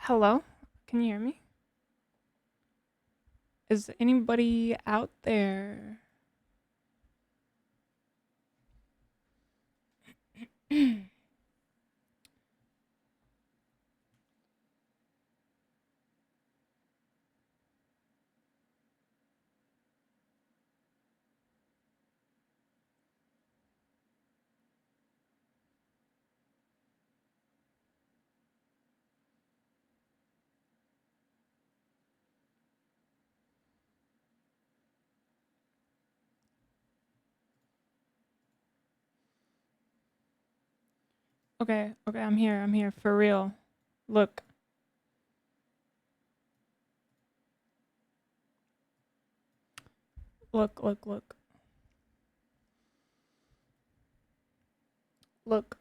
Hello? Can you hear me? Is anybody out there? Okay, I'm here, for real. Look. Look. Look.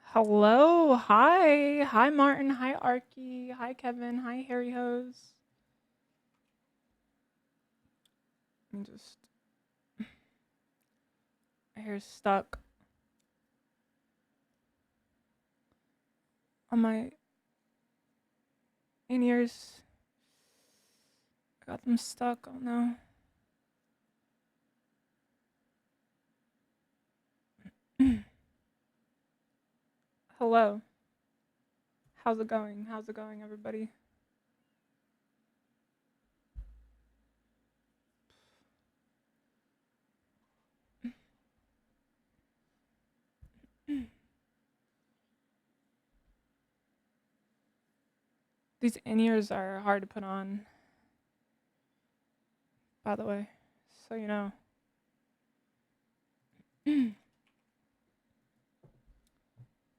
Hello, hi. Hi, Martin. Hi, Arky. Hi, Kevin. Hi, Harry Hose. I'm just. My hair's stuck on my in-ears. I got them stuck. Oh no. Hello. How's it going? How's it going, everybody? These in-ears are hard to put on, by the way. So you know.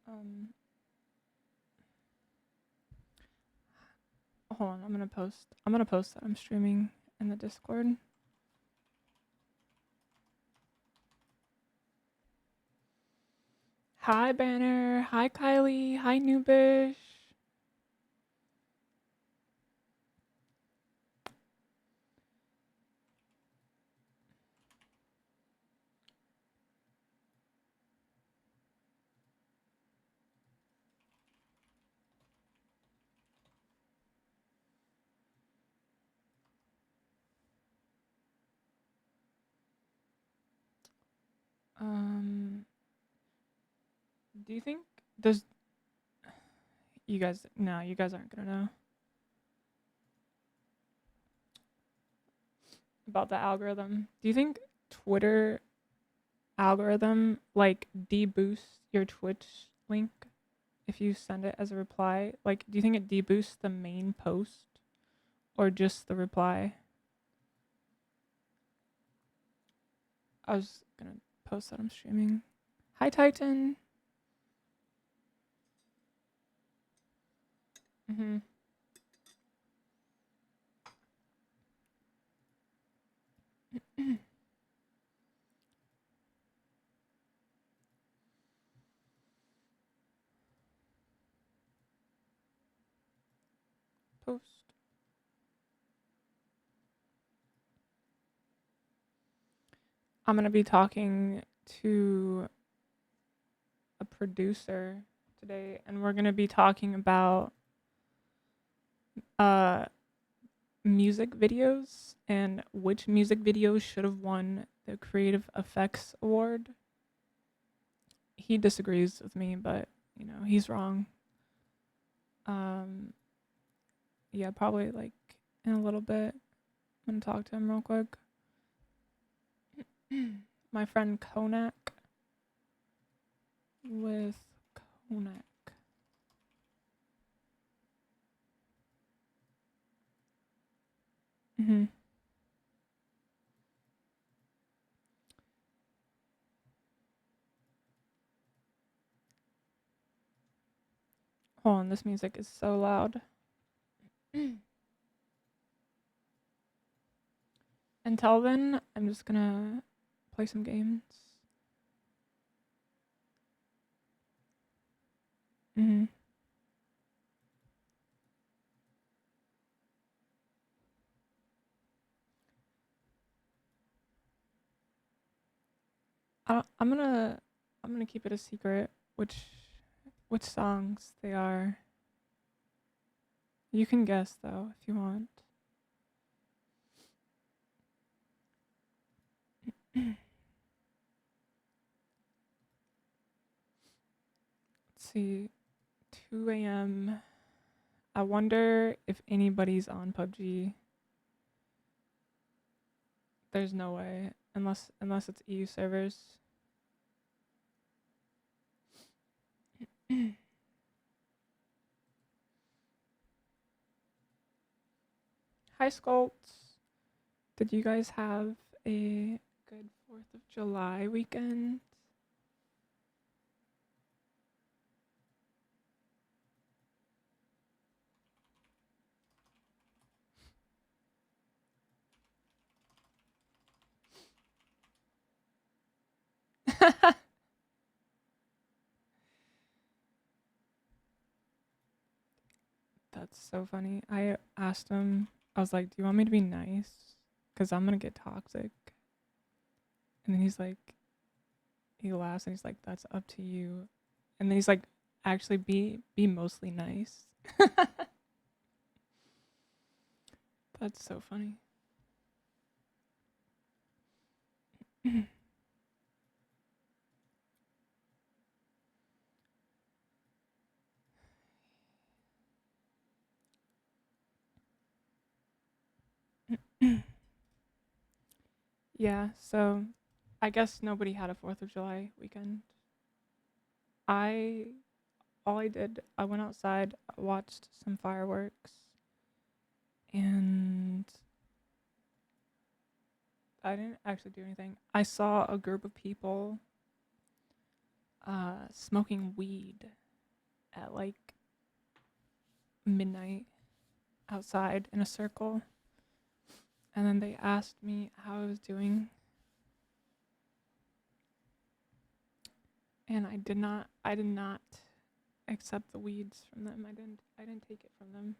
um Hold on, I'm gonna post that I'm streaming in the Discord. Hi Banner, hi Kylie, hi Noobish. Do you think there's you guys no, you guys aren't gonna know about the algorithm. Do you think Twitter algorithm like deboosts your Twitch link if you send it as a reply? Like, do you think it deboosts the main post or just the reply? I was gonna post that I'm streaming. Hi Titan. Mm-hmm. Post. I'm gonna be talking to a producer today, and we're gonna be talking about uh music videos and which music videos should have won the Creative Effects Award. He disagrees with me, but you know he's wrong. Um, yeah, probably like in a little bit. I'm gonna talk to him real quick. My friend Konak with Konak. Mm-hmm. Hold on, this music is so loud. Until then, I'm just gonna play some games. Mm-hmm. I'm gonna keep it a secret, which which songs they are. You can guess though if you want. Let's see. 2 a.m. I wonder if anybody's on PUBG. There's no way. Unless it's EU servers. Hi Skults. Did you guys have a good 4th of July weekend? That's so funny. I asked him, I was like, do you want me to be nice? Because I'm going to get toxic. And then he's like, he laughs and he's like, that's up to you. And then he's like, actually be mostly nice. That's so funny. Yeah, so I guess nobody had a 4th of July weekend. I all I did, I went outside, watched some fireworks, and I didn't actually do anything. I saw a group of people smoking weed at like midnight outside in a circle. And then they asked me how I was doing. And I did not accept the weeds from them. I didn't take it from them.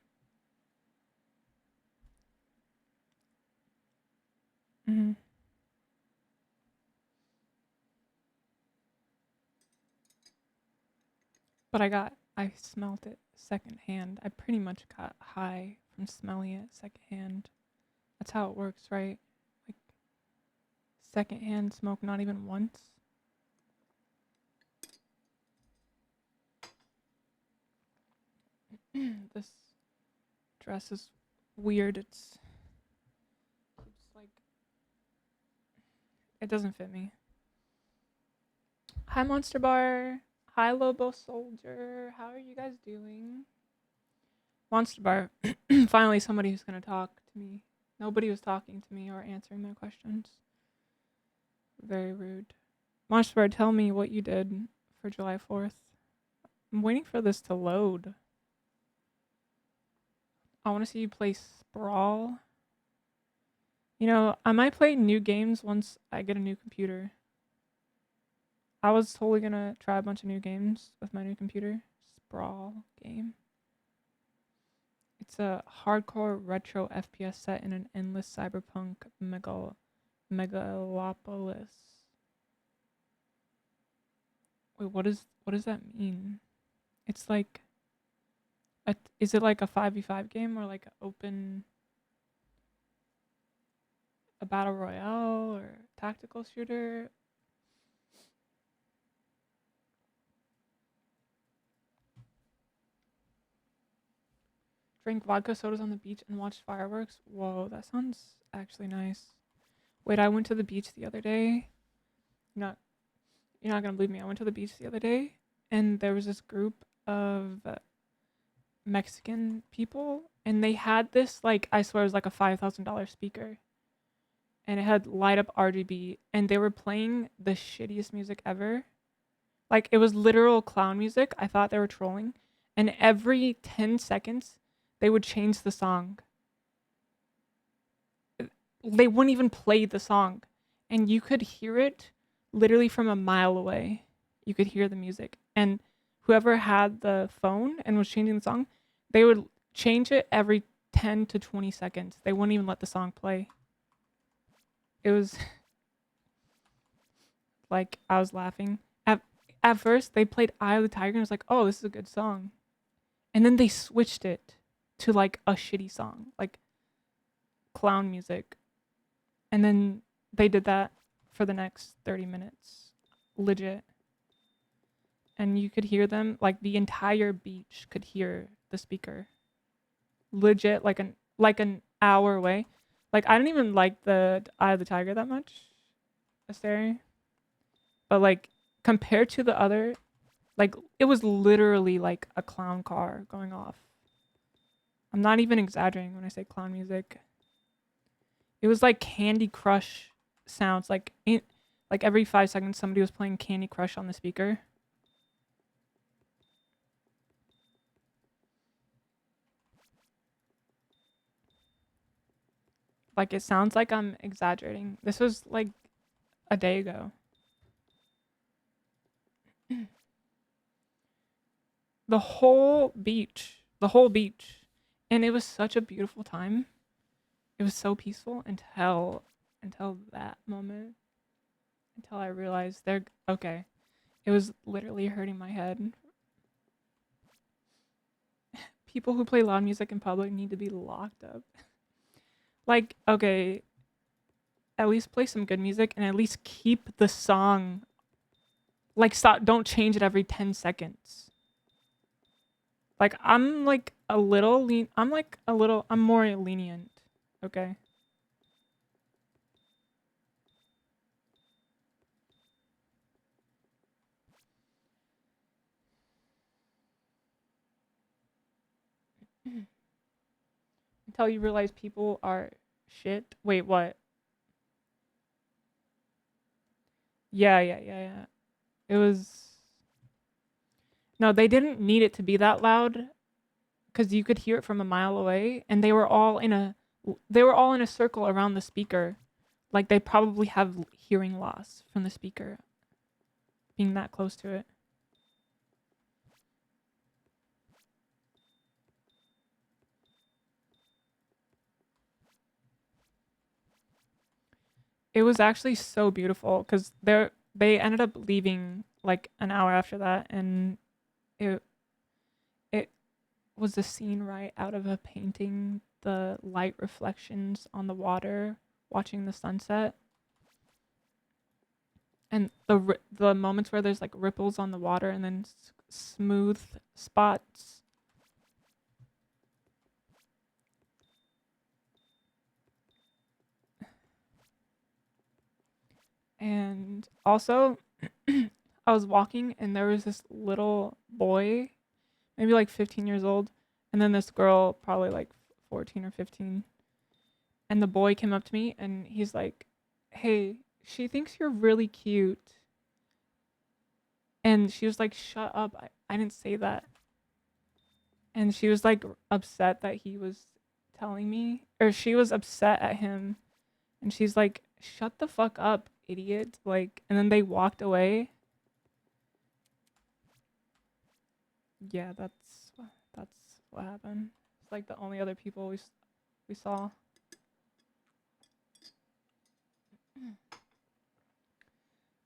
Mm-hmm. But I smelt it secondhand. I pretty much got high from smelling it secondhand. That's how it works, right? Like secondhand smoke, not even once. This dress is weird. It's like it doesn't fit me. Hi Monster Bar. Hi Lobo Soldier. How are you guys doing? Monster Bar. Finally somebody who's gonna talk to me. Nobody was talking to me or answering my questions. Very rude. Monster Bar, tell me what you did for July 4th. I'm waiting for this to load. I want to see you play Sprawl. You know, I might play new games once I get a new computer. I was totally gonna try a bunch of new games with my new computer. Sprawl game. It's a hardcore retro FPS set in an endless cyberpunk megalopolis. Wait, what does that mean? It's like is it like a 5v5 game or like a battle royale or tactical shooter? Drink vodka sodas on the beach and watch fireworks? Whoa, that sounds actually nice. Wait, I went to the beach the other day. You're not gonna believe me. I went to the beach the other day and there was this group of Mexican people and they had this like I swear it was like a $5,000 speaker. And it had light up RGB and they were playing the shittiest music ever. Like it was literal clown music. I thought they were trolling. And every 10 seconds they would change the song. They wouldn't even play the song. And you could hear it literally from a mile away. You could hear the music. And whoever had the phone and was changing the song, they would change it every 10 to 20 seconds. They wouldn't even let the song play. It was like I was laughing. At at first they played Eye of the Tiger and I was like, oh, this is a good song. And then they switched it to like a shitty song, like clown music. And then they did that for the next 30 minutes. Legit. And you could hear them, like the entire beach could hear the speaker. Legit, like an hour away. Like I don't even like the Eye of the Tiger that much, Asteri. But like compared to the other, like it was literally like a clown car going off. I'm not even exaggerating when I say clown music. It was like Candy Crush sounds. Like every 5 seconds somebody was playing Candy Crush on the speaker. Like it sounds like I'm exaggerating. This was like a day ago. The whole beach. The whole beach. And it was such a beautiful time. It was so peaceful until that moment. Until I realized they're okay. It was literally hurting my head. People who play loud music in public need to be locked up. Like, okay, at least play some good music and at least keep the song. Like, stop, don't change it every 10 seconds. Like, I'm like a little I'm more lenient, okay? Until you realize people are shit. Wait, what? Yeah. It was. No, they didn't need it to be that loud because you could hear it from a mile away, and they were all in a circle around the speaker. Like they probably have hearing loss from the speaker being that close to it. It was actually so beautiful because they ended up leaving like an hour after that, and it it was a scene right out of a painting. The light reflections on the water, watching the sunset, and the moments where there's like ripples on the water and then smooth spots. And also, I was walking and there was this little boy, maybe like 15 years old, and then this girl, probably like 14 or 15. And the boy came up to me and he's like, "Hey, she thinks you're really cute." And she was like, "Shut up. I didn't say that." And she was like upset that he was telling me, or she was upset at him. And she's like, "Shut the fuck up, idiot." Like, and then they walked away. Yeah, that's what happened. It's like the only other people we saw.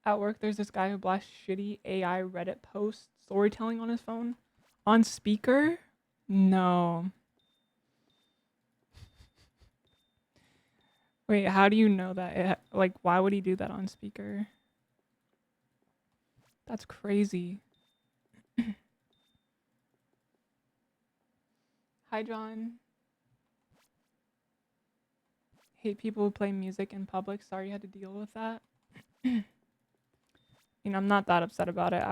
At work, there's this guy who blasts shitty AI Reddit posts storytelling on his phone. On speaker? No. Wait, how do you know that? Like, why would he do that on speaker? That's crazy. Hi, John. Hate people who play music in public. Sorry you had to deal with that. I'm not that upset about it.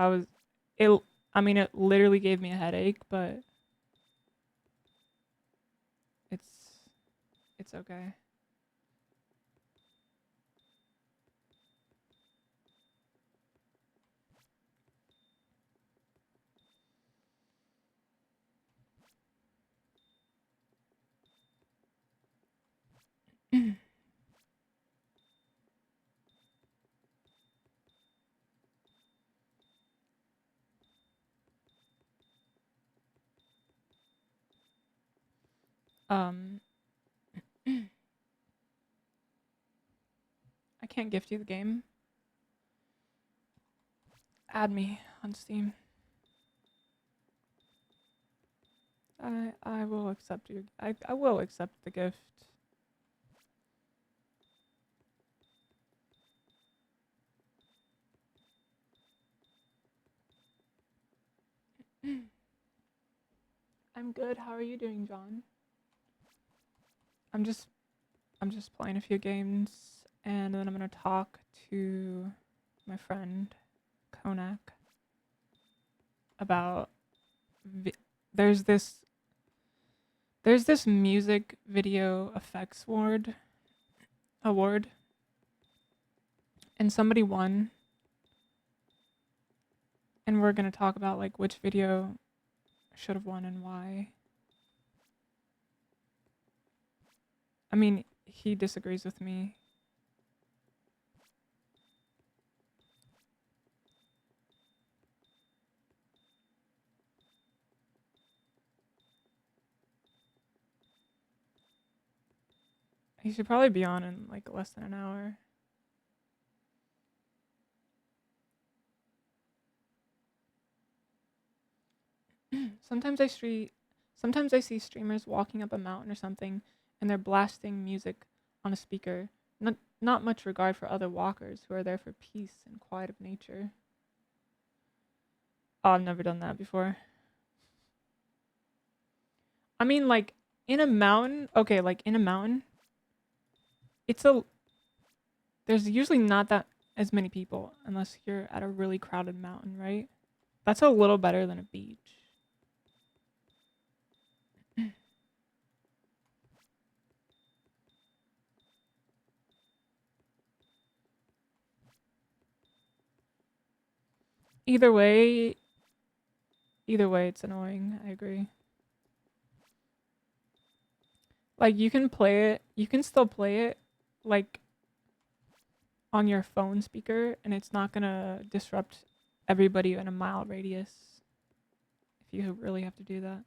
It, it literally gave me a headache, but it's, it's okay. um, I can't gift you the game. Add me on Steam. I will accept your I will accept the gift. I'm good. How are you doing, John? I'm just playing a few games and then I'm gonna talk to my friend Konak about there's this music video effects award and somebody won and we're gonna talk about like which video should have won and why. I mean, he disagrees with me. He should probably be on in like less than an hour. Sometimes I see streamers walking up a mountain or something and they're blasting music on a speaker. Not much regard for other walkers who are there for peace and quiet of nature. Oh, I've never done that before. I mean, like in a mountain, okay, like in a mountain, there's usually not that as many people unless you're at a really crowded mountain, right? That's a little better than a beach. Either way, it's annoying. I agree. Like you can still play it like on your phone speaker and it's not going to disrupt everybody in a mile radius if you really have to do that.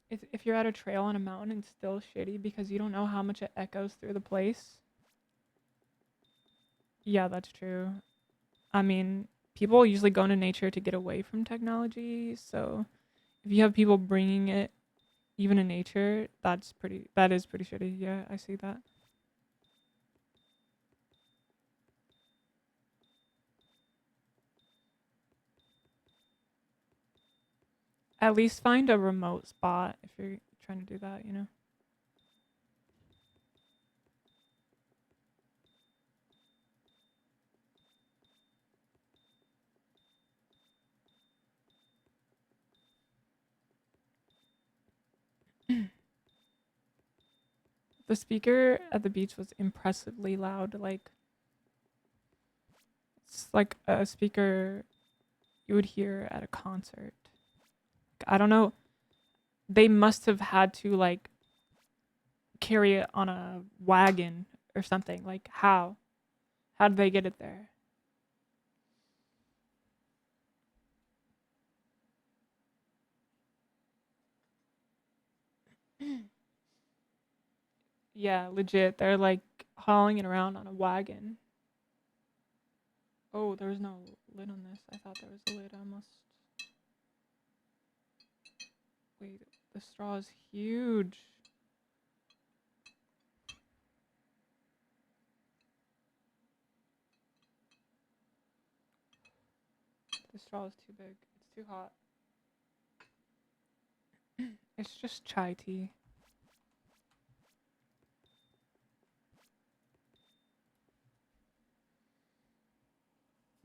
If you're at a trail on a mountain, it's still shitty because you don't know how much it echoes through the place. Yeah, that's true. I mean, people usually go into nature to get away from technology, so if you have people bringing it even in nature, that is pretty shitty. Yeah, I see that. At least find a remote spot if you're trying to do that, you know? The speaker at the beach was impressively loud. Like, it's like a speaker you would hear at a concert. I don't know. They must have had to, like, carry it on a wagon or something. Like, how? How did they get it there? Yeah, legit. They're, like, hauling it around on a wagon. Oh, there was no lid on this. I thought there was a lid. I must. Wait, the straw is huge. The straw is too big. It's too hot. It's just chai tea.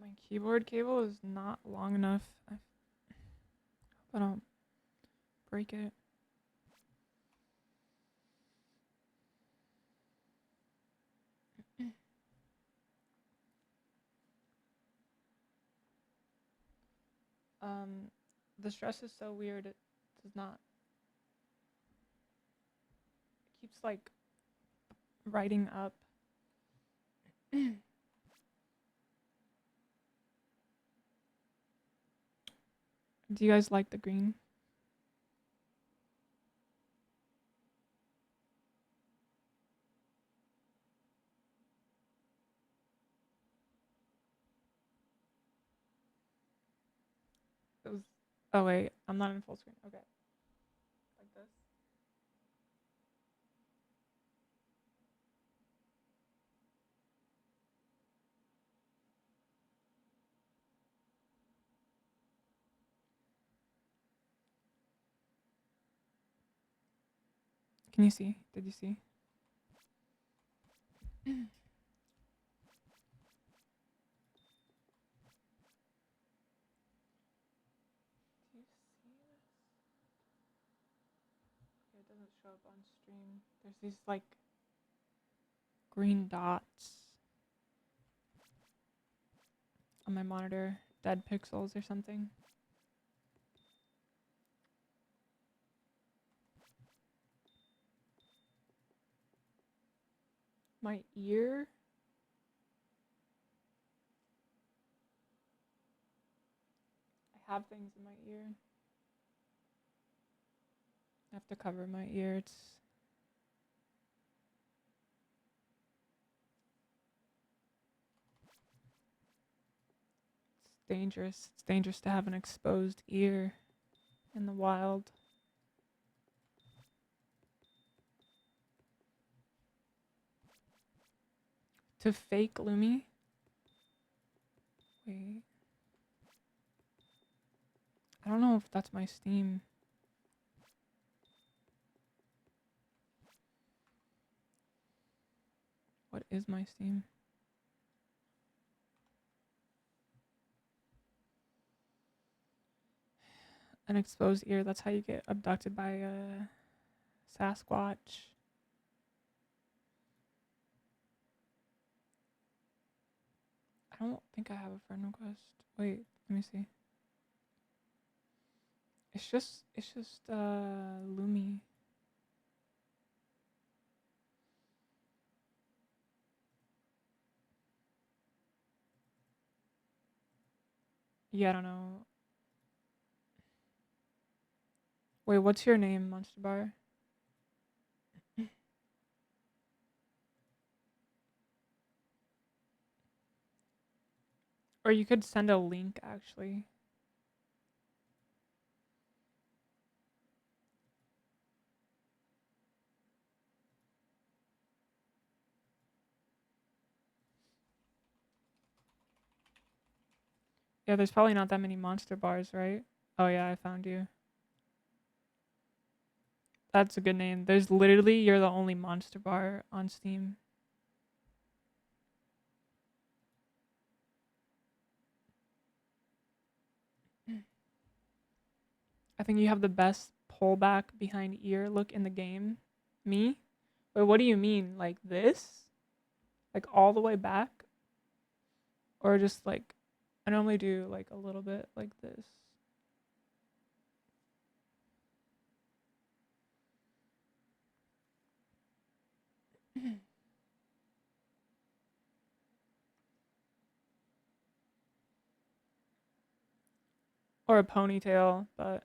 My keyboard cable is not long enough. I hope I don't break it. Um, the stress is so weird. It does not. It keeps like writing up. Do you guys like the green? It was. Oh wait, I'm not in full screen. Okay, like this. Can you see? Did you see? Do you see this? Okay, it doesn't show up on stream. There's these like green dots on my monitor, dead pixels or something. My ear. I have things in my ear. I have to cover my ear. It's dangerous. It's dangerous to have an exposed ear in the wild. To fake Lumi? Wait. I don't know if that's my Steam. What is my Steam? An exposed ear. That's how you get abducted by a Sasquatch. I don't think I have a friend request. Wait, let me see. It's just Lumi. Yeah, I don't know. Wait, what's your name, Monster Bar? Or you could send a link actually. Yeah, there's probably not that many monster bars, right? Oh yeah, I found you. That's a good name. There's literally, you're the only monster bar on Steam. I think you have the best pullback behind ear look in the game. Me? Wait, what do you mean? Like this? Like all the way back? Or just like, I normally do like a little bit like this. Or a ponytail, but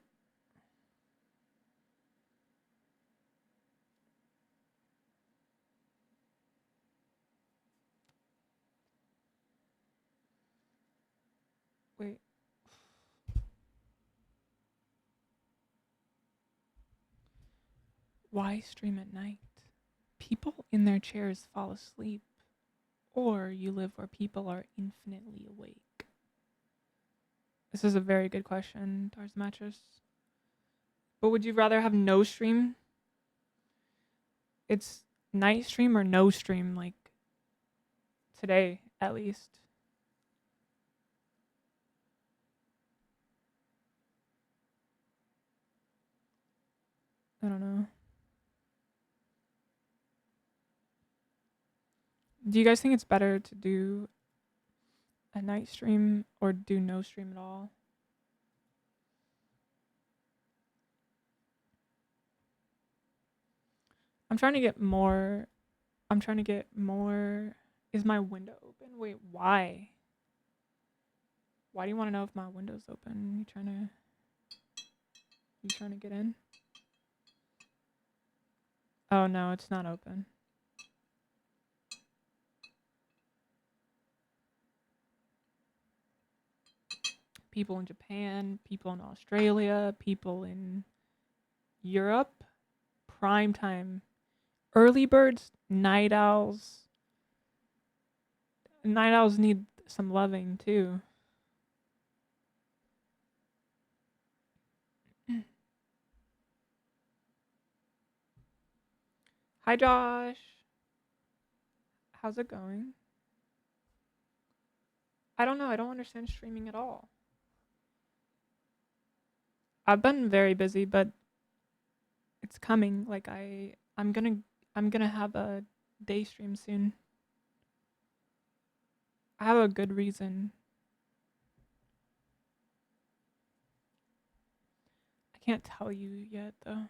wait. Why stream at night? People in their chairs fall asleep. Or you live where people are infinitely awake. This is a very good question, Tars Mattress. But would you rather have no stream? It's night stream or no stream, like today at least. I don't know. Do you guys think it's better to do a night stream or do no stream at all? I'm trying to get more. I'm trying to get more. Is my window open? Wait, why? Why do you want to know if my window's open? You trying to You trying to get in? Oh no, it's not open. People in Japan, people in Australia, people in Europe, prime time. Early birds, night owls. Night owls need some loving too. Hi Josh. How's it going? I don't know. I don't understand streaming at all. I've been very busy, but it's coming. Like I'm gonna have a day stream soon. I have a good reason. I can't tell you yet though.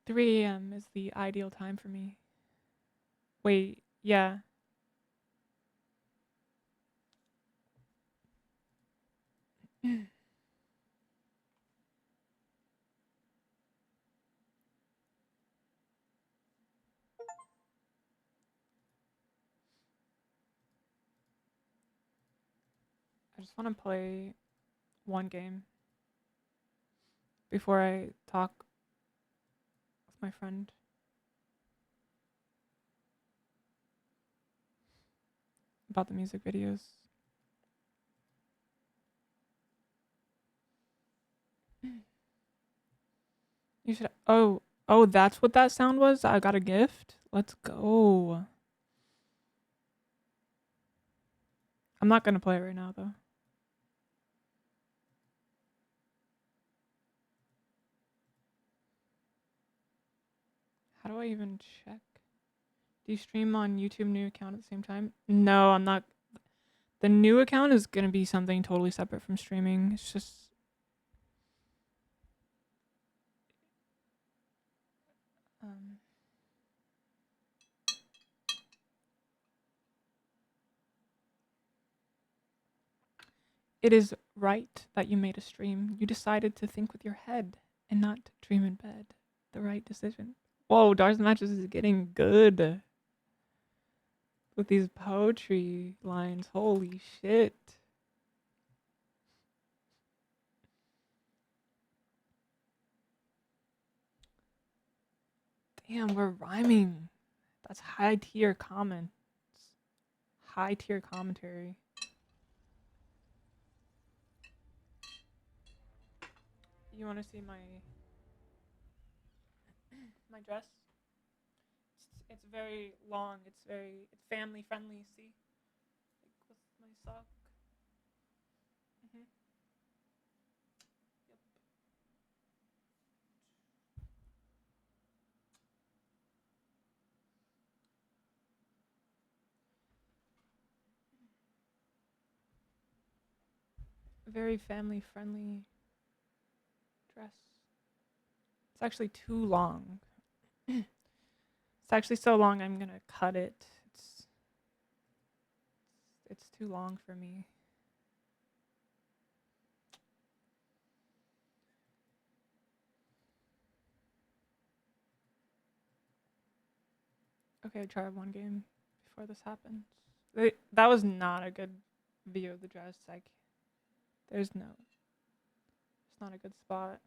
3 a.m. is the ideal time for me. Wait, yeah. I just want to play one game before I talk with my friend. About the music videos. You should. Oh, that's what that sound was? I got a gift? Let's go. I'm not gonna play it right now, though. How do I even check? Do you stream on YouTube new account at the same time? No, I'm not. The new account is gonna be something totally separate from streaming. It's just. Um, It is right that you made a stream. You decided to think with your head and not dream in bed. The right decision. Whoa, Darts Matches is getting good with these poetry lines. Holy shit. Damn, we're rhyming. That's high tier comments. High tier commentary. You want to see my dress? It's very long. It's family friendly. See, like with my sock. Mhm. Yep. Very family friendly dress. It's actually too long. It's actually so long. I'm gonna cut it. It's too long for me. Okay, try one game before this happens. That was not a good view of the dress. Like, there's no, it's not a good spot.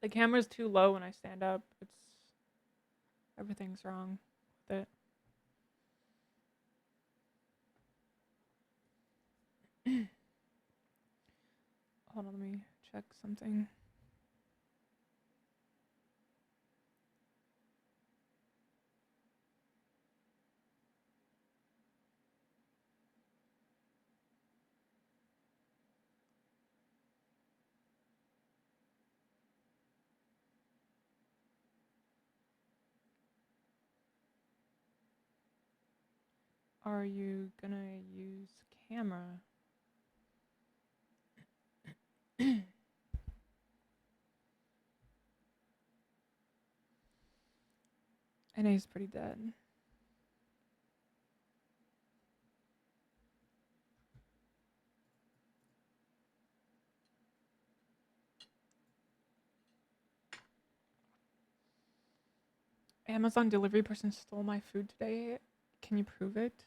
The camera's too low when I stand up. Everything's wrong with it. Hold on, let me check something. Are you gonna use camera? NA's pretty dead. Amazon delivery person stole my food today. Can you prove it?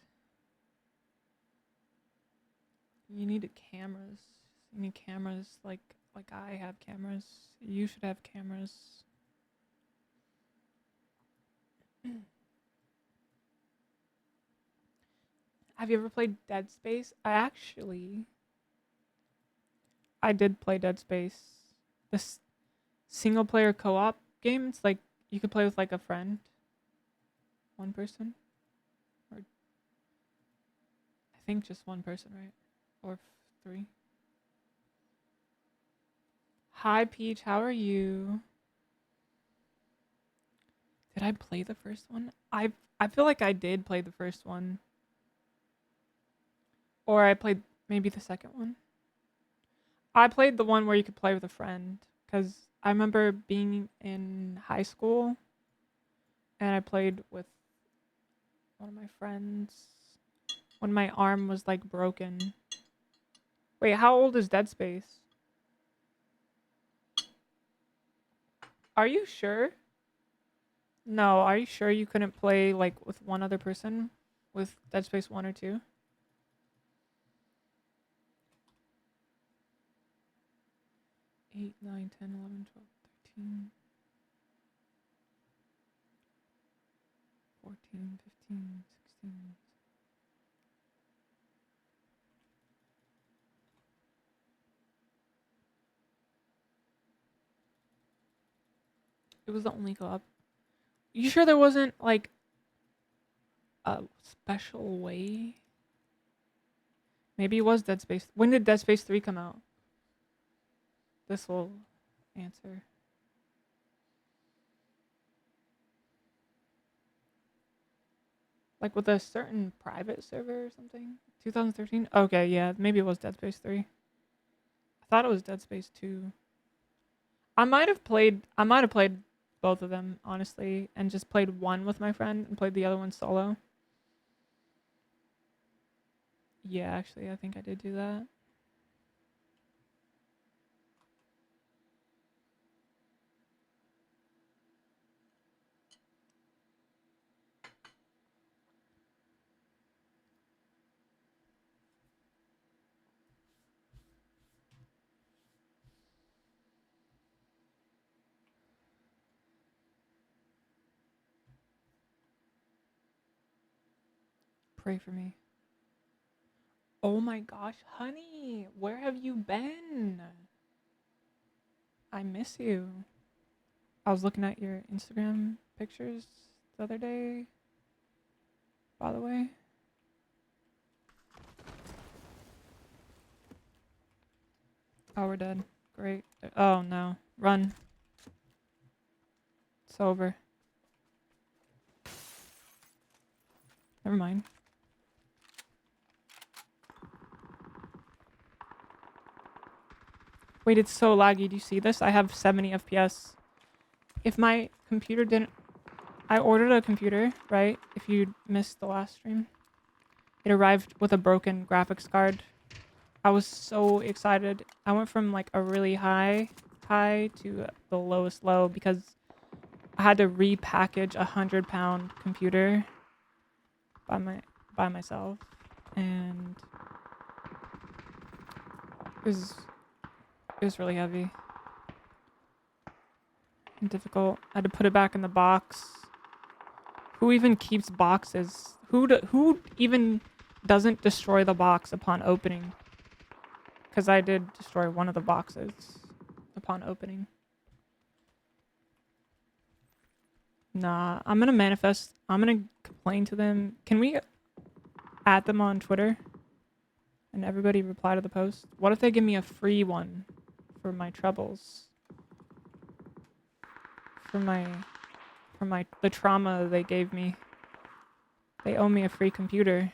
You need cameras. You need cameras like I have cameras. You should have cameras. Have you ever played Dead Space? I did play Dead Space. This single player co-op game. It's like you could play with like a friend. One person. Or I think just one person, right? Or three. Hi Peach, how are you? Did I play the first one? I feel like I did play the first one. Or I played maybe the second one. I played the one where you could play with a friend. Because I remember being in high school. And I played with one of my friends. When my arm was like broken. Wait, how old is Dead Space? Are you sure? No, are you sure you couldn't play like with one other person? With Dead Space 1 or 2? 8, 9, 10, 11, 12, 13, 14, 15, 16. It was the only co-op. You sure there wasn't like a special way? Maybe it was Dead Space. When did Dead Space 3 come out? This will answer. Like with a certain private server or something? 2013? Okay, yeah, maybe it was Dead Space 3. I thought it was Dead Space 2. I might have played both of them, honestly, and just played one with my friend and played the other one solo. Yeah, actually, I think I did do that. Pray for me. Oh my gosh, honey, where have you been? I miss you. I was looking at your Instagram pictures the other day, by the way. Oh, we're dead. Great. Oh no. Run. It's over. Never mind. Wait, it's so laggy. Do you see this? I have 70 FPS. If my computer didn't... I ordered a computer, right? If you missed the last stream. It arrived with a broken graphics card. I was so excited. I went from like a really high to the lowest low because I had to repackage a 100-pound computer by myself, and it was really heavy and difficult. I had to put it back in the box. Who even keeps boxes? Who even doesn't destroy the box upon opening? Because I did destroy one of the boxes upon opening. Nah, I'm gonna manifest. I'm gonna complain to them. Can we add them on Twitter? And everybody reply to the post? What if they give me a free one for my troubles? For the trauma they gave me. They owe me a free computer.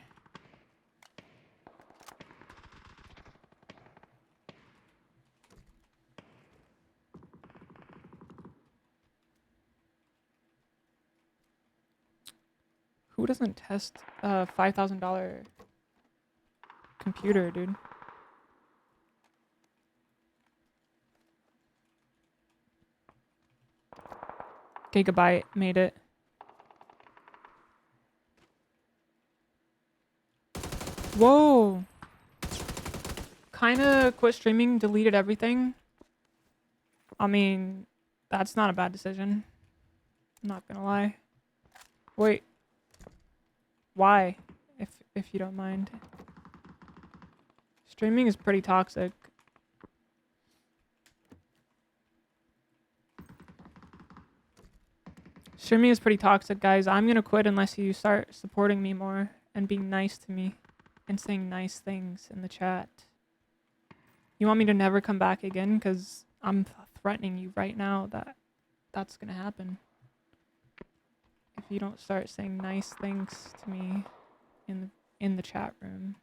Who doesn't test a $5,000 computer, dude? Gigabyte made it. Whoa. Kinda quit streaming, deleted everything. I mean, that's not a bad decision. I'm not gonna lie. Wait. Why? If you don't mind. Streaming is pretty toxic. Streaming is pretty toxic, guys. I'm gonna quit unless you start supporting me more and being nice to me and saying nice things in the chat. You want me to never come back again? Because I'm threatening you right now that that's gonna happen. If you don't start saying nice things to me in the chat room.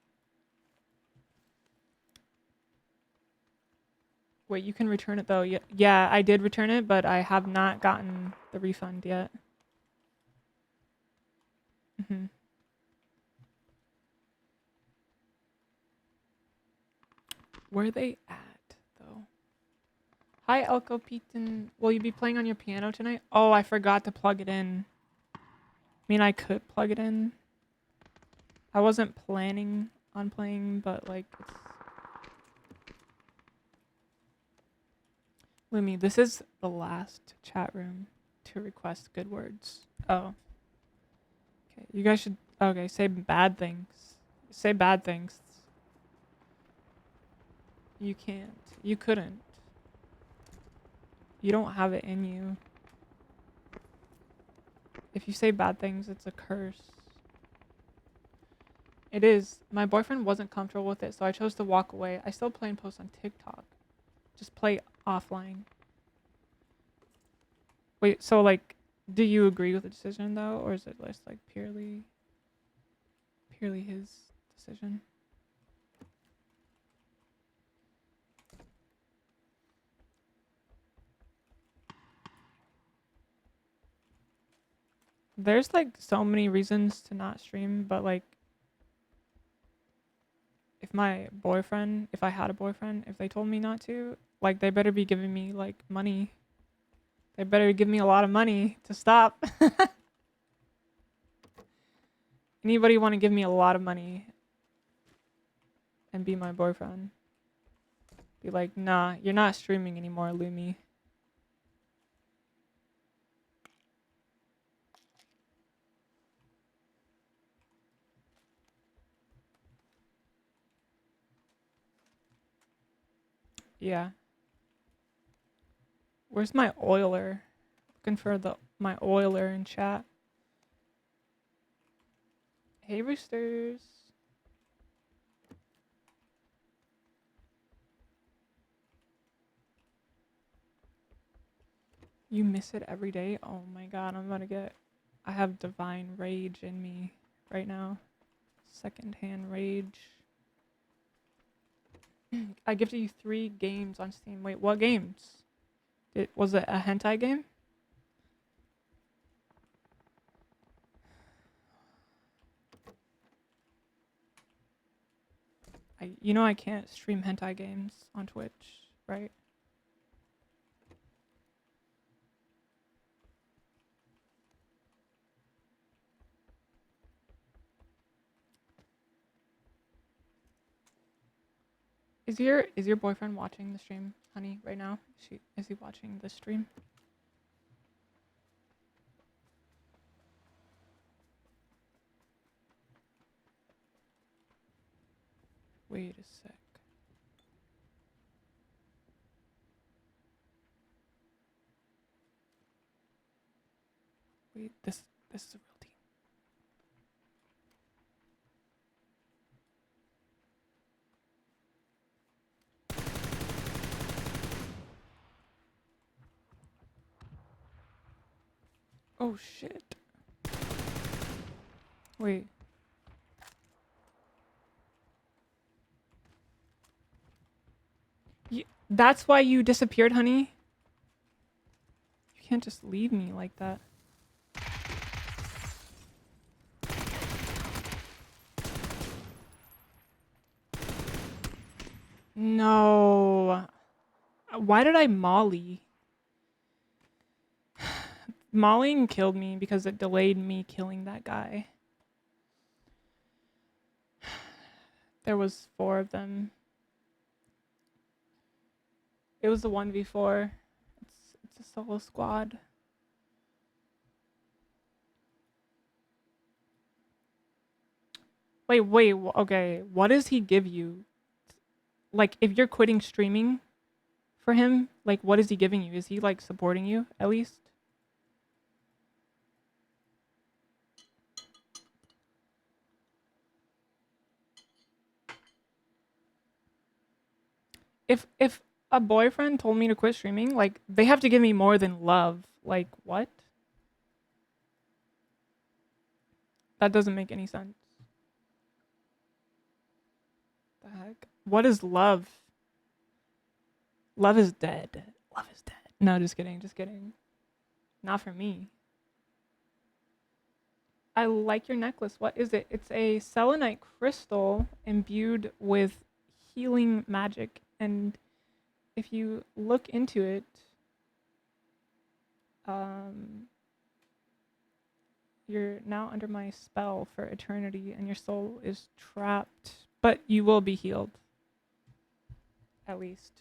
Wait, you can return it though. Yeah, I did return it, but I have not gotten the refund yet. Mhm. Where are they at though? Hi, Elko Peaton. Will you be playing on your piano tonight? Oh, I forgot to plug it in. I mean, I could plug it in. I wasn't planning on playing, but like, Lumi, this is the last chat room to request good words. Oh. Okay, you guys should, okay, say bad things. Say bad things. You can't. You couldn't. You don't have it in you. If you say bad things, it's a curse. It is. My boyfriend wasn't comfortable with it, so I chose to walk away. I still play and post on TikTok. Just play offline. Wait, so like, do you agree with the decision though, or is it just like purely his decision? There's like so many reasons to not stream, but like, if I had a boyfriend, if they told me not to, like, they better be giving me like money. They better give me a lot of money to stop. Anybody want to give me a lot of money and be my boyfriend? Be like, nah, you're not streaming anymore, Lumi. Yeah. Where's my oiler? Looking for my oiler in chat. Hey, roosters. You miss it every day? Oh my god, I have divine rage in me right now. Secondhand rage. I gifted you 3 games on Steam. Wait, what games? Was it a hentai game? You know I can't stream hentai games on Twitch, right? Is your boyfriend watching the stream, honey, right now? Is he watching the stream? Wait a sec. Wait, this is a real team. Oh shit. Wait. That's why you disappeared, honey? You can't just leave me like that. No. Why did I molly? Mollying killed me because it delayed me killing that guy. There was 4 of them. It was the 1v4. It's a solo squad. Wait, okay. What does he give you? Like, if you're quitting streaming for him, like, what is he giving you? Is he, like, supporting you, at least? If a boyfriend told me to quit streaming, like, they have to give me more than love. Like, what? That doesn't make any sense. The heck? What is love? Love is dead. Love is dead. No, just kidding. Just kidding. Not for me. I like your necklace. What is it? It's a selenite crystal imbued with healing magic. And if you look into it, you're now under my spell for eternity and your soul is trapped. But you will be healed. At least.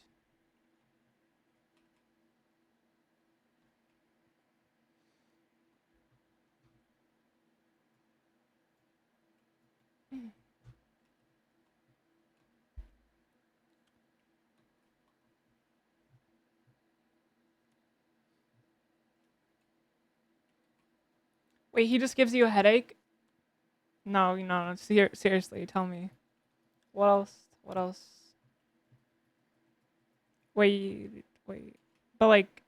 Wait, he just gives you a headache? No, no. Seriously, tell me. What else? What else? Wait. But like,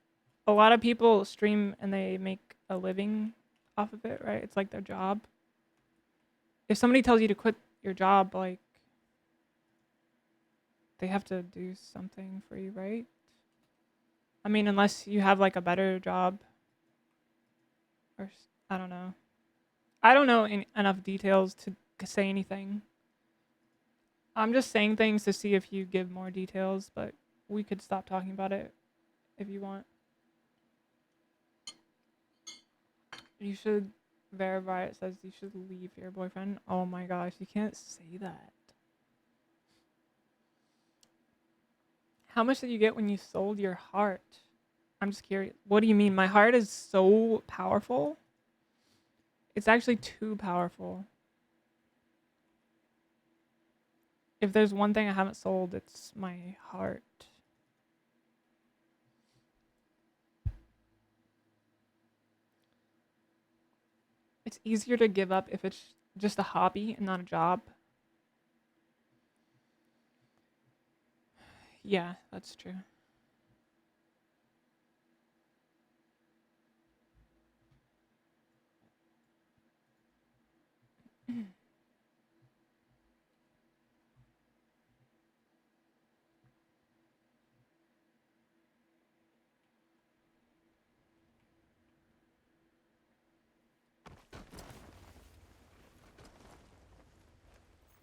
a lot of people stream and they make a living off of it, right? It's like their job. If somebody tells you to quit your job, like, they have to do something for you, right? I mean, unless you have like a better job, or I don't know. I don't know enough details to say anything. I'm just saying things to see if you give more details, but we could stop talking about it if you want. You should verify. It says you should leave your boyfriend. Oh my gosh, you can't say that. How much did you get when you sold your heart? I'm just curious. What do you mean? My heart is so powerful? It's actually too powerful. If there's one thing I haven't sold, it's my heart. It's easier to give up if it's just a hobby and not a job. Yeah, that's true.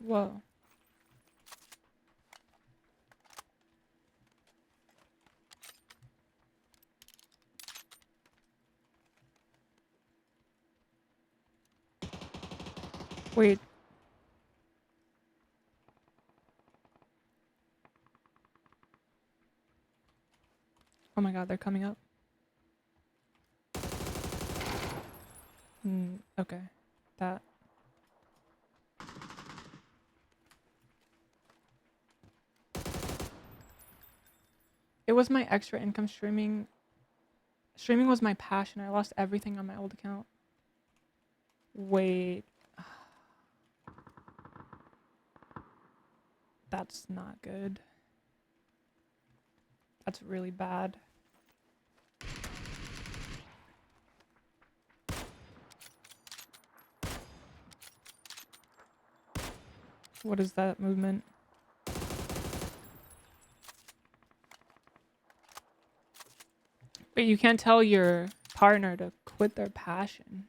Whoa. Wait. Oh my god, they're coming up. Okay. That. It was my extra income streaming. Streaming was my passion. I lost everything on my old account. Wait. That's not good. That's really bad. What is that movement? Wait, you can't tell your partner to quit their passion.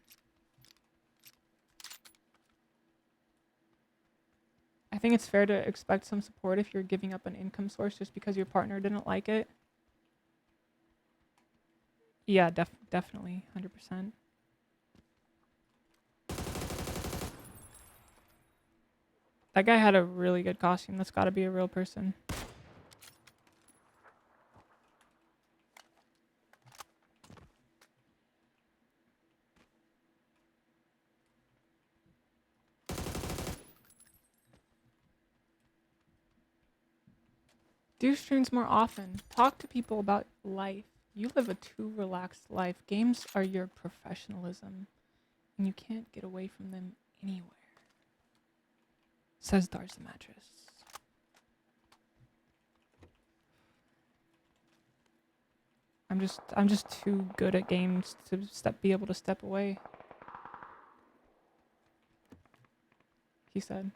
I think it's fair to expect some support if you're giving up an income source just because your partner didn't like it. Yeah, definitely, 100%. That guy had a really good costume. That's gotta be a real person. Do streams more often. Talk to people about life. You live a too relaxed life. Games are your professionalism, and you can't get away from them anywhere. Says Dar's the mattress. I'm just too good at games to be able to step away. He said.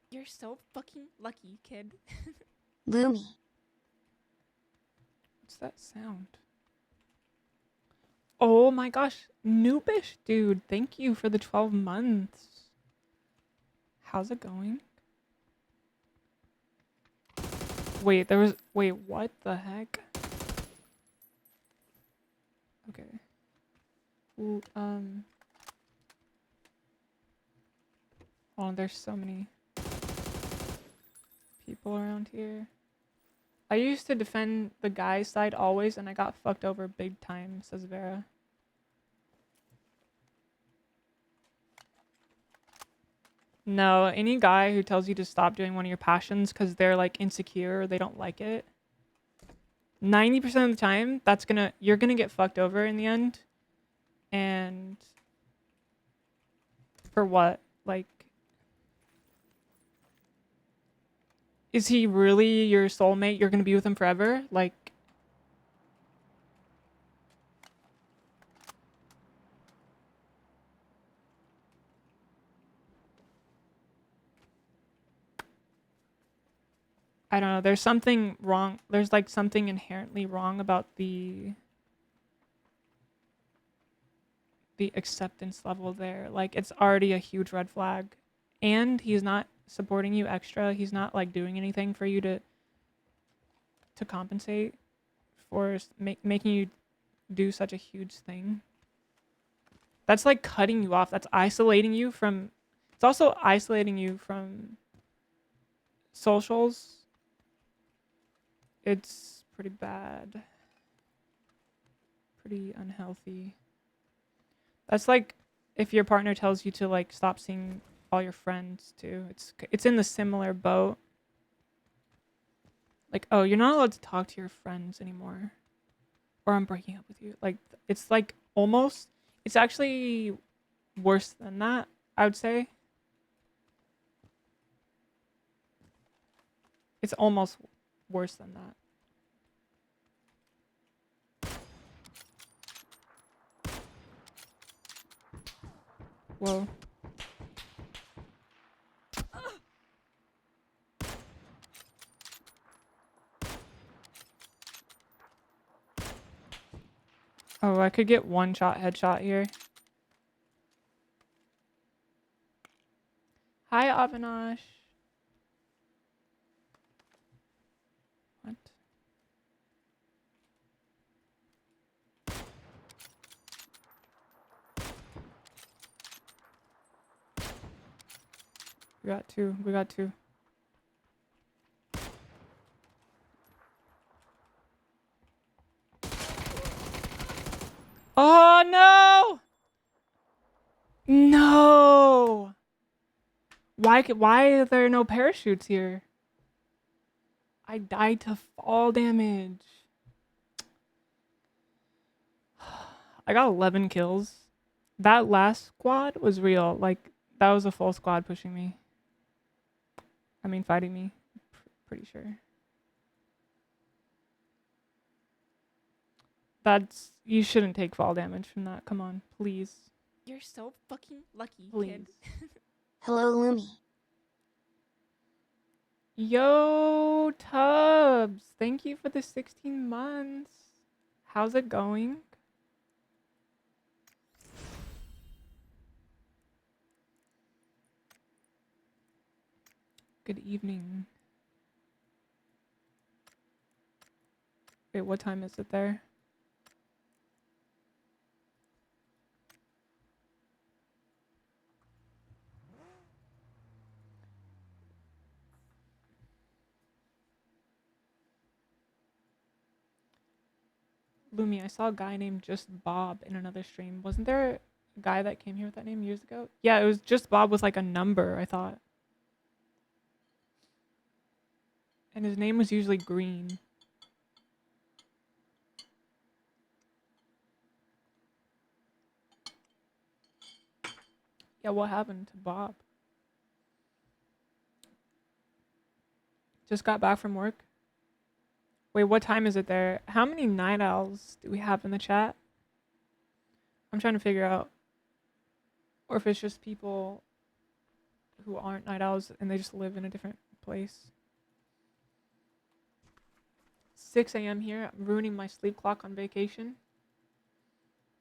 You're so fucking lucky, kid. Lumi. What's that sound? Oh my gosh, Noobish dude, thank you for the 12 months. How's it going? Wait, what the heck? Okay. Ooh, oh, there's so many people around here. I used to defend the guy's side always, and I got fucked over big time, says Vera. No, any guy who tells you to stop doing one of your passions because they're like insecure or they don't like it, 90% of the time, you're gonna get fucked over in the end. And for what? Like, is he really your soulmate? You're gonna be with him forever? Like, I don't know. There's something wrong. There's like something inherently wrong about the acceptance level there. Like, it's already a huge red flag. And he's not supporting you extra. He's not like doing anything for you to compensate for making you do such a huge thing. That's like cutting you off. That's isolating you from. It's also isolating you from socials. It's pretty bad. Pretty unhealthy. That's like if your partner tells you to like stop seeing all your friends too. It's in the similar boat. Like, oh, you're not allowed to talk to your friends anymore, or I'm breaking up with you. Like, it's like almost. It's actually worse than that, I would say. It's almost worse than that. Whoa. Oh, I could get one shot headshot here. Hi, Avinash. What? We got two. We got two. Oh, no! No! Why are there no parachutes here? I died to fall damage. I got 11 kills. That last squad was real. Like, that was a full squad pushing me. I mean, fighting me. Pretty sure. You shouldn't take fall damage from that. Come on, please. You're so fucking lucky, Please. kid. Hello, Lumi. Yo, Tubbs. Thank you for the 16 months. How's it going? Good evening. Wait, what time is it there? Lumi, I saw a guy named Just Bob in another stream. Wasn't there a guy that came here with that name years ago? Yeah, it was Just Bob with like a number, I thought. And his name was usually green. Yeah, what happened to Bob? Just got back from work. Wait, what time is it there? How many night owls do we have in the chat? I'm trying to figure out. Or if it's just people who aren't night owls and they just live in a different place. 6 a.m. here. I'm ruining my sleep clock on vacation.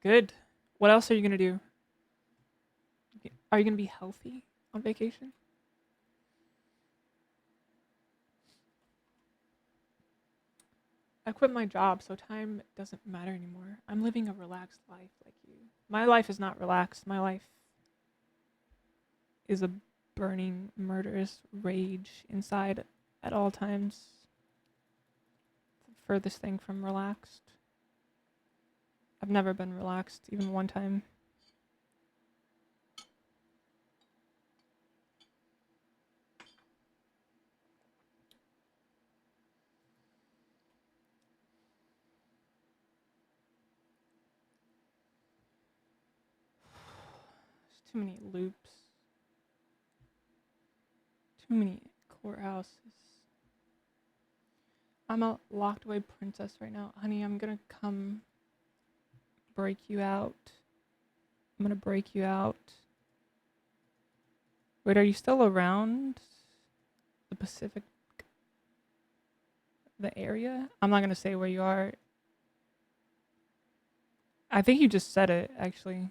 Good. What else are you going to do? Are you going to be healthy on vacation? I quit my job, so time doesn't matter anymore. I'm living a relaxed life like you. My life is not relaxed. My life is a burning, murderous rage inside at all times. The furthest thing from relaxed. I've never been relaxed, even one time. There's too many loops. Too many courthouses. I'm a locked away princess right now. Honey, I'm gonna come break you out. I'm gonna break you out. Wait, are you still around the Pacific, the area? I'm not gonna say where you are. I think you just said it, actually.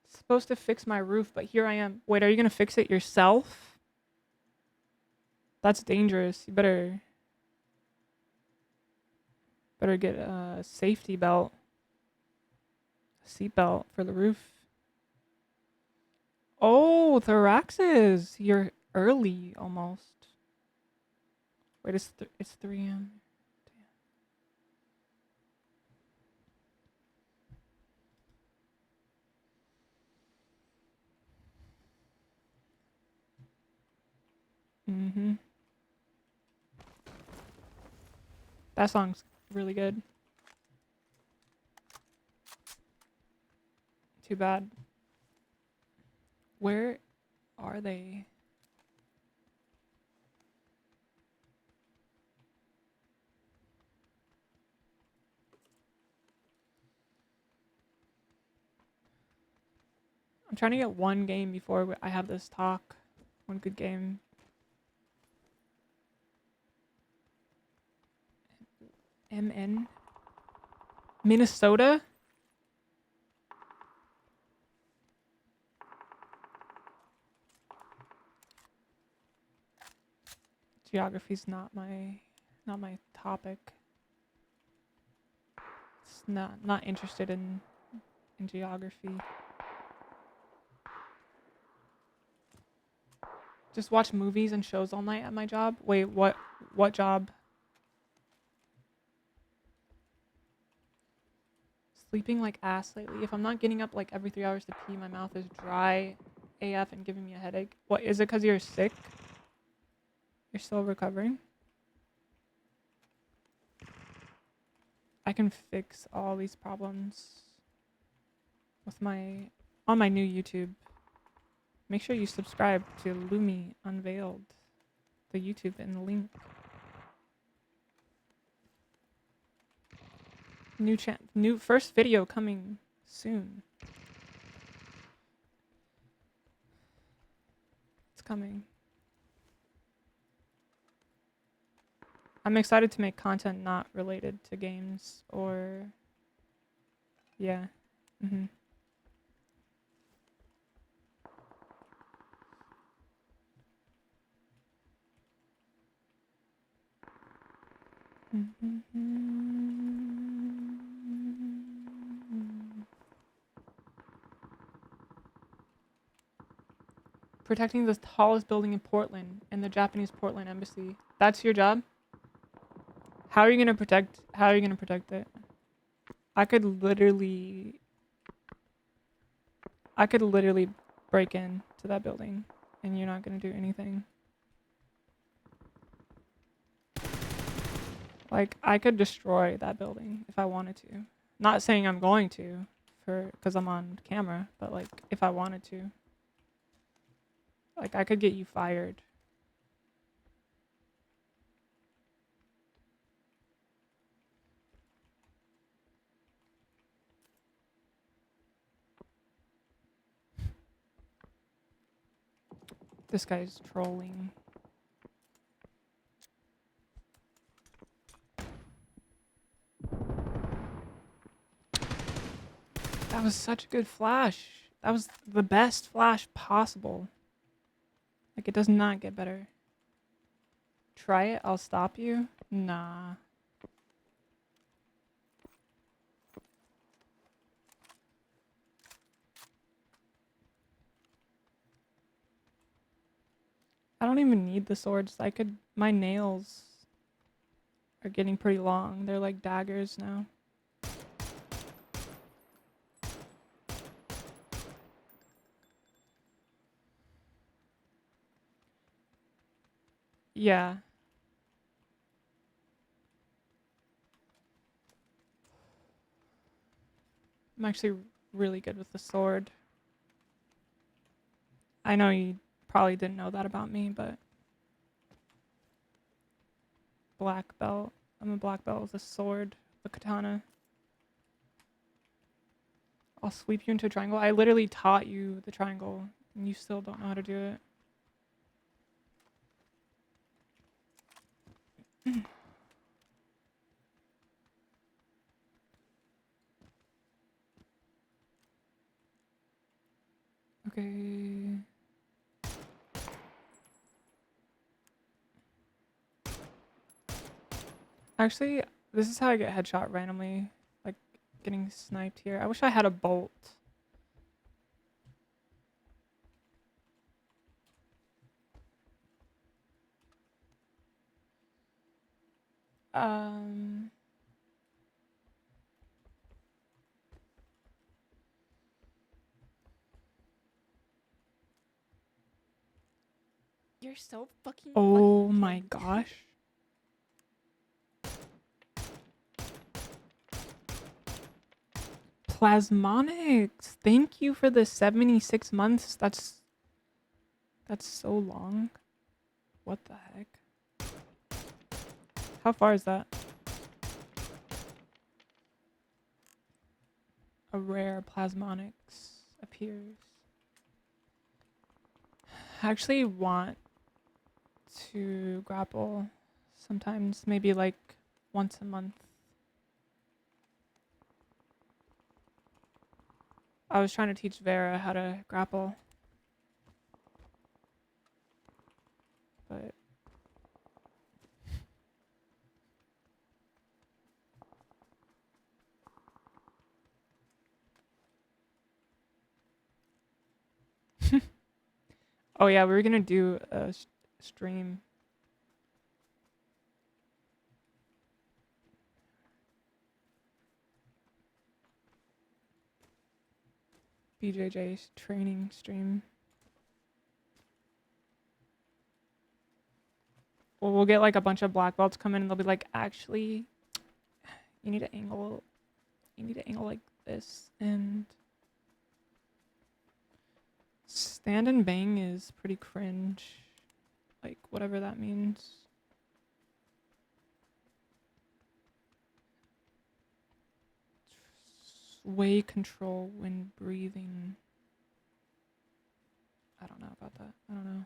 It's supposed to fix my roof, but here I am. Wait, are you gonna fix it yourself? That's dangerous. You better get a safety belt, a seat belt for the roof. Oh, Thoraxes, you're early almost. Wait, it's 3 a.m. Mm-hmm. That song's really good. Too bad. Where are they? I'm trying to get one game before I have this talk. One good game. MN? Minnesota? Geography's not my topic. It's not interested in geography. Just watch movies and shows all night at my job. Wait, what job? Sleeping like ass lately. If I'm not getting up like every 3 hours to pee, my mouth is dry AF and giving me a headache. What, is it because you're sick? You're still recovering? I can fix all these problems with on my new YouTube. Make sure you subscribe to Lumi Unveiled, the YouTube in the link. New first video coming soon. It's coming. I'm excited to make content not related to games or yeah. Mhm. protecting the tallest building in Portland and the Japanese Portland embassy. That's your job? How are you gonna protect it? I could literally break into that building and you're not gonna do anything. Like, I could destroy that building if I wanted to. Not saying I'm going to, because I'm on camera, but like, if I wanted to. Like, I could get you fired. This guy's trolling. That was such a good flash. That was the best flash possible. Like, it does not get better. Try it, I'll stop you. Nah. I don't even need the swords. My nails are getting pretty long. They're like daggers now. Yeah. I'm actually really good with the sword. I know you probably didn't know that about me, but black belt. I'm a black belt with a sword, a katana. I'll sweep you into a triangle. I literally taught you the triangle, and you still don't know how to do it. Okay. Actually, this is how I get headshot randomly. Like, getting sniped here. I wish I had a bolt. Um... You're so fucking Oh lucky, my kid. gosh. Plasmonics. Thank you for the 76 months. That's so long. What the heck? How far is that? A rare plasmonics appears. I actually want to grapple sometimes, maybe like once a month. I was trying to teach Vera how to grapple, but oh yeah, we were gonna do a stream. BJJ's training stream. Well, we'll get like a bunch of black belts come in and they'll be like, actually, you need to angle like this, and stand and bang is pretty cringe. Like, whatever that means. Sway control when breathing. I don't know about that. I don't know.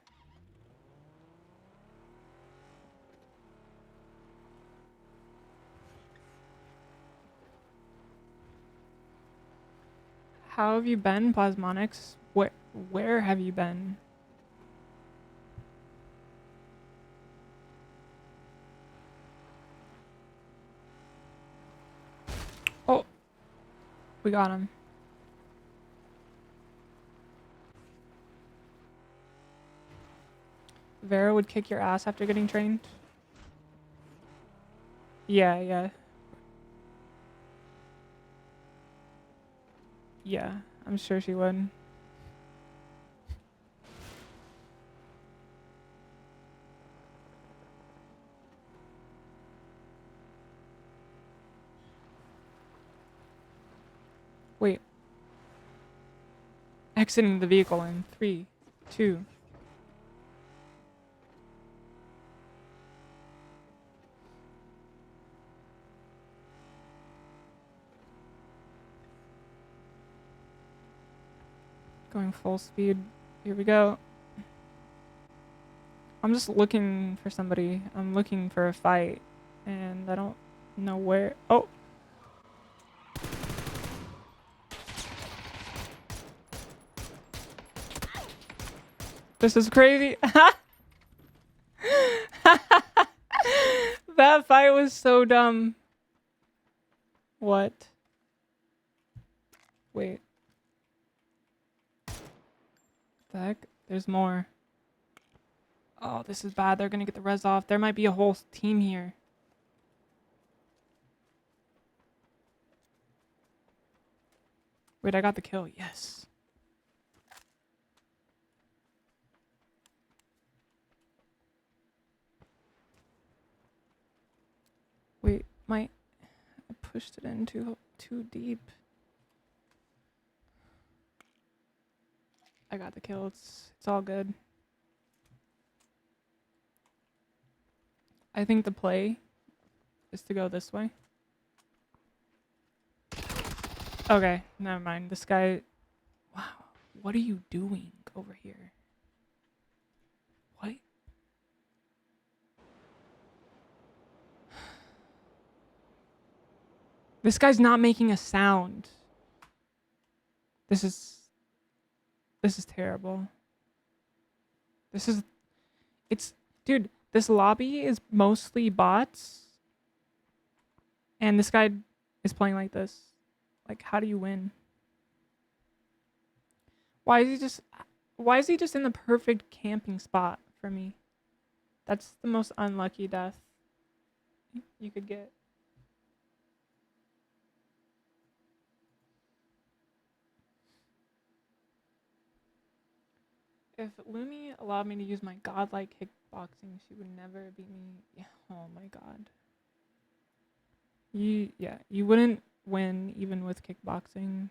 How have you been, Plasmonics? Where have you been? Oh, we got him. Vera would kick your ass after getting trained? Yeah, yeah. Yeah, I'm sure she would. Wait. Exiting the vehicle in 3, 2. Going full speed. Here we go. I'm just looking for somebody. I'm looking for a fight. And I don't know where. Oh! This is crazy. That fight was so dumb. What? Wait. What the heck? There's more. Oh, this is bad. They're gonna get the res off. There might be a whole team here. Wait, I got the kill. Yes. Wait, I pushed it in too deep. I got the kill. It's all good. I think the play is to go this way. Okay, never mind. This guy... Wow. What are you doing over here? What? This guy's not making a sound. This is terrible. Dude, this lobby is mostly bots. And this guy is playing like this. Like, how do you win? Why is he just in the perfect camping spot for me? That's the most unlucky death you could get. If Lumi allowed me to use my godlike kickboxing, she would never beat me. Yeah, oh my god. You wouldn't win even with kickboxing.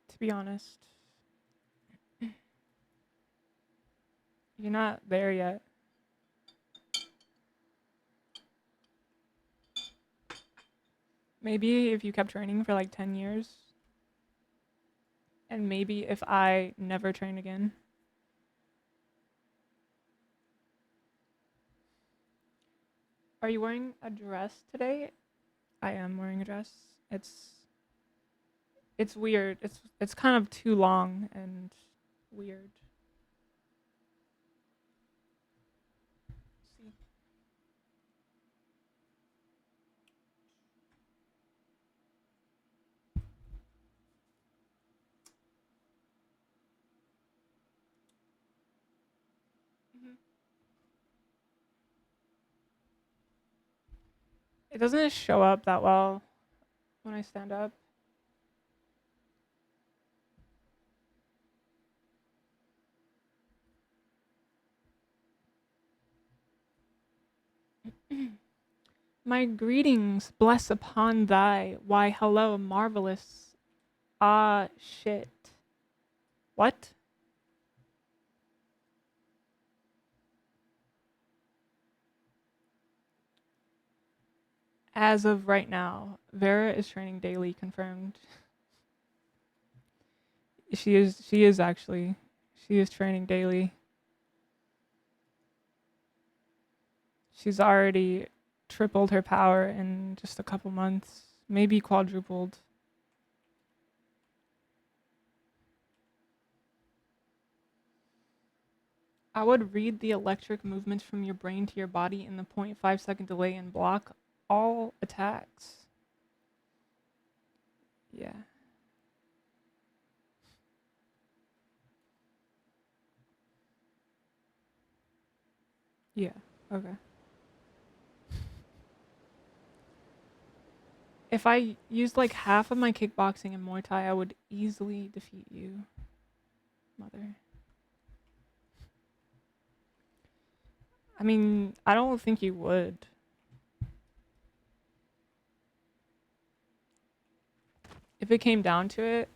To be honest. You're not there yet. Maybe if you kept training for like 10 years. And maybe if I never train again. Are you wearing a dress today? I am wearing a dress. It's weird. It's kind of too long and weird. See. It doesn't show up that well when I stand up. My greetings, bless upon thy. Why, hello, marvelous. Ah, shit. What? As of right now, Vera is training daily, confirmed. She is actually. She is training daily. She's already tripled her power in just a couple months, maybe quadrupled. I would read the electric movements from your brain to your body in the 0.5 second delay and block all attacks. Yeah. Yeah. Okay. If I used like half of my kickboxing and Muay Thai, I would easily defeat you, mother. I mean, I don't think you would. If it came down to it.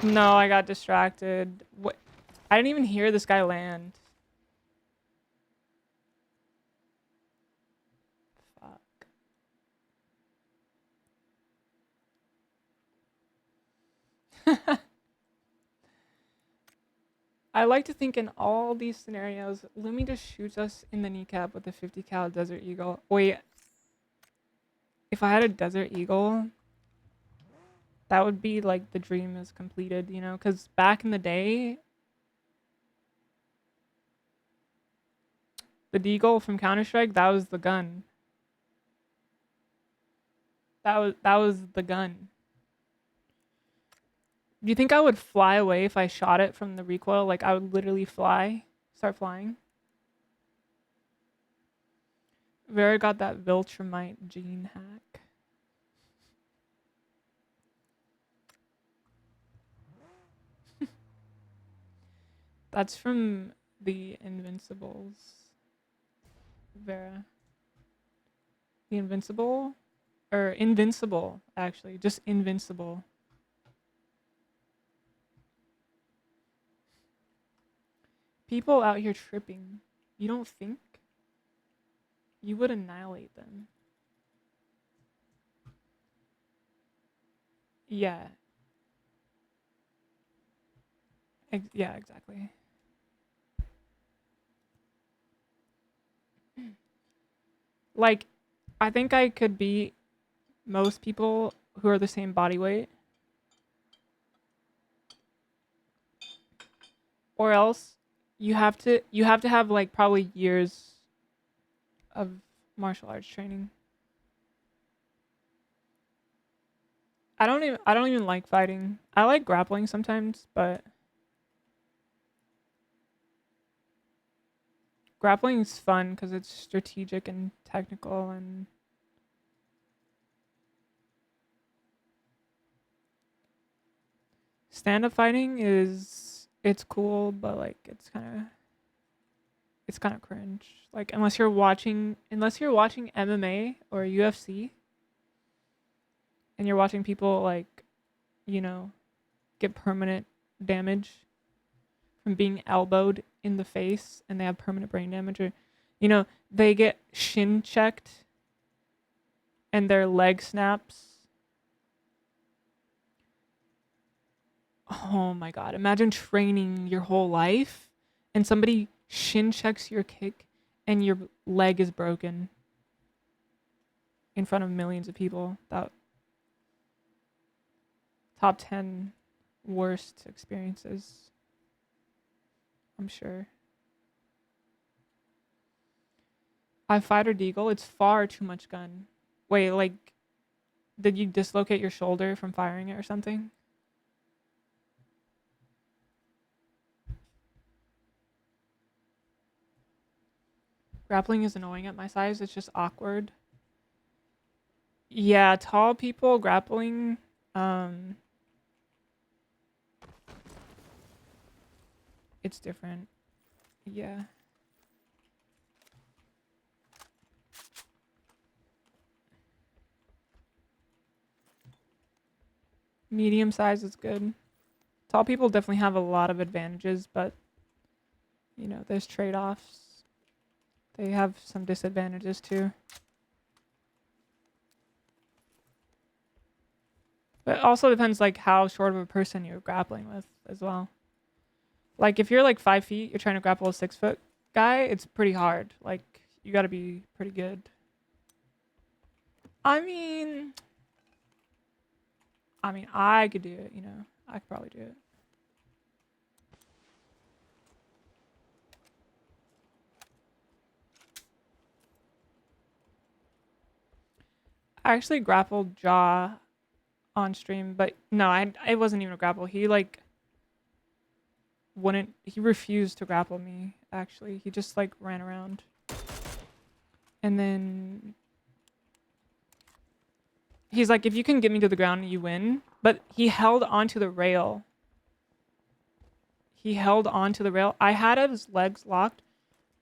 No, I got distracted. What? I didn't even hear this guy land. Fuck. I like to think in all these scenarios, Lumi just shoots us in the kneecap with a 50 cal Desert Eagle. Wait, if I had a Desert Eagle, that would be like the dream is completed, you know? Because back in the day, the Deagle from Counter Strike, that was the gun. That was the gun. Do you think I would fly away if I shot it from the recoil? Like I would literally start flying. Vera got that Viltrumite gene hack. That's from the Invincibles. Vera. The Invincible? Or Invincible, actually. Just Invincible. People out here tripping. You don't think? You would annihilate them. Yeah. Yeah, exactly. Like, I think I could beat most people who are the same body weight. Or else you have to have like probably years of martial arts training. I don't even like fighting. I like grappling sometimes, but grappling is fun cuz it's strategic and technical, and stand-up fighting it's cool, but like it's kind of cringe. Like unless you're watching MMA or UFC and you're watching people like, you know, get permanent damage from being elbowed in the face and they have permanent brain damage, or they get shin checked and their leg snaps. Oh my god, imagine training your whole life and somebody shin checks your kick and your leg is broken in front of millions of people. That top 10 worst experiences, I'm sure. I fighter deagle, it's far too much gun. Wait, like did you dislocate your shoulder from firing it or something? Grappling is annoying at my size. It's just awkward. Yeah, tall people grappling. Um, it's different. Yeah. Medium size is good. Tall people definitely have a lot of advantages, but there's trade-offs. They have some disadvantages too. But it also depends like how short of a person you're grappling with as well. Like if you're like 5 feet, you're trying to grapple a 6 foot guy, it's pretty hard. Like you got to be pretty good. I mean, I could do it, you know. I could probably do it. I actually grappled Jaw on stream, but no, it wasn't even a grapple. He like wouldn't. He refused to grapple me. Actually, he just like ran around, and then he's like, "If you can get me to the ground, you win." But he held onto the rail. He held onto the rail. I had his legs locked,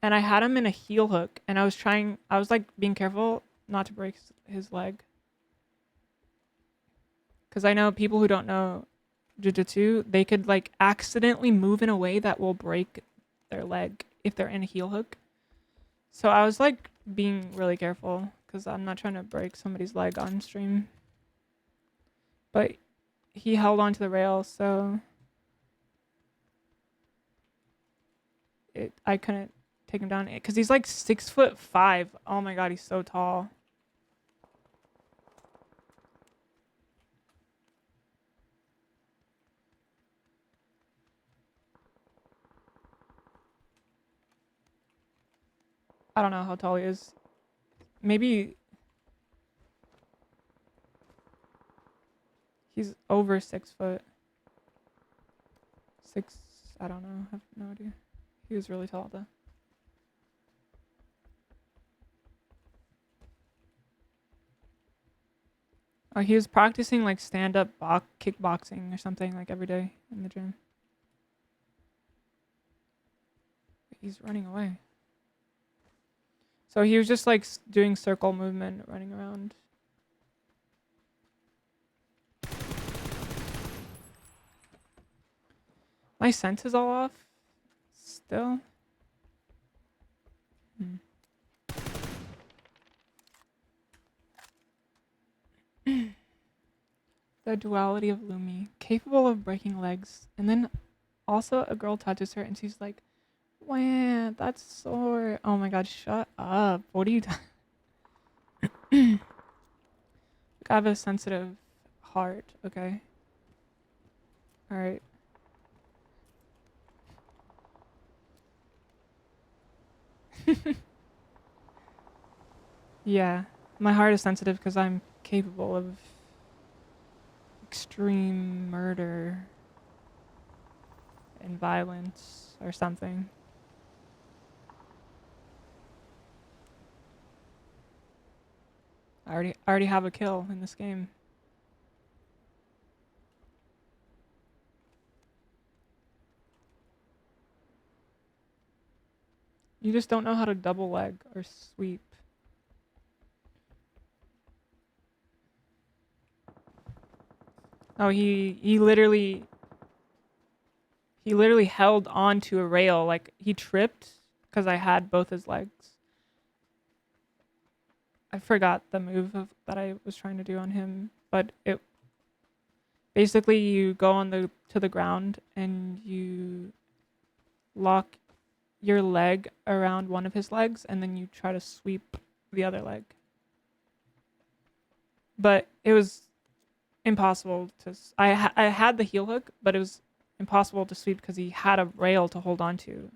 and I had him in a heel hook, and I was like being careful not to break his leg. Because I know people who don't know jiu-jitsu, they could like accidentally move in a way that will break their leg if they're in a heel hook. So I was like being really careful because I'm not trying to break somebody's leg on stream. But he held onto the rail, so I couldn't take him down because he's like 6'5". Oh my god, he's so tall. I don't know how tall he is. Maybe he's over 6 foot. Six, I don't know. I have no idea. He was really tall though. Oh, he was practicing like stand-up kickboxing or something like every day in the gym. He's running away. So he was just like doing circle movement, running around. My sense is all off. Still. The duality of Lumi, capable of breaking legs, and then also a girl touches her and she's like, "Wow, that's sore." Oh my god, shut up! What are you? I have a sensitive heart. Okay. All right. Yeah, my heart is sensitive because I'm capable of extreme murder and violence or something. I already have a kill in this game. You just don't know how to double leg or sweep. Oh, he literally held on to a rail, like he tripped because I had both his legs. I forgot the move that I was trying to do on him, but it basically you go to the ground and you lock your leg around one of his legs and then you try to sweep the other leg. But it was impossible to. I had the heel hook, but it was impossible to sweep because he had a rail to hold on to.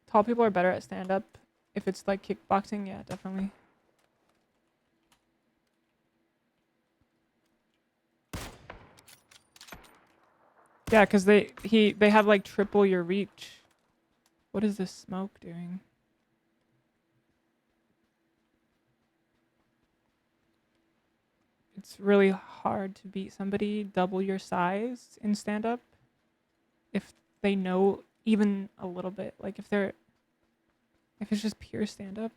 Tall people are better at stand up. If it's like kickboxing, yeah, definitely. Yeah, because they have like triple your reach. What is this smoke doing? It's really hard to beat somebody double your size in stand up if they know even a little bit. Like if it's just pure stand up.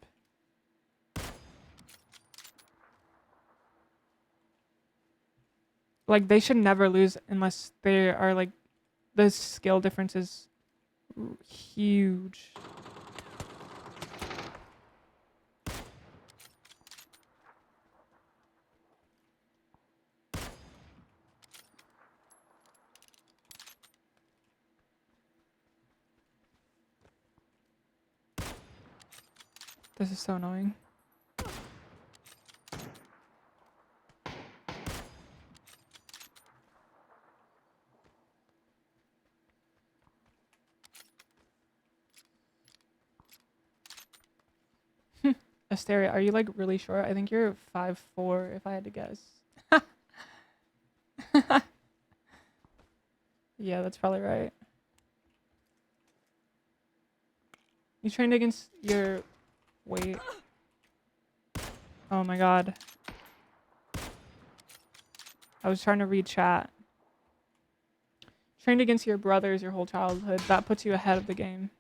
Like they should never lose unless they are like the skill difference is huge. This is so annoying. Asteria, are you like really short? I think you're 5'4" if I had to guess. Yeah, that's probably right. You trained against your weight. Oh my god. I was trying to read chat. Trained against your brothers your whole childhood. That puts you ahead of the game.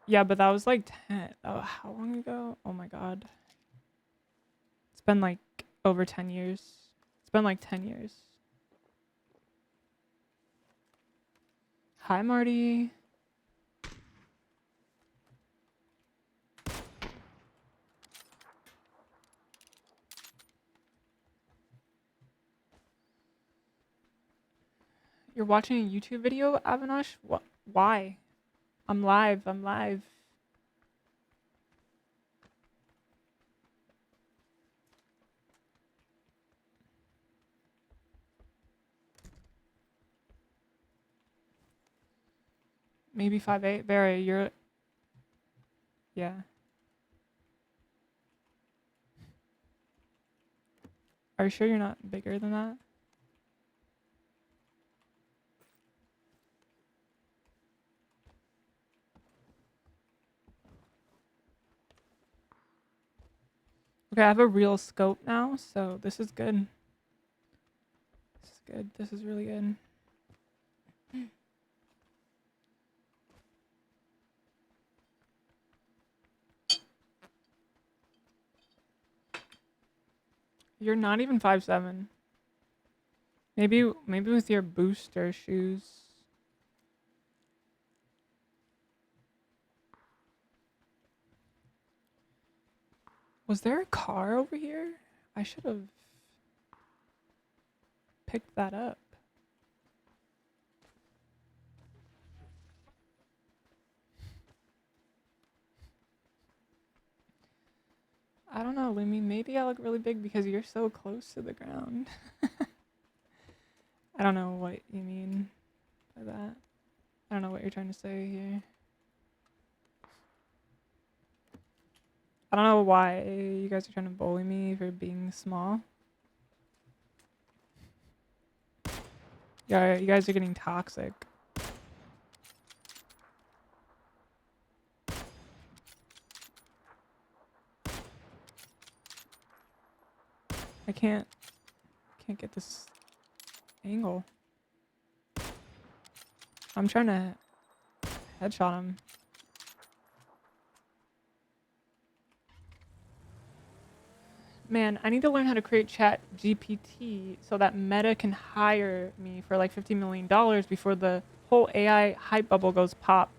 Yeah, but that was like 10. Oh, how long ago? Oh my god. It's been like over 10 years. It's been like 10 years. Hi, Marty. You're watching a YouTube video, Avinash? What? Why? I'm live. I'm live. Maybe 5'8". Barry, you're... Yeah. Are you sure you're not bigger than that? Okay, I have a real scope now, so this is good. This is good. This is really good. You're not even 5'7". Maybe with your booster shoes. Was there a car over here? I should have picked that up. I don't know, Lumi. Maybe I look really big because you're so close to the ground. I don't know what you mean by that. I don't know what you're trying to say here. I don't know why you guys are trying to bully me for being small. Yeah, you guys are getting toxic. I can't get this angle. I'm trying to headshot him. Man, I need to learn how to create chat GPT so that Meta can hire me for like $50 million before the whole AI hype bubble goes pop.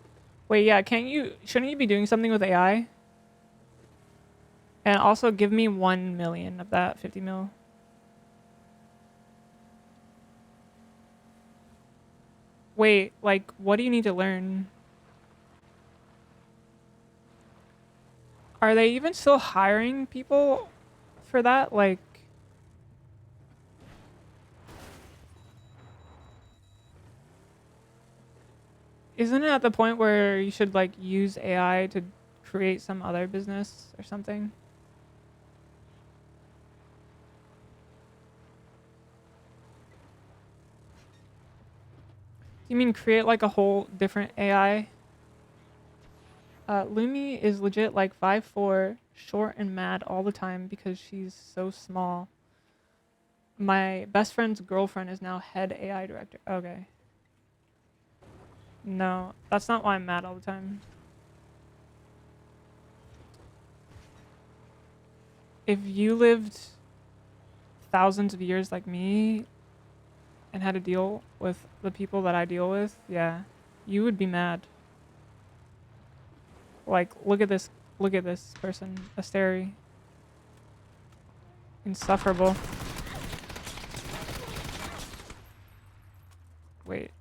Wait, yeah, shouldn't you be doing something with AI? And also give me 1 million of that 50 mil. Wait, like, what do you need to learn? Are they even still hiring people for that? Like, isn't it at the point where you should like use AI to create some other business or something? You mean create like a whole different AI? Lumi is legit like 5'4", short and mad all the time because she's so small. My best friend's girlfriend is now head AI director. Okay. No, that's not why I'm mad all the time. If you lived thousands of years like me and had to deal with the people that I deal with, yeah, you would be mad. Like, look at this person, Asteri. Insufferable. Wait.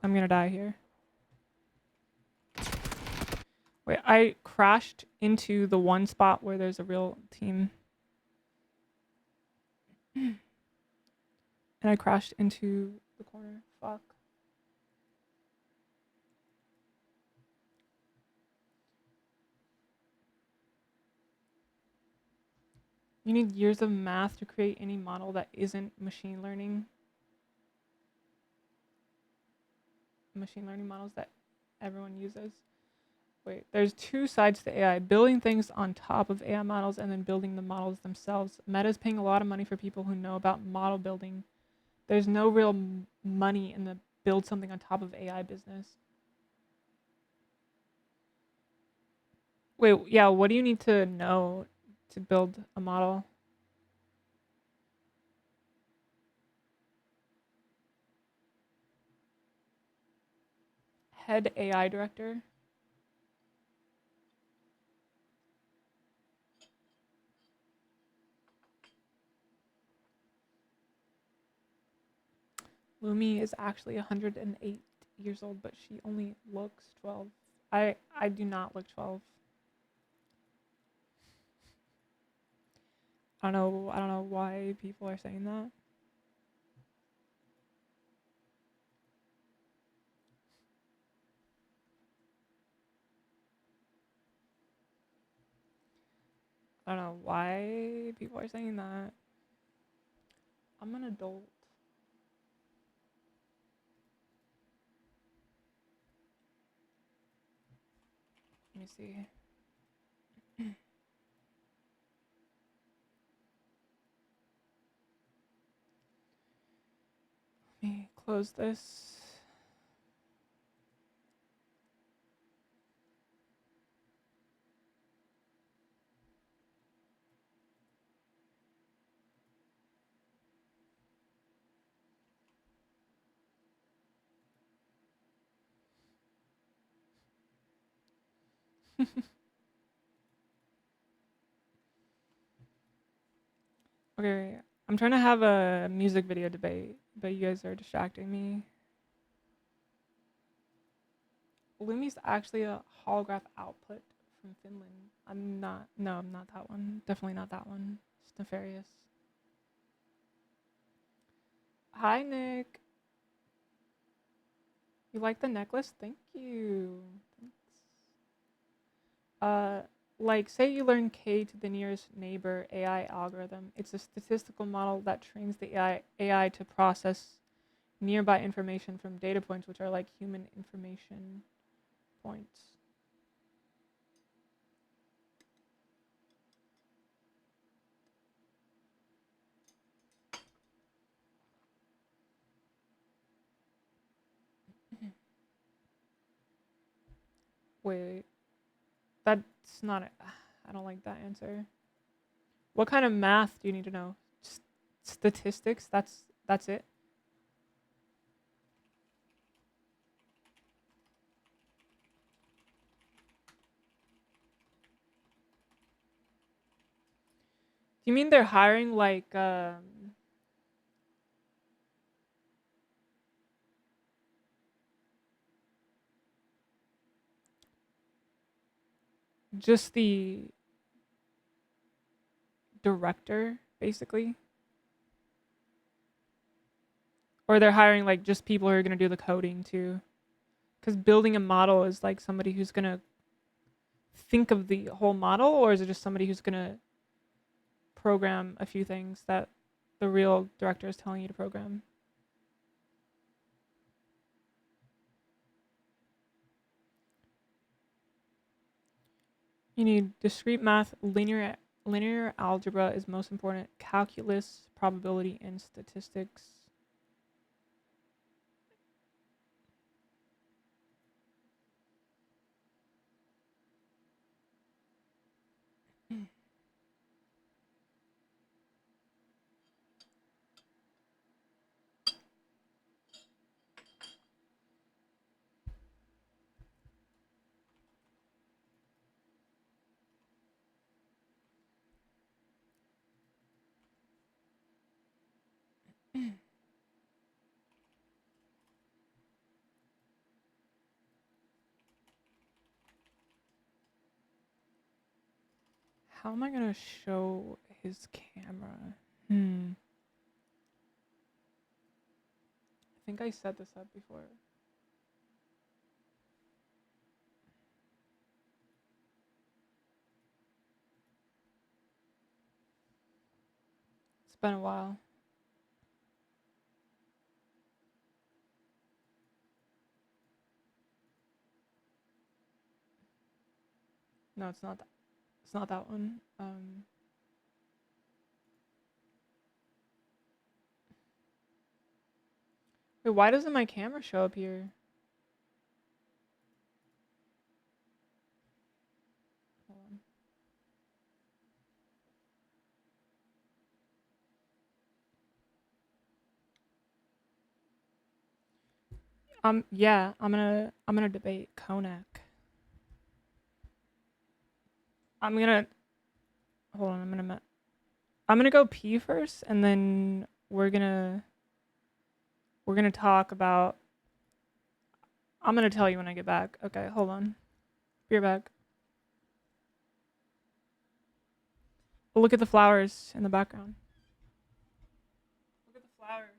I'm gonna die here. Wait, I crashed into the one spot where there's a real team. And I crashed into the corner. Fuck. You need years of math to create any model that isn't machine learning. Machine learning models that everyone uses. Wait, there's two sides to AI. Building things on top of AI models and then building the models themselves. Meta's paying a lot of money for people who know about model building. There's no real money in the build something on top of AI business. Wait, yeah, what do you need to know to build a model? Head AI director? Lumi is actually 108 years old, but she only looks 12. I do not look 12. I don't know why people are saying that. I don't know why people are saying that. I'm an adult. Let me see. Let me close this. Okay, I'm trying to have a music video debate, but you guys are distracting me. Lumi's actually a holograph output from Finland. I'm not. No, I'm not that one. Definitely not that one. It's nefarious. Hi, Nick. You like the necklace? Thank you. Thanks. Uh, like, say you learn K to the nearest neighbor AI algorithm. It's a statistical model that trains the AI to process nearby information from data points, which are like human information points. Wait, that's not it. I don't like that answer. What kind of math do you need to know? Statistics? That's it. Do you mean they're hiring like just the director basically? Or they're hiring like just people who are going to do the coding too? Cuz building a model is like somebody who's going to think of the whole model, or is it just somebody who's going to program a few things that the real director is telling you to program? You need discrete math, linear algebra is most important, calculus, probability, and statistics. How am I gonna show his camera? I think I set this up before. It's been a while. No, it's not that. It's not that one. Wait, why doesn't my camera show up here? Hold on. Yeah, I'm gonna debate Konak. I'm gonna hold on. I'm gonna go pee first, and then we're gonna talk about. I'm gonna tell you when I get back. Okay, hold on. Be right back. Look at the flowers in the background. Look at the flowers.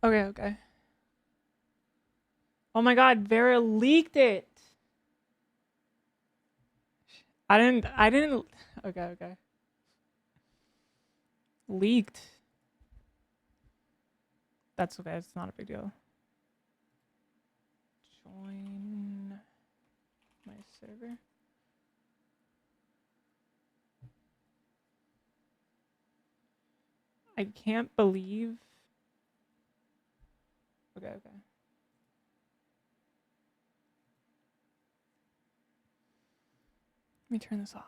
Okay. Oh my god, Vera leaked it. I didn't. Okay. Leaked. That's okay. It's not a big deal. Join my server. I can't believe. Okay, okay. Let me turn this off.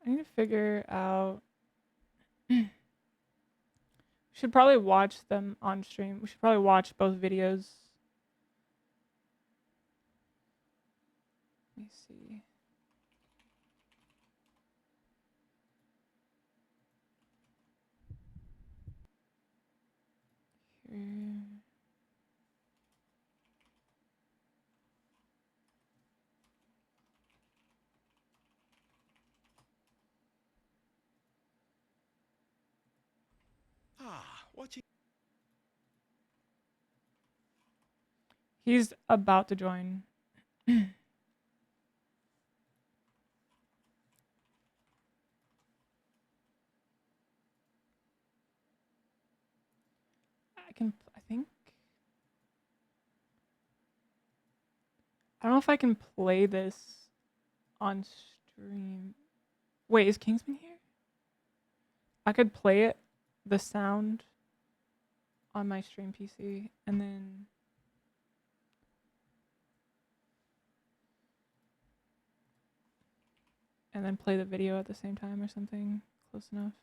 I need to figure out. We should probably watch them on stream. We should probably watch both videos. Let me see. Here. Watching. He's about to join. I think. I don't know if I can play this on stream. Wait, is Kingsman here? I could play it, the sound, on my stream PC, and then play the video at the same time or something. Close enough.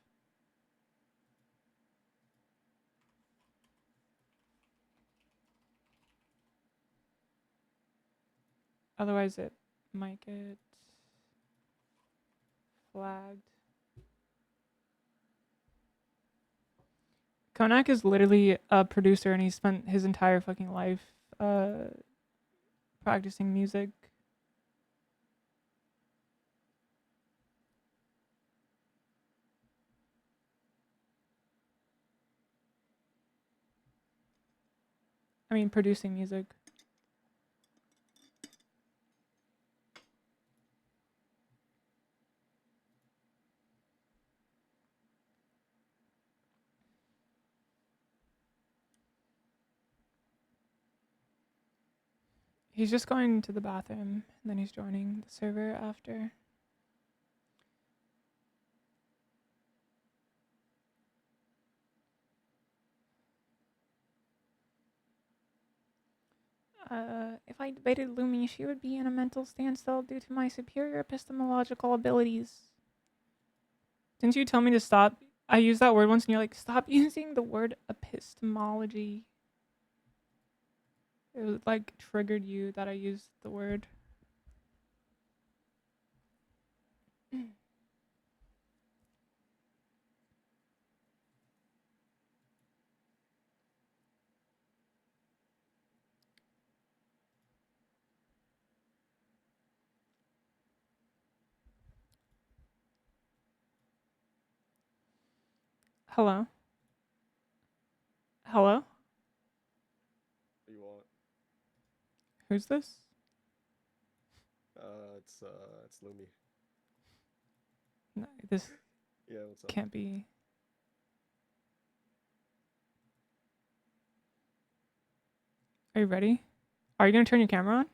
Otherwise, it might get flagged. Konak is literally a producer, and he spent his entire fucking life practicing music. I mean, producing music. He's just going to the bathroom, and then he's joining the server after. If I debated Lumi, she would be in a mental standstill due to my superior epistemological abilities. Didn't you tell me to stop? I used that word once, and you're like, stop using the word epistemology. It was like triggered you that I used the word. Hello? Hello? What do you want? Who's this? It's Lumi. No, this Yeah, what's up? can't be. Are you ready? Are you gonna turn your camera on?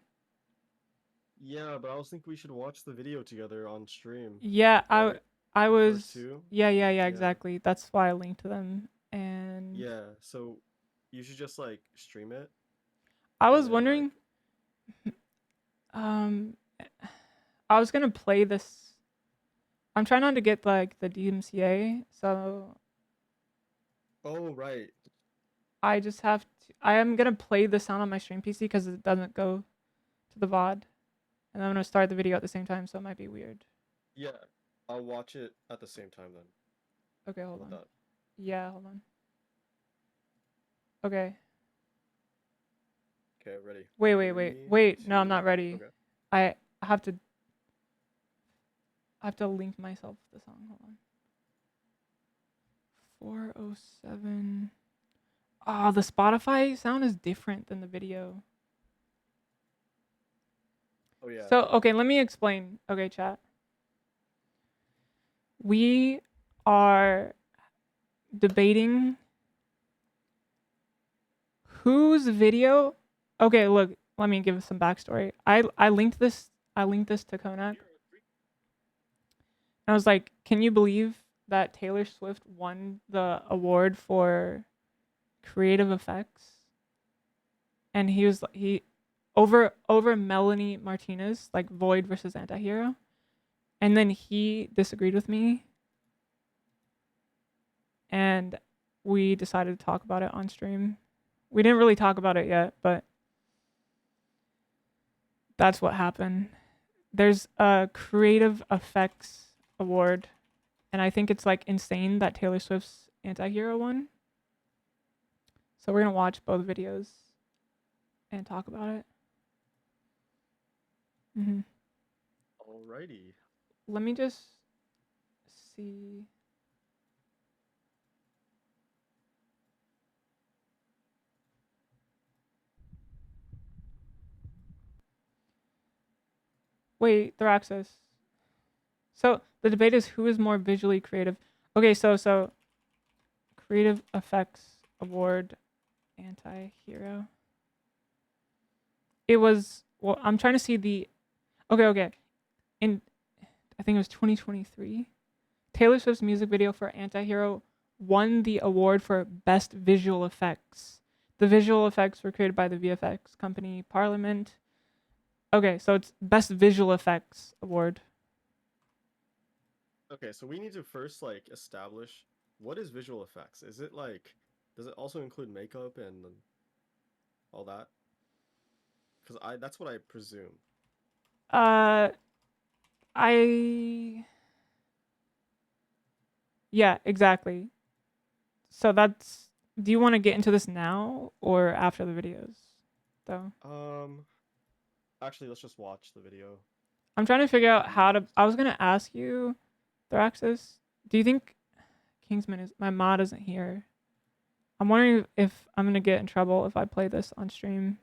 Yeah, but I was thinking we should watch the video together on stream. Yeah, Right? I The was. first two? Yeah, Yeah. exactly. That's why I linked to them. And Yeah, so you should just like stream it. I and was then, wondering. Um, I was gonna play this. I'm trying not to get like the DMCA, so Oh, right. I just have to. I am gonna play the sound on my stream PC because it doesn't go to the VOD, and I'm gonna start the video at the same time, so it might be weird. Yeah, I'll watch it at the same time then. Okay, How hold about on. that? Yeah, hold on. Okay. Okay, ready. Wait. 3, No, I'm 2. not ready. Okay. I have to. I have to link myself to the song. Hold on. 407. Oh, the Spotify sound is different than the video. Oh yeah. So, okay, let me explain. Okay, chat. We are debating whose video. Okay, look, let me give some backstory. I linked this to Konak. I was like, can you believe that Taylor Swift won the award for creative effects? And he over Melanie Martinez, like Void versus Antihero. And then he disagreed with me. And we decided to talk about it on stream. We didn't really talk about it yet, but that's what happened. There's a creative effects award, and I think it's like insane that Taylor Swift's Antihero won. So we're gonna watch both videos and talk about it. Alrighty. Let me just see. Wait, Thraxis. So the debate is who is more visually creative. Okay, so creative effects award Antihero. It was, well, I'm trying to see the okay. In I think it was 2023. Taylor Swift's music video for Antihero won the award for best visual effects. The visual effects were created by the VFX company Parliament. Okay, so it's best visual effects award. Okay, so we need to first like establish what is visual effects. Is it like, does it also include makeup and all that? Because that's what I presume. Yeah, exactly. So that's, do you want to get into this now or after the videos though? Actually, let's just watch the video. I'm trying to figure out how to, I was going to ask you, Thraxis, do you think Kingsman is, my mod isn't here. I'm wondering if I'm going to get in trouble if I play this on stream.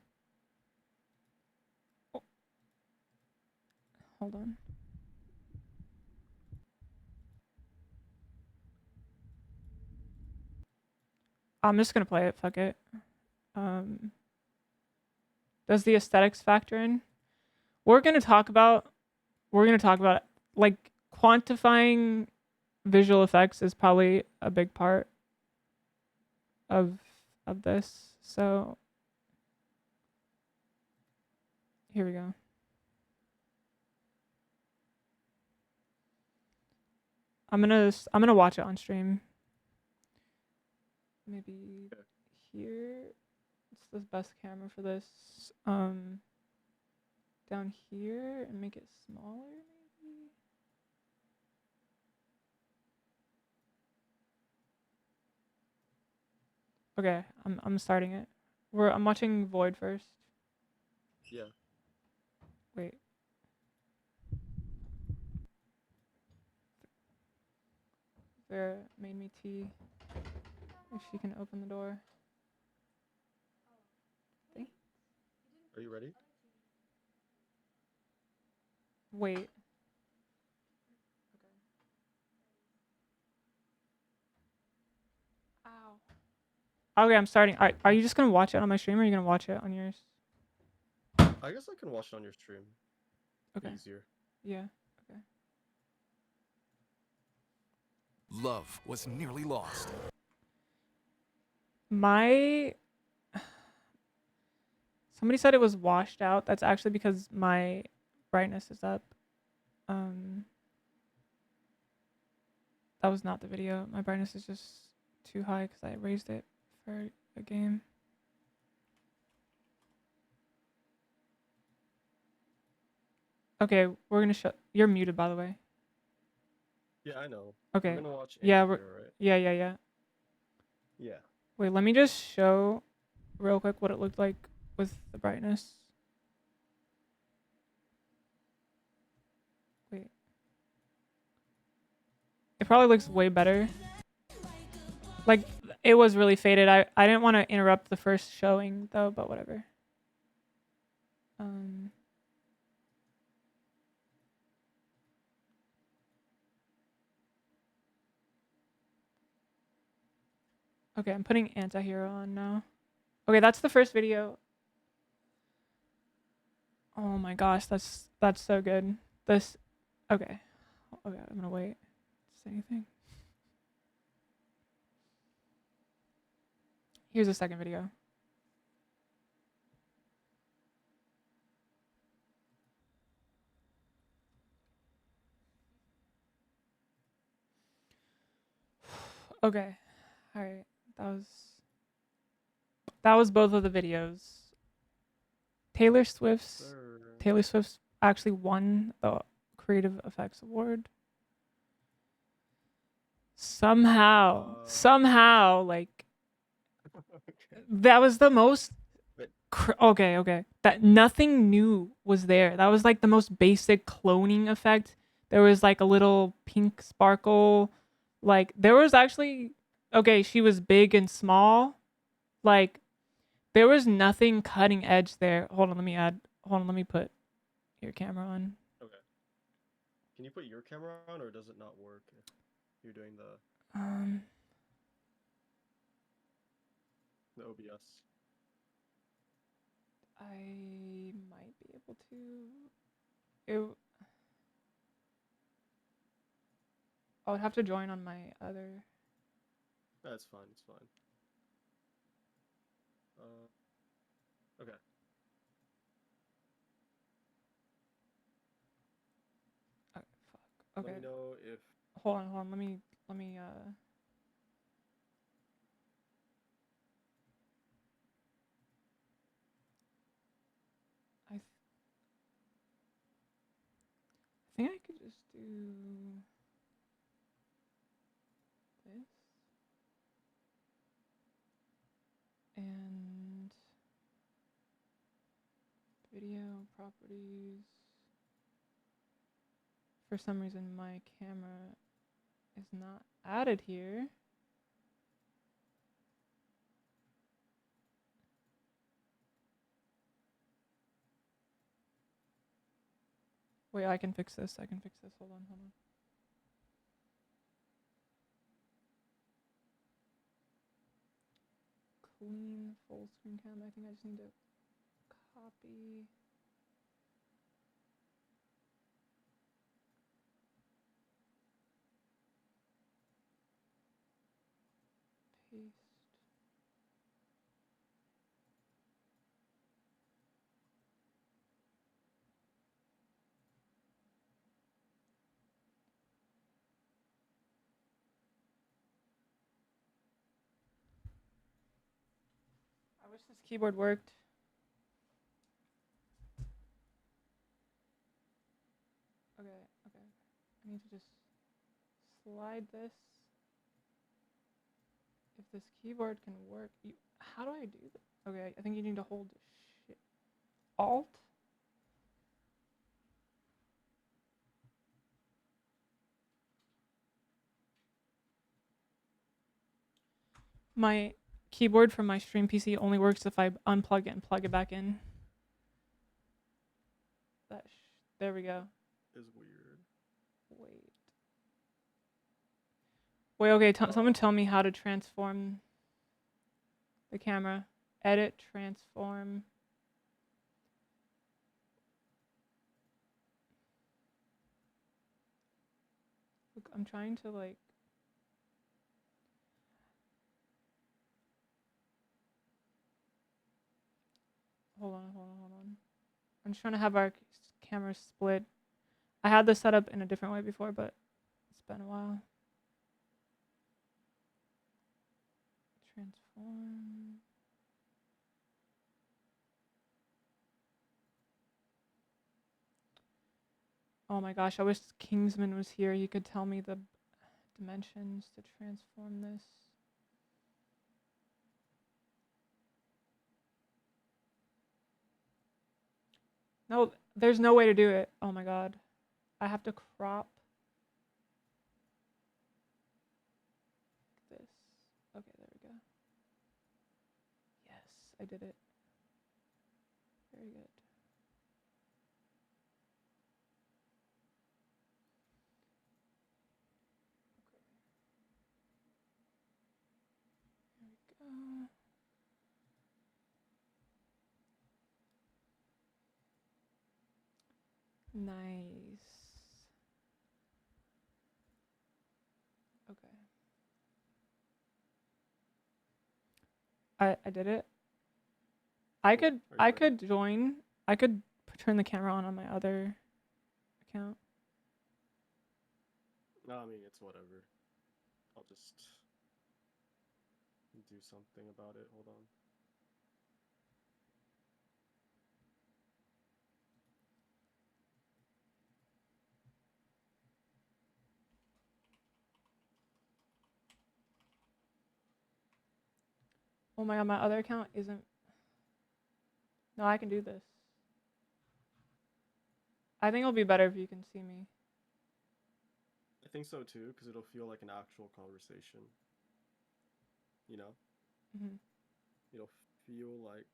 Hold on. I'm just gonna play it. Fuck it. Does the aesthetics factor in? We're gonna talk about like quantifying visual effects is probably a big part of this. So here we go. I'm gonna watch it on stream. Maybe here. It's the best camera for this. Down here and make it smaller maybe. Okay, I'm starting it. I'm watching Void first. Yeah. Wait. Vera made me tea. If she can open the door. Are you ready? Wait. Okay. Ow. Okay, I'm starting. Are you just gonna watch it on my stream or are you gonna watch it on yours? I guess I can watch it on your stream. Okay. Easier. Yeah. Okay. Love was nearly lost. Somebody said it was washed out. That's actually because my brightness is up. That was not the video. My brightness is just too high because I raised it for a game. Okay, we're gonna show. You're muted, by the way. Yeah, I know. Okay. We're gonna watch. Yeah, right? yeah. Yeah. Wait, let me just show real quick what it looked like with the brightness. Wait. It probably looks way better. Like, it was really faded. I didn't want to interrupt the first showing though, but whatever. Okay, I'm putting anti-hero on now. Okay, that's the first video. Oh my gosh, that's so good. This, okay. Okay, I'm gonna wait. Say anything. Here's the second video. Okay, all right. That was both of the videos. Taylor Swift's actually won the Creative Effects Award. Somehow, like Okay. that was the most. But- Okay. That nothing new was there. That was like the most basic cloning effect. There was like a little pink sparkle. Like there was actually okay. She was big and small. Like there was nothing cutting edge there. Hold on, let me put your camera on. Okay. Can you put your camera on, or does it not work if you're doing the OBS? I might be able to. It, I would have to join on my other. That's fine. It's fine. Okay. Oh, fuck. Okay. Let me know if. Hold on. Let me. I think I could just do this and video properties. For some reason, my camera is not added here. Wait, I can fix this. Hold on. Clean full screen cam. I think I just need to copy. Paste. I wish this keyboard worked. Okay. I need to just slide this. If this keyboard can work, how do I do this? Okay, I think you need to hold Alt. My keyboard from my stream PC only works if I unplug it and plug it back in. There we go. Is weird. Wait, okay, someone tell me how to transform the camera. Edit, transform. Look, I'm trying to like. Hold on. I'm just trying to have our cameras split. I had this set up in a different way before, but it's been a while. Transform. Oh my gosh, I wish Kingsman was here. He could tell me the dimensions to transform this. No, there's no way to do it. Oh my god. I have to crop this. Okay. I did it. Very good. There we go. Nice. Okay. I did it. I Cool. could Are you ready? could join. I could turn the camera on my other account. No, I mean it's whatever. I'll just do something about it. Hold on. Oh my god, my other account isn't. No, I can do this. I think it'll be better if you can see me. I think so too, because it'll feel like an actual conversation. You know? Hmm. It'll feel like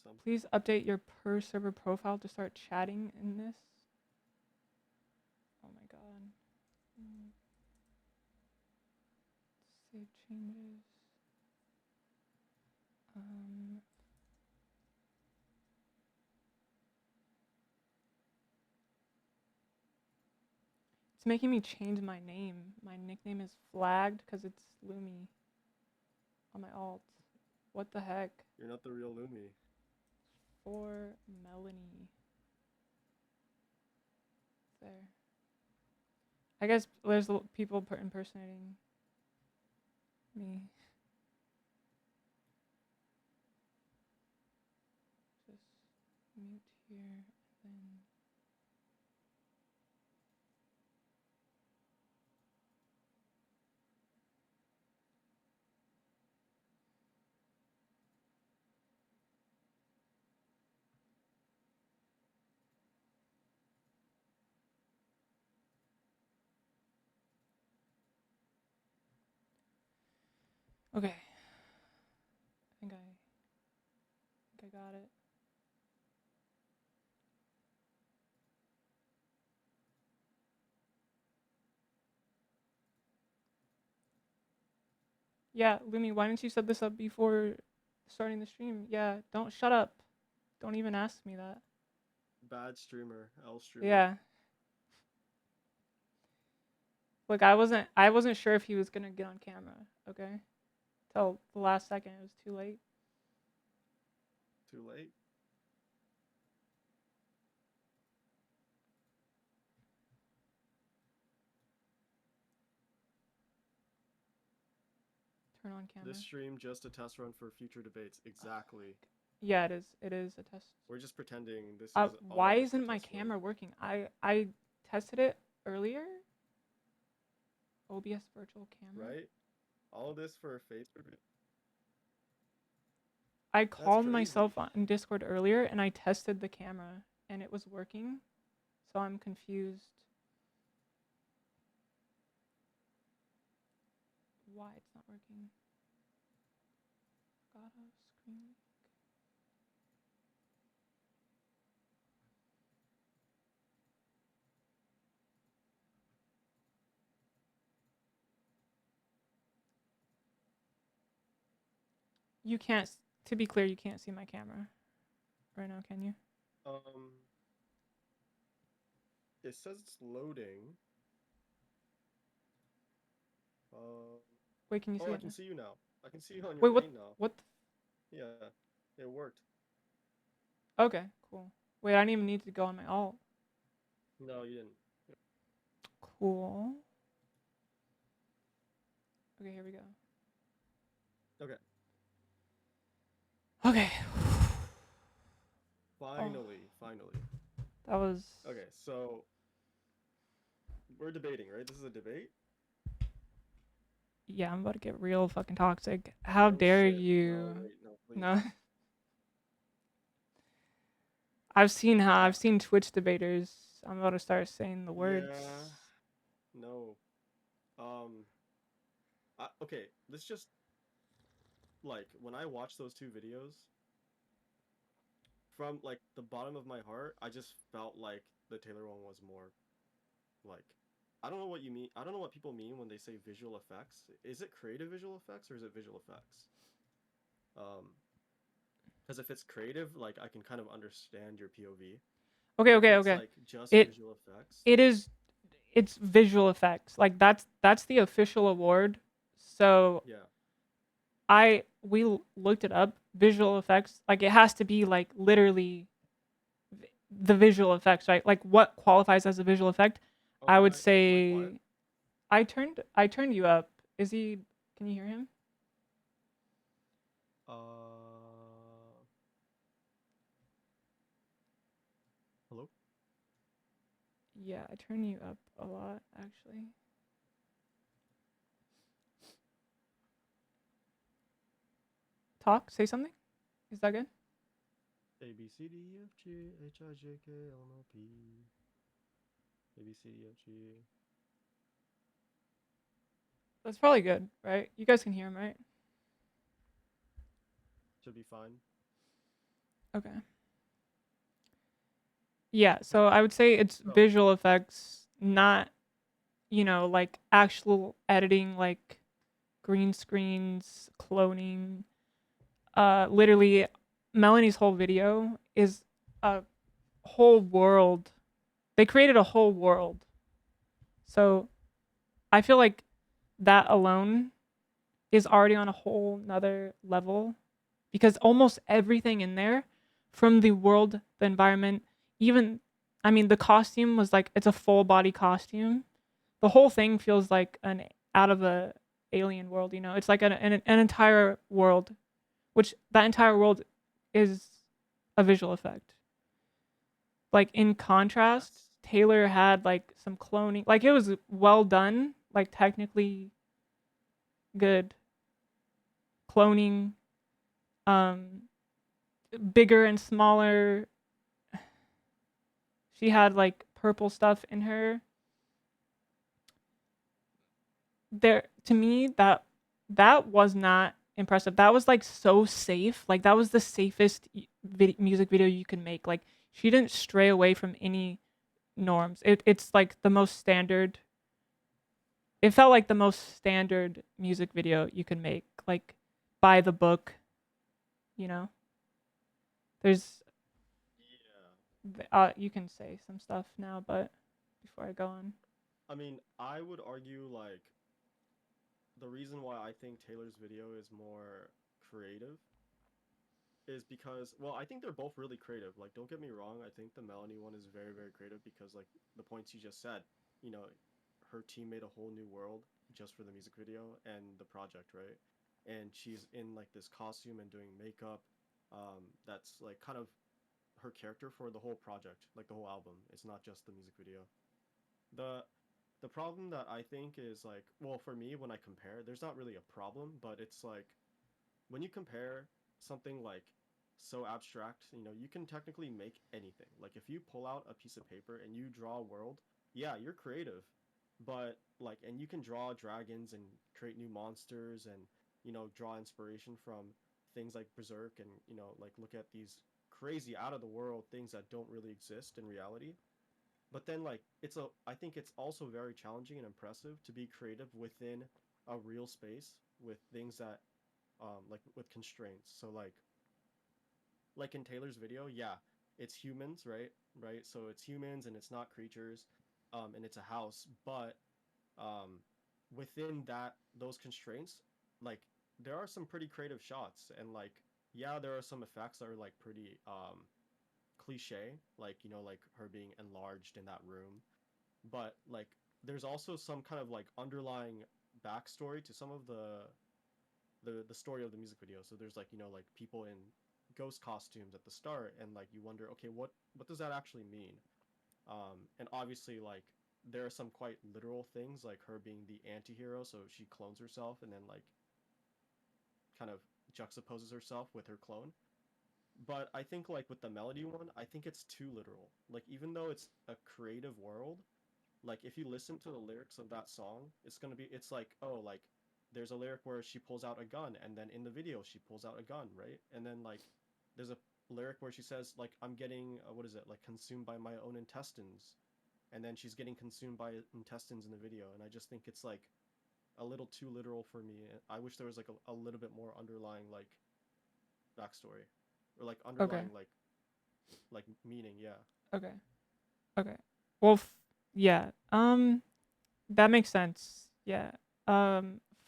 something. Please update your per server profile to start chatting in this. Oh my god. Save changes. It's making me change my name. My nickname is flagged because it's Lumi on my alt. What the heck? You're not the real Lumi. For Melanie. There. I guess there's people impersonating me. Just mute here and then. Okay. I think I got it. Yeah, Lumi, why didn't you set this up before starting the stream? Yeah, don't shut up. Don't even ask me that. Bad streamer. L streamer. Yeah. Look, I wasn't sure if he was gonna get on camera, okay? Till the last second, it was too late. Too late. Turn on camera. This stream just a test run for future debates. Exactly. Yeah, it is. It is a test. We're just pretending this is Why all just a isn't my test run. camera working? I tested it earlier. OBS virtual camera. Right? All this for a Facebook. I called crazy. myself on Discord earlier and I tested the camera and it was working. So I'm confused why it's not working. Got a screen leak. You can't, to be clear, you can't see my camera right now, can you? It says it's loading. Wait, can you see I it can now? see you now. I can see you on your Wait, main now. what? Yeah, it worked. Okay, cool. Wait, I didn't even need to go on my alt. No, you didn't. Cool. Okay, here we go. Okay. Okay. Finally. That was. Okay, so we're debating, right? This is a debate? Yeah, I'm about to get real fucking toxic. How Oh, dare shit. you? No, wait, no, please. No. I've seen Twitch debaters. I'm about to start saying the words. Yeah. No. Okay, let's like when I watched those two videos, from like the bottom of my heart, I just felt like the Taylor one was more like, I don't know what you mean. I don't know what people mean when they say visual effects. Is it creative visual effects or is it visual effects? Um, because if it's creative, like I can kind of understand your POV. Okay, But if okay, it's okay. like just It visual effects, it is it's visual effects. Like that's the official award. So yeah, looked it up. Visual effects, like it has to be like literally the visual effects, right? Like what qualifies as a visual effect? oh, I am would I quiet? say I turned you up. Is he? Can you hear him? Hello? Yeah, I turn you up a lot actually. Talk. Say something. Is that good? A B C D E F G H I J K L M N O P. A B C D E F G. That's probably good, right? You guys can hear him, right? Should be fine. Okay. Yeah, Okay. so I would say it's So visual effects, not, like actual editing, like green screens, cloning. Literally, Melanie's whole video is a whole world. They created a whole world. So I feel like that alone is already on a whole nother level because almost everything in there, from the world, the environment, even, I mean, the costume was like, it's a full body costume. The whole thing feels like an out of a alien world, It's like an entire world, which that entire world is a visual effect. Like in contrast, that's Taylor had like some cloning. Like it was well done, like technically good cloning, um bigger and smaller. She had like purple stuff in her. There, to me, that was not impressive. That was like so safe. Like that was the safest music video you can make. Like she didn't stray away from any norms. It's like the most standard. It felt like the most standard music video you can make. Like by the book, you know. There's yeah. you can say some stuff now, but before I go on. I mean, I would argue like the reason why I think Taylor's video is more creative is because, well, I think they're both really creative. Like, don't get me wrong, I think the Melanie one is very, very creative because, like, the points you just said, you know, her team made a whole new world just for the music video and the project, right? And she's in like this costume and doing makeup. That's like kind of her character for the whole project, like the whole album. It's not just the music video. The the problem that I think is like, well, for me when I compare, there's not really a problem, but it's like when you compare something like so abstract, you can technically make anything. Like if you pull out a piece of paper and you draw a world, yeah, you're creative. But like, and you can draw dragons and create new monsters and, draw inspiration from things like Berserk and, like look at these crazy out of the world things that don't really exist in reality. But then like I think it's also very challenging and impressive to be creative within a real space with things that like with constraints. So like in Taylor's video, yeah, it's humans, right? Right? So it's humans and it's not creatures, and it's a house, but um within those constraints, like there are some pretty creative shots and like yeah, there are some effects that are like pretty cliche, like like her being enlarged in that room, but like there's also some kind of like underlying backstory to some of the story of the music video. So there's like like people in ghost costumes at the start, and like you wonder, okay, what does that actually mean? And obviously like there are some quite literal things, like her being the anti-hero, so she clones herself and then like kind of juxtaposes herself with her clone. But I think like with the melody one, I think it's too literal. Like even though it's a creative world, like if you listen to the lyrics of that song, it's like, oh, like there's a lyric where she pulls out a gun, and then in the video she pulls out a gun, right? And then like there's a lyric where she says like I'm getting what is it, like consumed by my own intestines, and then she's getting consumed by intestines in the video, and I just think it's like a little too literal for me. I wish there was like a little bit more underlying like backstory, or like Okay. underlying like meaning. Yeah. Okay. Okay. Well, yeah. That makes sense. Yeah.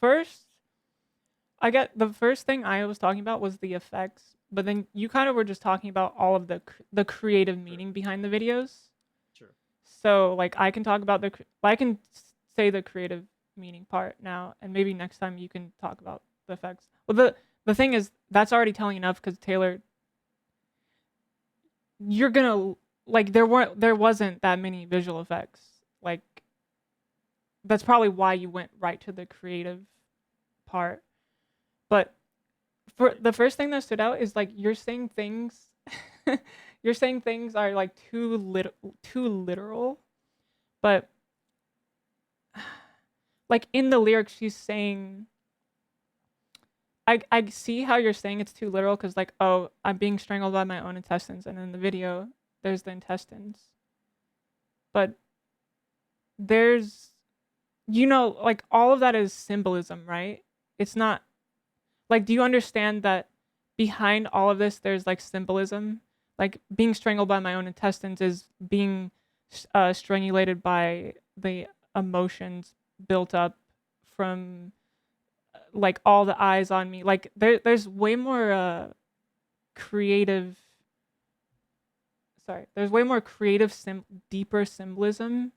First, I get the first thing I was talking about was the effects, but then you kind of were just talking about all of the creative meaning behind the videos. Sure. So like I can talk about I can say the creative meaning part now, and maybe next time you can talk about the effects. Well, the thing is that's already telling enough because Taylor, you're gonna like there wasn't that many visual effects. Like that's probably why you went right to the creative part. But for the first thing that stood out is like you're saying things you're saying things are like too literal, but like in the lyrics she's saying I see how you're saying it's too literal because like, oh, I'm being strangled by my own intestines, and in the video there's the intestines. But there's like all of that is symbolism, right? It's not like, do you understand that behind all of this there's like symbolism? Like being strangled by my own intestines is being strangulated by the emotions built up from like all the eyes on me. Like there's way more creative there's way more creative deeper symbolism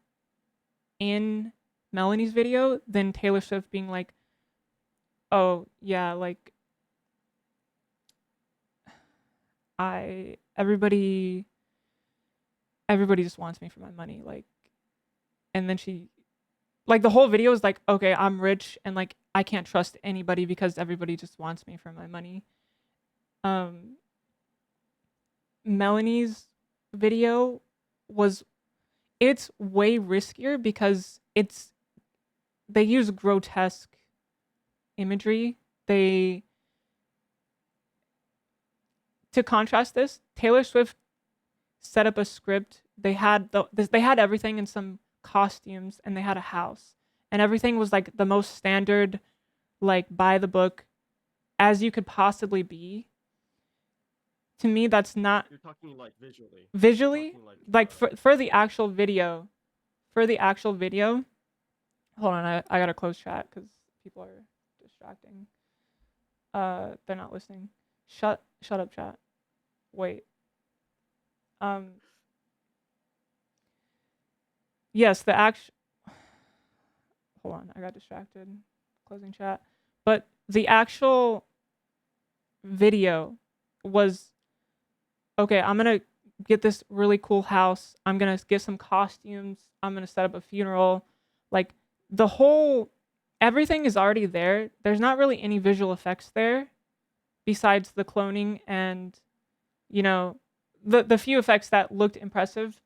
in Melanie's video than Taylor Swift being like, oh yeah, like everybody just wants me for my money, like, and then she like the whole video is like, okay, I'm rich and like I can't trust anybody because everybody just wants me for my money. Melanie's video it's way riskier because they use grotesque imagery. To contrast this, Taylor Swift set up a script. They had everything in some costumes, and they had a house, and everything was like the most standard, like by the book as you could possibly be. To me, that's not. You're talking like visually. Visually, Talking, like for the actual video, hold on, I gotta close chat because people are distracting. They're not listening. Shut up, chat. Wait. Yes, the actual. Hold on, I got distracted. Closing chat. But the actual video was, okay, I'm gonna get this really cool house. I'm gonna get some costumes. I'm gonna set up a funeral. Like everything is already there. There's not really any visual effects there besides the cloning and, the few effects that looked impressive.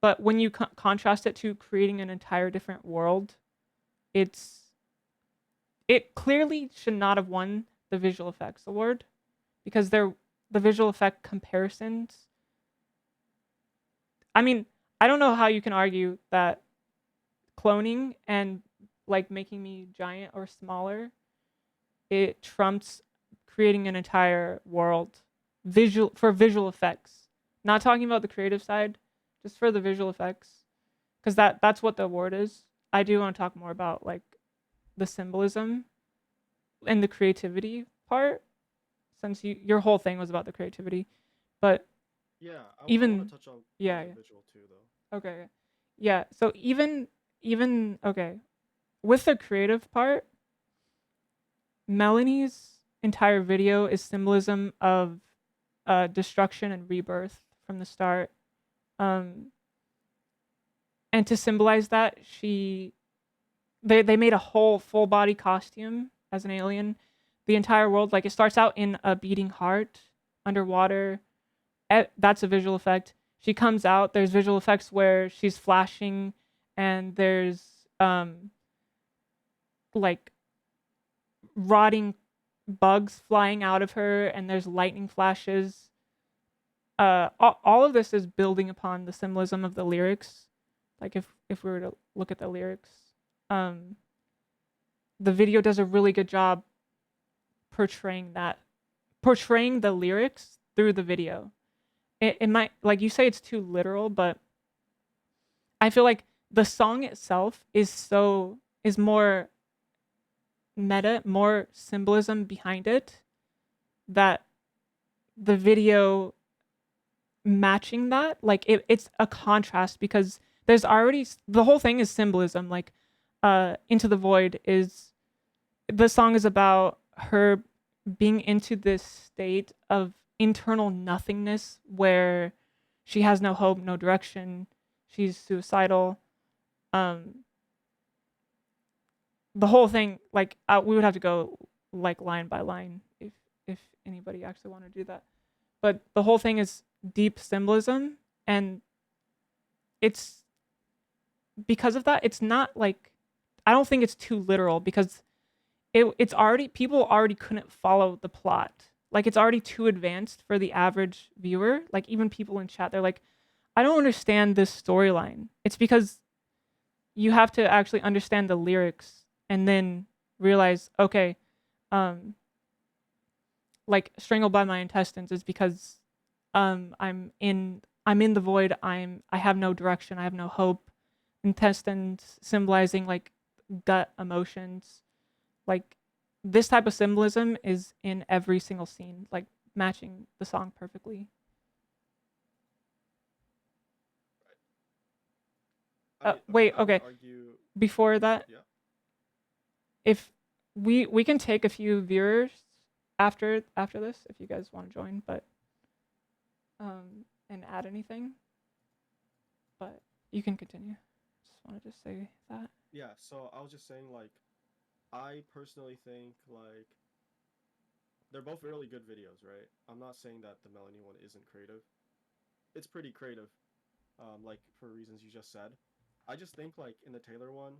But when you contrast it to creating an entire different world, it clearly should not have won the visual effects award because the visual effect comparisons. I mean, I don't know how you can argue that cloning and like making me giant or smaller, it trumps creating an entire world for visual effects. Not talking about the creative side, just for the visual effects, because that's what the award is. I do want to talk more about like the symbolism and the creativity part, since your whole thing was about the creativity. But yeah, I even want to touch on yeah, the yeah. visual too, though. Okay. Yeah. So even okay, with the creative part, Melanie's entire video is symbolism of destruction and rebirth from the start. And to symbolize that, they made a whole full body costume as an alien. The entire world, like it starts out in a beating heart underwater. That's a visual effect. She comes out. There's visual effects where she's flashing, and there's like rotting bugs flying out of her, and there's lightning flashes. All of this is building upon the symbolism of the lyrics. Like if we were to look at the lyrics, um, the video does a really good job portraying the lyrics through the video. It might, like you say, it's too literal, but I feel like the song itself is more meta, more symbolism behind it, that the video matching that, like it's a contrast, because there's already the whole thing is symbolism. Like Into the Void is, the song is about her being into this state of internal nothingness where she has no hope, no direction, she's suicidal. um the whole thing, like we would have to go like line by line if anybody actually want to do that, but the whole thing is deep symbolism, and it's because of that, it's not like, I don't think it's too literal, because it's already, people already couldn't follow the plot. Like it's already too advanced for the average viewer. Like even people in chat, they're like, I don't understand this storyline. It's because you have to actually understand the lyrics and then realize, okay, um, like Strangled by My Intestines is because I'm in the void. I have no direction. I have no hope. Intestines symbolizing like gut emotions. Like this type of symbolism is in every single scene, like matching the song perfectly. Wait, I would okay. argue. Before that, Yeah. if we can take a few viewers after this if you guys want to join, but and add anything, but you can continue. Just wanted to say that. Yeah. So I was just saying, like, I personally think like they're both really good videos, right? I'm not saying that the Melanie one isn't creative. It's pretty creative, like for reasons you just said. I just think like in the Taylor one,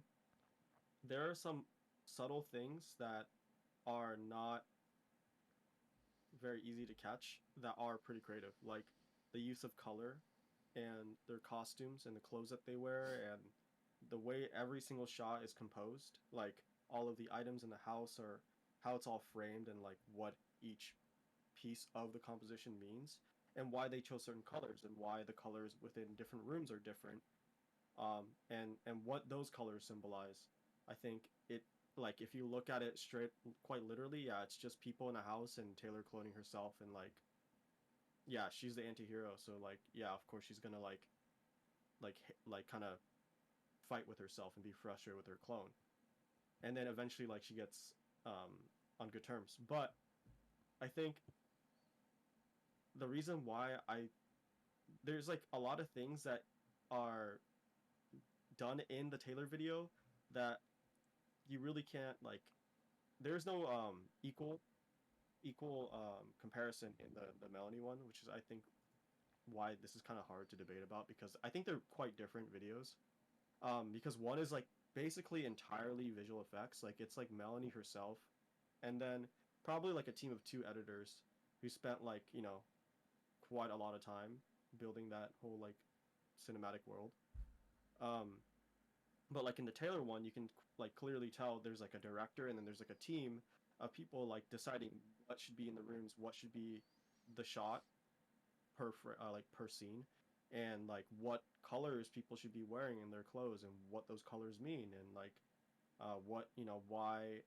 there are some subtle things that are not very easy to catch that are pretty creative, like the use of color and their costumes and the clothes that they wear and the way every single shot is composed, like all of the items in the house or how it's all framed and like what each piece of the composition means and why they chose certain colors and why the colors within different rooms are different, and what those colors symbolize. I think it, like if you look at it straight quite literally, yeah, it's just people in a house and Taylor cloning herself, and like yeah, she's the anti-hero, so like yeah, of course she's gonna like like kind of fight with herself and be frustrated with her clone, and then eventually like she gets on good terms. But I think the reason why I there's like a lot of things that are done in the Taylor video that you really can't like, there's no equal comparison in the Melanie one, which is I think why this is kind of hard to debate about, because I think they're quite different videos. Because one is like basically entirely visual effects, like it's like Melanie herself, and then probably like a team of two editors who spent like, you know, quite a lot of time building that whole like cinematic world. Um, but like in the Taylor one, you can like clearly tell there's like a director and then there's like a team of people like deciding what should be in the rooms, what should be the shot like per scene, and like what colors people should be wearing in their clothes and what those colors mean, and like what, you know, why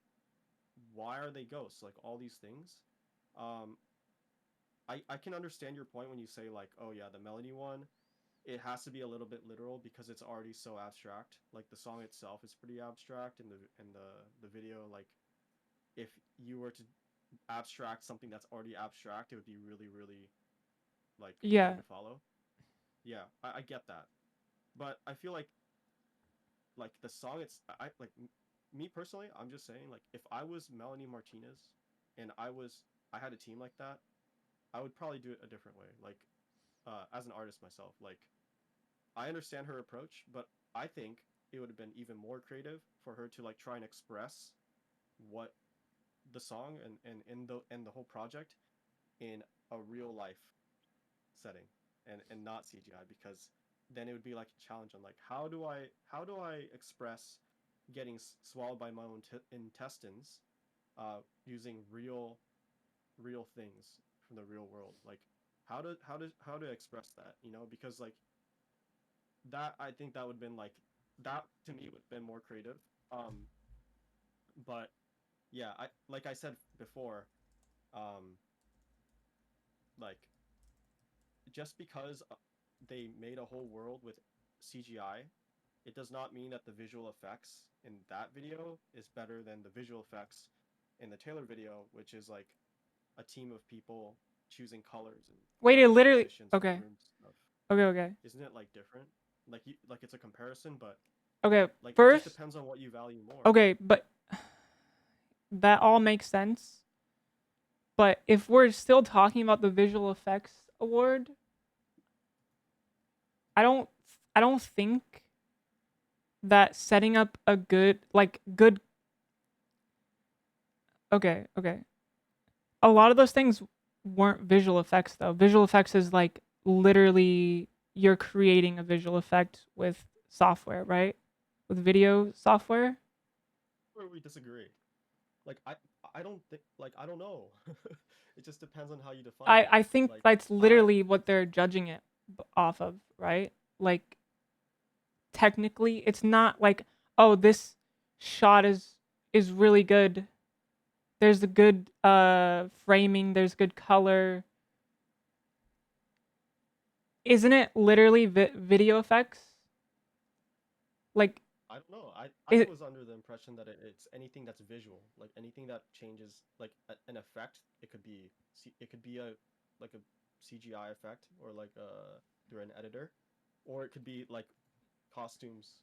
are they ghosts, like all these things. um I can understand your point when you say like, oh yeah, the Melanie one, it has to be a little bit literal because it's already so abstract. Like the song itself is pretty abstract, and the video, like if you were to abstract something that's already abstract, it would be really really like Yeah. hard to follow. Yeah, I get that, but I feel like the song, it's I like me personally, I'm just saying like if I was Melanie Martinez and I had a team like that, I would probably do it a different way. Like as an artist myself, like I understand her approach, but I think it would have been even more creative for her to like try and express what the song and the whole project in a real life setting and not CGI, because then it would be like a challenge on like how do I express getting swallowed by my own intestines using real things from the real world, like how to express that, because like that, I think that would have been like, that to me would have been more creative. um but yeah, I like I said before, um like just because they made a whole world with CGI, it does not mean that the visual effects in that video is better than the visual effects in the Taylor video, which is like a team of people choosing colors and Wait, it literally. compositions for Okay. rooms and stuff. Okay. Isn't it like different? Like like it's a comparison, but Okay. like it just First, depends on what you value more. okay, but that all makes sense. But if we're still talking about the visual effects award, I don't I don't think that setting up a good okay. A lot of those things weren't visual effects though. Visual effects is like literally you're creating a visual effect with software, right? With video software. Where we disagree. Like I don't think, like I don't know. It just depends on how you define it. I think Like that's I literally what they're judging it off of, right? Like technically it's not like, oh, this shot is really good. There's a good framing, there's good color. Isn't it literally video effects? Like I don't know. I it, was under the impression that it's anything that's visual, like anything that changes, like an effect. It could be a like a CGI effect, or like through an editor, or it could be like costumes,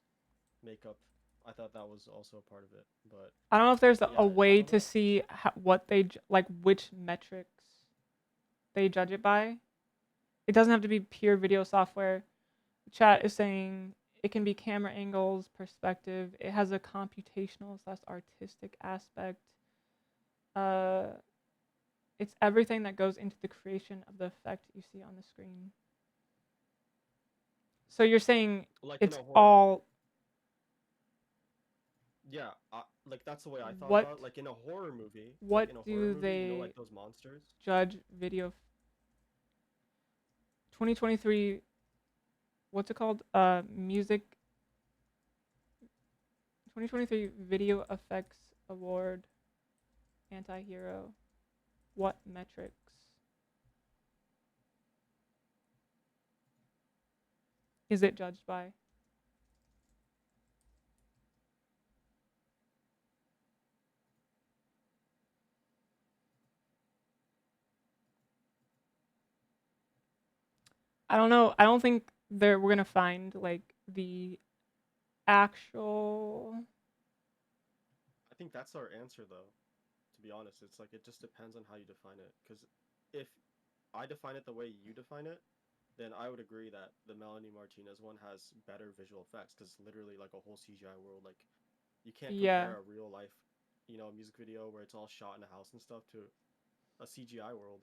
makeup. I thought that was also a part of it, but I don't know if there's yeah, a I way don't to know. see what they like, which metrics they judge it by. It doesn't have to be pure video software. Chat is saying it can be camera angles, perspective. It has a computational slash artistic aspect. Uh, it's everything that goes into the creation of the effect you see on the screen. So you're saying Like in it's a horror movie. all Yeah, like that's the way I thought what about it. Like in a horror movie, what do they like those monsters. judge video 2023, what's it called? Music 2023 Video Effects Award, Anti-Hero. What metrics? Is it judged by? I don't know. I don't think we're gonna find like the actual. I think that's our answer, though. To be honest, it's like it just depends on how you define it. Because if I define it the way you define it, then I would agree that the Melanie Martinez one has better visual effects, because literally like a whole CGI world. Like you can't Yeah. compare a real life, music video where it's all shot in a house and stuff to a CGI world,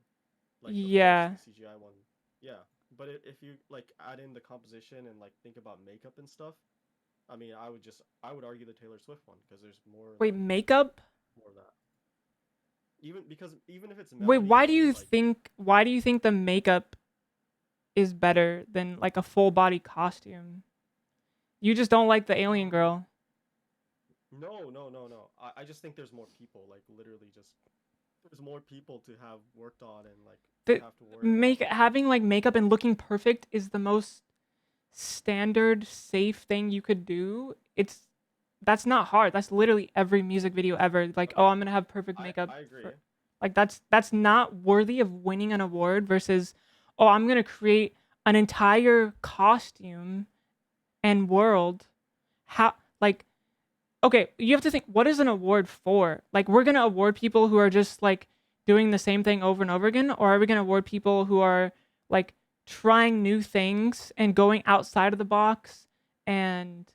like the Yeah. CGI one. Yeah, but if you like add in the composition and like think about makeup and stuff, I mean, I would argue the Taylor Swift one, because there's more Wait, like makeup? more of that. Even because even if it's Wait, Melanie again, like why do you think the makeup is better than like a full body costume? You just don't like the alien um girl. no. I just think there's more people, like literally just there's more people to have worked on and like to The have to worry about, like having like makeup and looking perfect is the most standard safe thing you could do. That's not hard. That's literally every music video ever. Like, oh, okay. I'm gonna have perfect makeup I agree. for like that's not worthy of winning an award versus, oh, I'm gonna create an entire costume and world. How like okay, you have to think, what is an award for? Like, we're gonna award people who are just like doing the same thing over and over again, or are we gonna award people who are like trying new things and going outside of the box and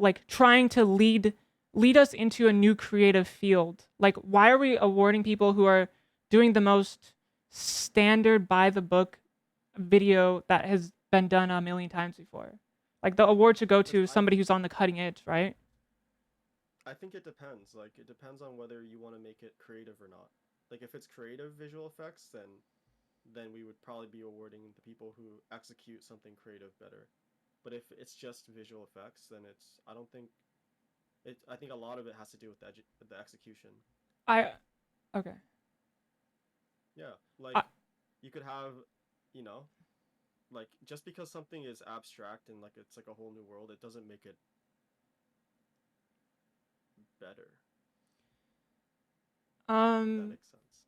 like trying to lead lead us into a new creative field. Like, why are we awarding people who are doing the most standard by the book video that has been done a million times before? Like, the award should go 'Cause to somebody who's on the cutting edge, right? I think it depends. Like, it depends on whether you want to make it creative or not. Like, if it's creative visual effects, then we would probably be awarding the people who execute something creative better. But if it's just visual effects, then it's I don't think it. I think a lot of it has to do with the execution. I okay. Yeah, like I, you could have, you know, like just because something is abstract and like it's like a whole new world, it doesn't make it better. If that um makes sense.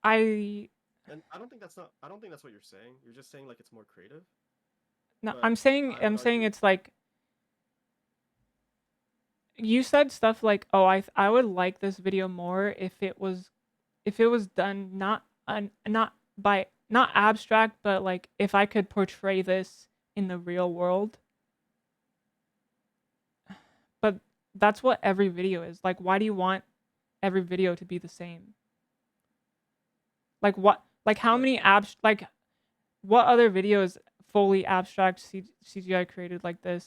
I And I don't think that's not. I don't think that's what you're saying. You're just saying like it's more creative. no, But I'm saying I would argue. it's like you said stuff like, "Oh, I would like this video more if it was done not by not abstract, but like if I could portray this in the real world." But that's what every video is. Like, why do you want every video to be the same? Like what? Like how Like many like what other videos fully abstract CGI created like this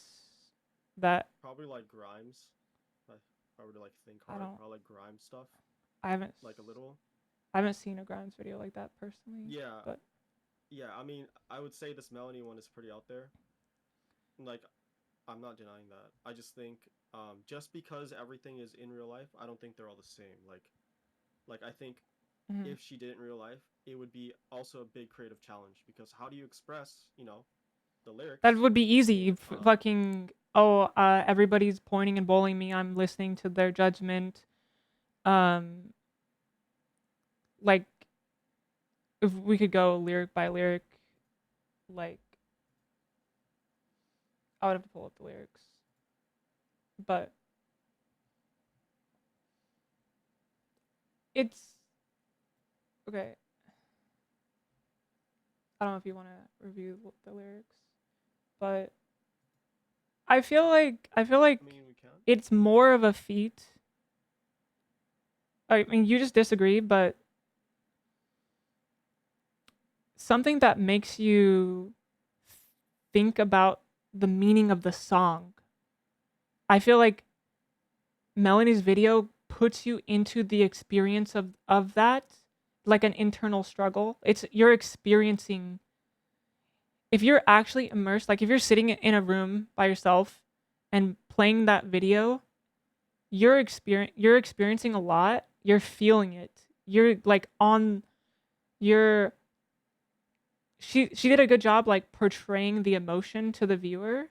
that probably like Grimes. If I were to like think I hard, don't probably like Grimes stuff, I haven't like a little. I haven't seen a Grimes video like that personally, Yeah, but yeah. I mean, I would say this Melanie one is pretty out there. Like, I'm not denying that. I just think, just because everything is in real life, I don't think they're all the same. Like I think mhm. if she did it in real life, it would be also a big creative challenge because how do you express, the That lyrics would be easy. in Fucking oh, everybody's pointing and bullying me. I'm listening to their judgment. Um, like if we could go lyric by lyric, like I would have to pull up the lyrics, but it's okay. I don't know if you want to review the lyrics, but I feel I like mean, we can. it's more of a feat. I mean, you just disagree, but something that makes you think about the meaning of the song. I feel like Melanie's video puts you into the experience of that, like an internal struggle. It's you're experiencing if you're actually immersed, like if you're sitting in a room by yourself and playing that video, you're experiencing a lot. You're feeling it. You're like on you're she did a good job like portraying the emotion to the viewer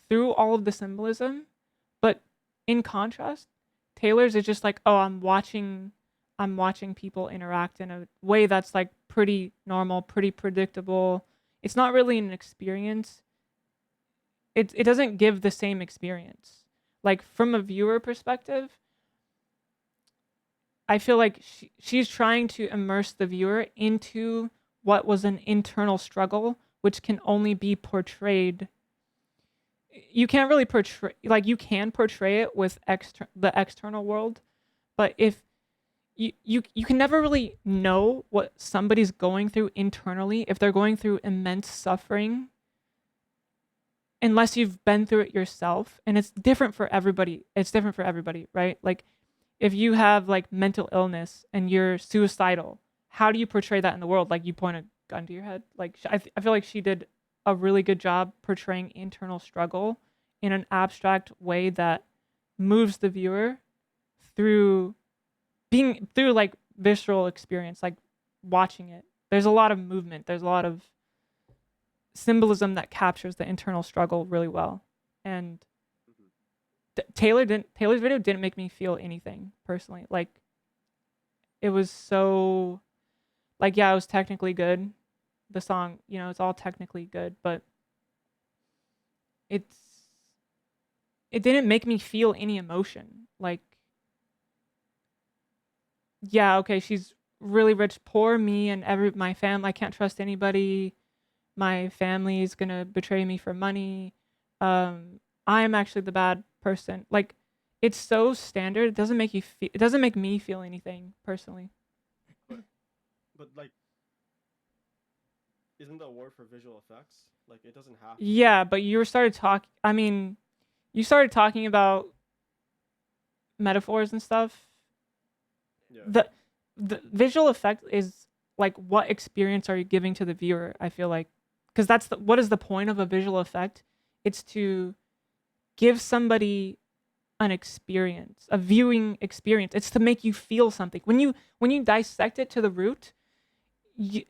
through all of the symbolism. But in contrast, Taylor's is just like, oh, I'm watching people interact in a way that's like pretty normal, pretty predictable. It's not really an experience. It doesn't give the same experience. Like from a viewer perspective, I feel like she's trying to immerse the viewer into what was an internal struggle, which can only be portrayed. You can't really portray like you can portray it with the external world, but if you can never really know what somebody's going through internally if they're going through immense suffering unless you've been through it yourself, and it's different for everybody. It's different for everybody, right? Like if you have like mental illness and you're suicidal, how do you portray that in the world? Like you point a gun to your head? Like I feel like she did a really good job portraying internal struggle in an abstract way that moves the viewer through being through like visceral experience, like watching it. There's a lot of movement. There's a lot of symbolism that captures the internal struggle really well. And Mhm. Taylor's video didn't make me feel anything personally. Like it was so like yeah, it was technically good. The song, it's all technically good, but it's it didn't make me feel any emotion. Like yeah, okay, she's really rich, poor me and my family. I can't trust anybody. My family's gonna betray me for money. I'm actually the bad person. Like it's so standard. It doesn't make you feel. It doesn't make me feel anything personally. But like, isn't the award for visual effects? Like, it doesn't have to. Yeah, but you started talking. I mean, you started talking about metaphors and stuff. Yeah. The visual effect is like what experience are you giving to the viewer? I feel like because that's what is the point of a visual effect? It's to give somebody an experience, a viewing experience. It's to make you feel something. When you dissect it to the root, you,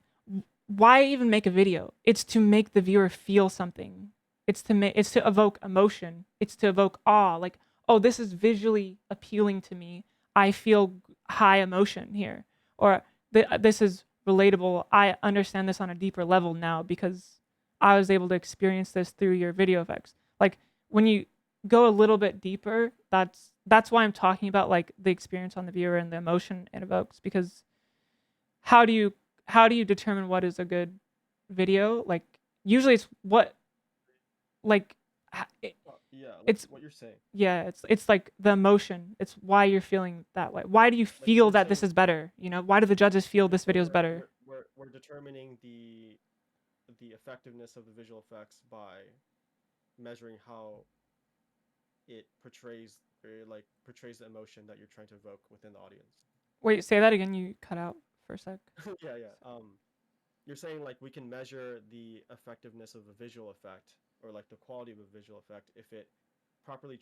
why even make a video? It's to make the viewer feel something. It's to evoke emotion. It's to evoke awe. Like, oh, this is visually appealing to me. I feel high emotion here, or this is relatable. I understand this on a deeper level now because I was able to experience this through your video effects. Like when you go a little bit deeper, that's why I'm talking about like the experience on the viewer and the emotion it evokes. Because how do you how do you determine what is a good video? Like usually it's what like Yeah, like it's what you're saying. yeah, it's like the emotion. It's why you're feeling that way. Why do you Like feel you're that this saying, is better? You know, why do the judges feel this so video is better? we're determining the effectiveness of the visual effects by measuring how it portrays or like portrays the emotion that you're trying to evoke within the audience. Wait, say that again. You cut out for a sec. Yeah, yeah. You're saying like we can measure the effectiveness of a visual effect or like the quality of a visual effect if it properly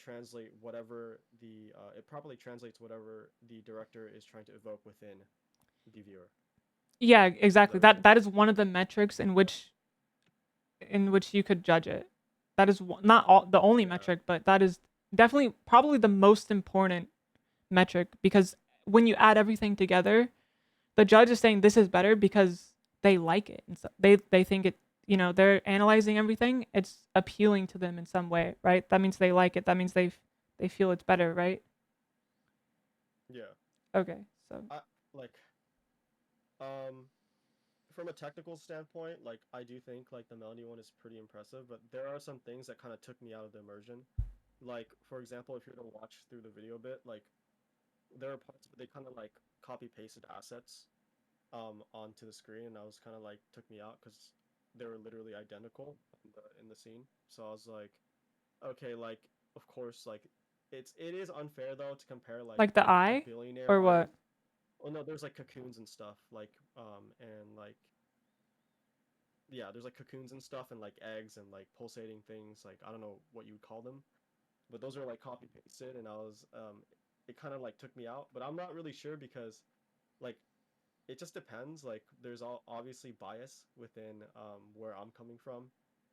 properly translates whatever the director is trying to evoke within the viewer. Yeah, Is that exactly. what you're saying? That is one of the metrics in which you could judge it. That is not all the only Yeah. metric, but that is definitely probably the most important metric because when you add everything together, the judge is saying this is better because they like it and so they think it. You know, they're analyzing everything. It's appealing to them in some way, right? That means they like it. That means they feel it's better, right? Yeah. Okay, so I like um from a technical standpoint, like I do think like the Melody one is pretty impressive, but there are some things that kind of took me out of the immersion. Like for example, if you're to watch through the video bit, like there are parts where they kind of like copy pasted assets onto the screen, and I was kind of like took me out because they were literally identical in the scene. So I was like, okay, like of course, like it is unfair though to compare like like the a eye billionaire or what? artist. Oh no, there's like cocoons and stuff like and like yeah, there's like cocoons and stuff and like eggs and like pulsating things. Like I don't know what you would call them, but those are like copy pasted, and I was it kind of like took me out. But I'm not really sure because like it just depends. Like there's all obviously bias within where I'm coming from.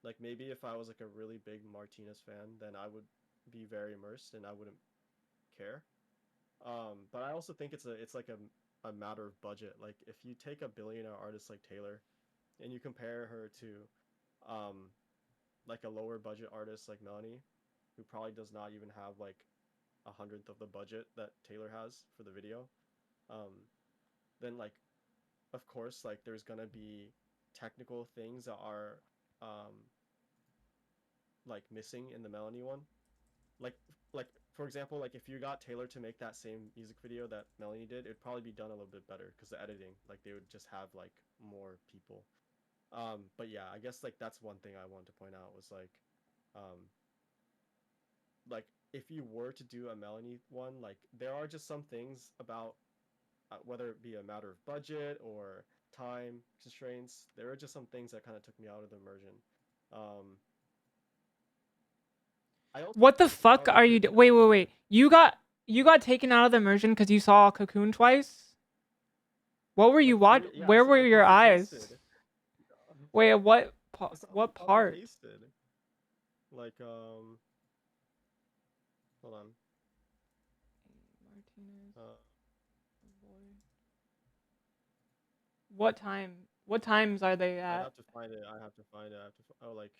Like maybe if I was like a really big Martinez fan, then I would be very immersed and I wouldn't care. But I also think it's like a matter of budget. Like if you take a billionaire artist like Taylor and you compare her to um like a lower budget artist like Melanie, who probably does not even have like 100th of the budget that Taylor has for the video, um, then like of course like there's gonna be technical things that are um like missing in the Melanie one. Like like for example, like if you got Taylor to make that same music video that Melanie did, it'd probably be done a little bit better because the editing, like they would just have like more people. But yeah, I guess like that's one thing I wanted to point out was um, like if you were to do a Melanie one, like there are just some things about whether it be a matter of budget or time constraints, there are just some things that kind of took me out of the immersion. Um, I also What the think fuck now that are you're you? Wait, telling wait, me, wait. You got taken out of the immersion because you saw a cocoon twice. What were you like watch? yeah, I Where saw were it your copy eyes? pasted. Wait, I saw it what copy part? pasted. Like hold on. Martinez, Uh, boy. What time? What times are they I'd at? have to find it. I have to find it. I have to. Oh, like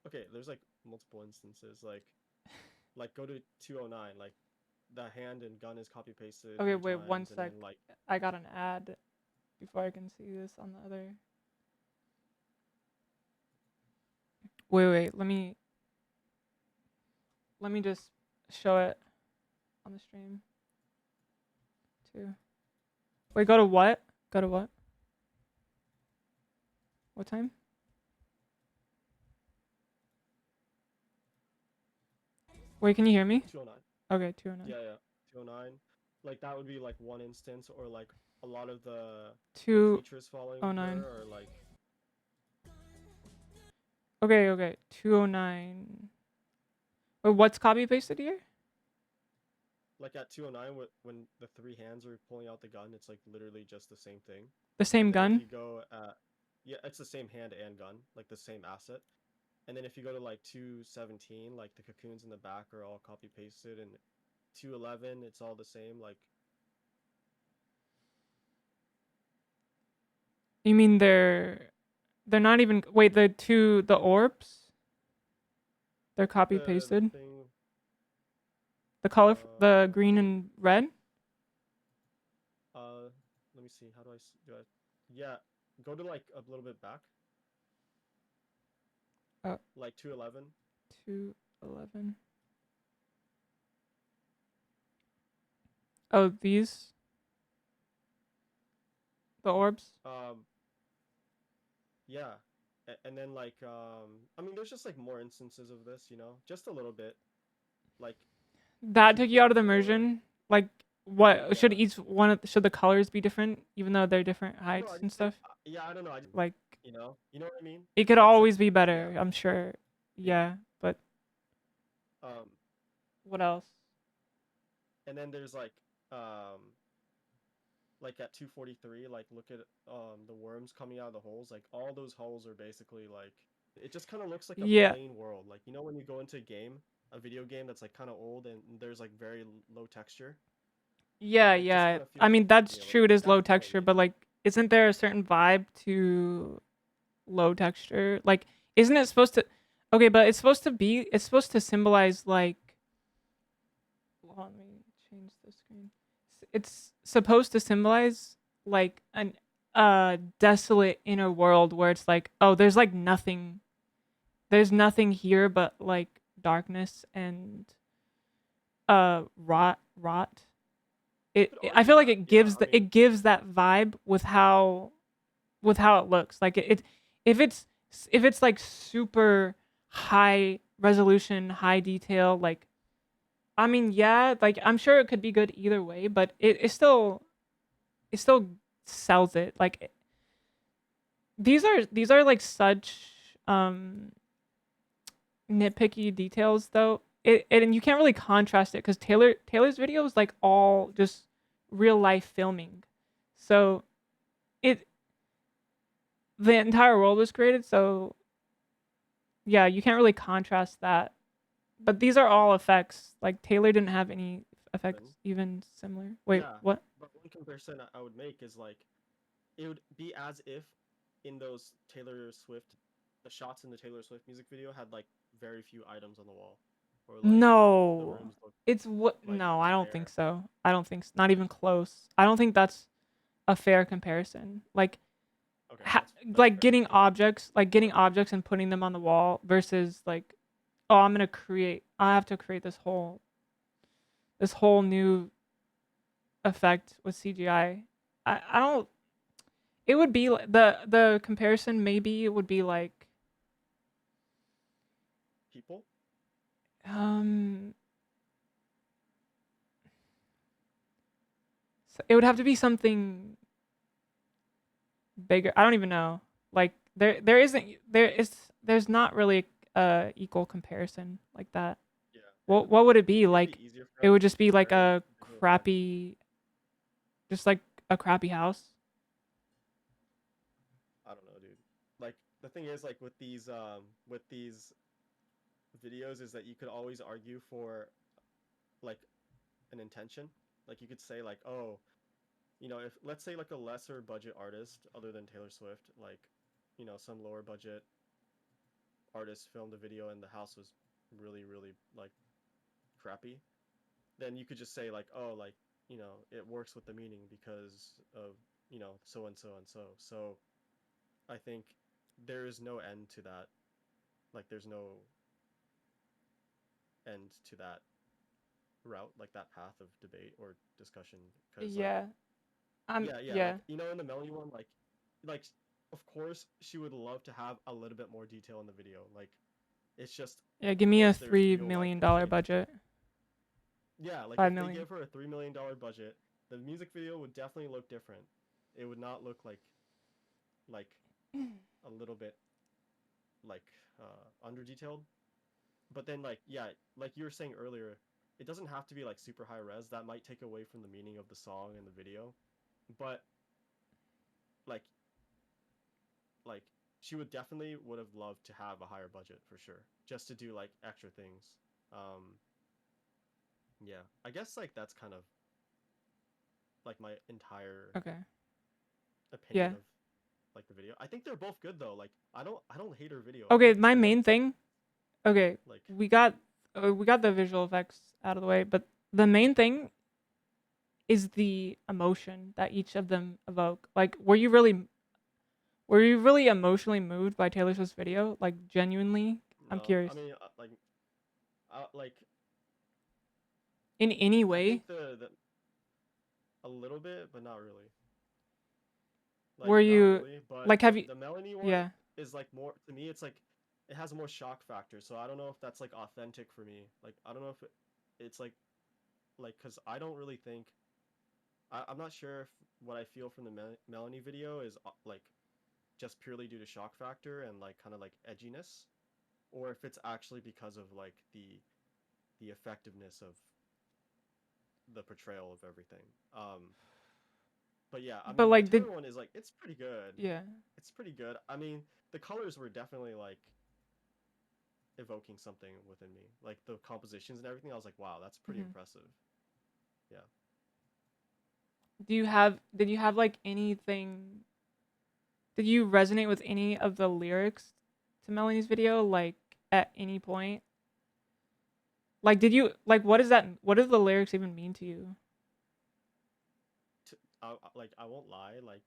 okay, there's like multiple instances. Like go to 209. Like the hand and gun is copy pasted Okay, three wait one times, and sec. then like I got an ad before I can see this on the other. Wait, wait. Let me just show it on the stream too. Wait, go to what? Go to what? What time? Wait, can you hear me? 209. Okay, 209. Yeah, 209. Like that would be like one instance, or like a lot of the 209. creatures following her, or like. Okay, 209. Wait, what's copy pasted here? Like at 209, when the three hands are pulling out the gun, it's like literally just the same thing. The same And then if gun? you go yeah, it's the same hand and gun, like the same asset. And then if you go to like 217, like the cocoons in the back are all copy pasted, and 211, it's all the same. Like, You mean they're not even, wait, the orbs? They're copy the pasted? thing. The color, the green and red? Let me see. How do do I? Yeah, go to like a little bit back. Like 211. 211. Oh, these? The orbs? Yeah. And then like I mean there's just like more instances of this, just a little bit. Like That took you out of the 244. immersion? Like, what? Yeah. Should each one should the colors be different, even though they're different No, heights I and just think, stuff? yeah, I don't know. I just, Like, you know what I mean? it could Like always since be better, yeah. I'm sure. Yeah, but Um what else? and then there's like at 243, like look at the worms coming out of the holes. Like all those holes are basically like it just kind of looks like a Yeah. plain world. Like when you go into a video game that's like kind of old and there's like very low texture. Yeah, It just yeah. kind of feels I mean, to that's me a true. little It bit. is low That's what I texture, mean. but like, isn't there a certain vibe to low texture? Like, isn't it supposed to? Okay, but it's supposed to be. It's supposed to symbolize like. Hold on, let me change the screen. It's supposed to symbolize like an desolate inner world where it's like, oh, there's like nothing. There's nothing here but like darkness and rot. I feel like it gives it gives that vibe with how it looks. Like if it's if it's like super high resolution, high detail, like I mean, yeah, like I'm sure it could be good either way, but it still sells it. Like these are like such nitpicky details though. And you can't really contrast it because Taylor's video is like all just real life filming. So it the entire world was created, so yeah, you can't really contrast that. But these are all effects. Like Taylor didn't have any effects even similar. Wait, Yeah, what? but one comparison I would make is like it would be as if in those the shots in the Taylor Swift music video had like very few items on the wall, or like the No. rooms look It's what? like No, I don't bare. think so. I don't think not even close. I don't think that's a fair comparison. Like Okay, that's like fair. getting objects and putting them on the wall versus like, oh, I have to create this whole new effect with CGI. I don't. It would be the comparison. Maybe it would be like People? um. It would have to be something bigger. I don't even know. Like there's not really a equal comparison like that. Yeah. What would it be It'd like? be easier for It us would to just be like compare, a visual effects. crappy, just like a crappy house. I don't know, dude. Like the thing is, like with these videos, is that you could always argue for like an intention. Like you could say like, oh, if let's say like a lesser budget artist other than Taylor Swift, like some lower budget artist filmed a video and the house was really really like crappy, then you could just say like, oh, like it works with the meaning because of so and so and so. So I think there is no end to that. Like there's no end to that route, like that path of debate or discussion, because Yeah. like Yeah. you know, in the Melanie one, like of course she would love to have a little bit more detail in the video. Like it's just, Yeah, of give me a course there's $3 real life million changes. budget. Yeah, like 5 if they million. gave her a $3 million budget, the music video would definitely look different. It would not look like a little bit like under detailed. But then like yeah, like you were saying earlier, it doesn't have to be like super high res. That might take away from the meaning of the song and the video. But like like she would definitely would have loved to have a higher budget for sure, just to do like extra things. Yeah, I guess like that's kind of like my entire Okay. opinion Yeah. of like the video. I think they're both good though. Like I don't hate her video. I Okay, think it's my good. main thing. Okay, Like we got the visual effects out of the way, but the main thing is the emotion that each of them evoke. Like, were you really emotionally moved by Taylor Swift's video? Like, genuinely? I'm no, I curious. mean like In any I way? think the a little bit, but not really. Like Were not you really, but like have you the Melanie one yeah. is like more to me. It's like it has a more shock factor. So I don't know if that's like authentic for me. Like I don't know if it's like because I don't really think I'm not sure if what I feel from the Melanie video is like just purely due to shock factor and like kind of like edginess, or if it's actually because of like the effectiveness of the portrayal of everything. But yeah, I But mean the like Taylor one is like it's pretty good. yeah. It's pretty good. I mean the colors were definitely like evoking something within me. Like the compositions and everything, I was like, wow, that's pretty Mhm. impressive. Yeah. Did you have like anything, did you resonate with any of the lyrics to Melanie's video like at any point? Like did you like what does the lyrics even mean to you? Like I won't lie, like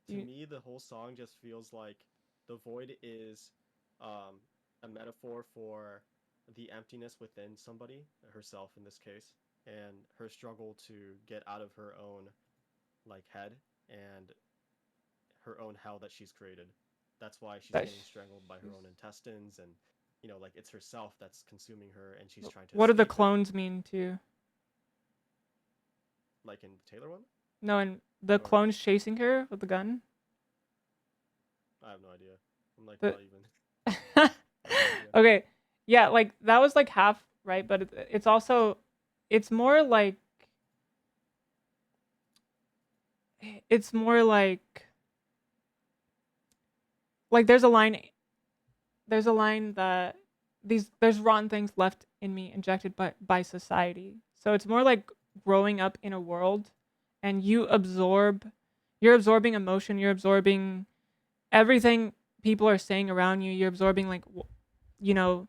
to You me the whole song just feels like the void is um a metaphor for the emptiness within somebody, herself in this case, and her struggle to get out of her own like head and her own hell that she's created. That's why she's that getting strangled by her own intestines, and you know, like it's herself that's consuming her and she's trying to what do the escape it. clones mean to you? Like in the Taylor one? No, and the Or clones chasing her with the gun? I have no idea. I'm like The not even I have no idea. Okay. Yeah, like that was like half right, but it's also it's more like it's more like there's a line that there's rotten things left in me injected by society. So it's more like growing up in a world and you're absorbing emotion, you're absorbing everything people are saying around you, you're absorbing like you know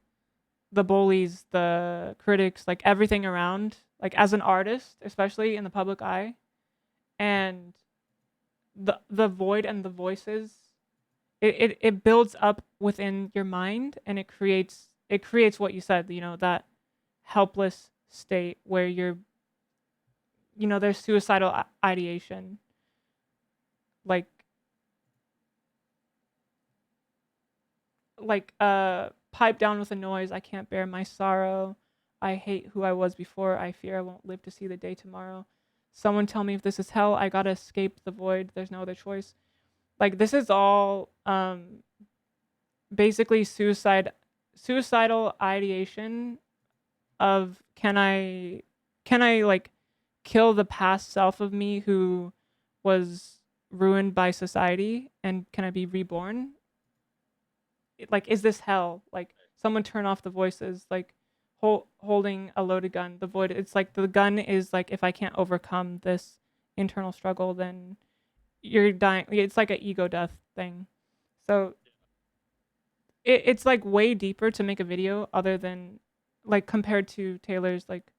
the bullies, the critics, like everything around, like as an artist, especially in the public eye. And the void and the voices, it builds up within your mind and it creates what you said, that helpless state where there's suicidal ideation, like pipe down with the noise, I can't bear my sorrow, I hate who I was before, I fear I won't live to see the day tomorrow, someone tell me if this is hell, I gotta escape the void, there's no other choice. Like this is all basically suicidal ideation of can I like kill the past self of me who was ruined by society, and can I be reborn? Like is this hell? Like someone turn off the voices, like holding a loaded gun, the void, it's like the gun is like if I can't overcome this internal struggle then you're dying. It's like an ego death thing. So it's like way deeper to make a video other than like compared to Taylor's like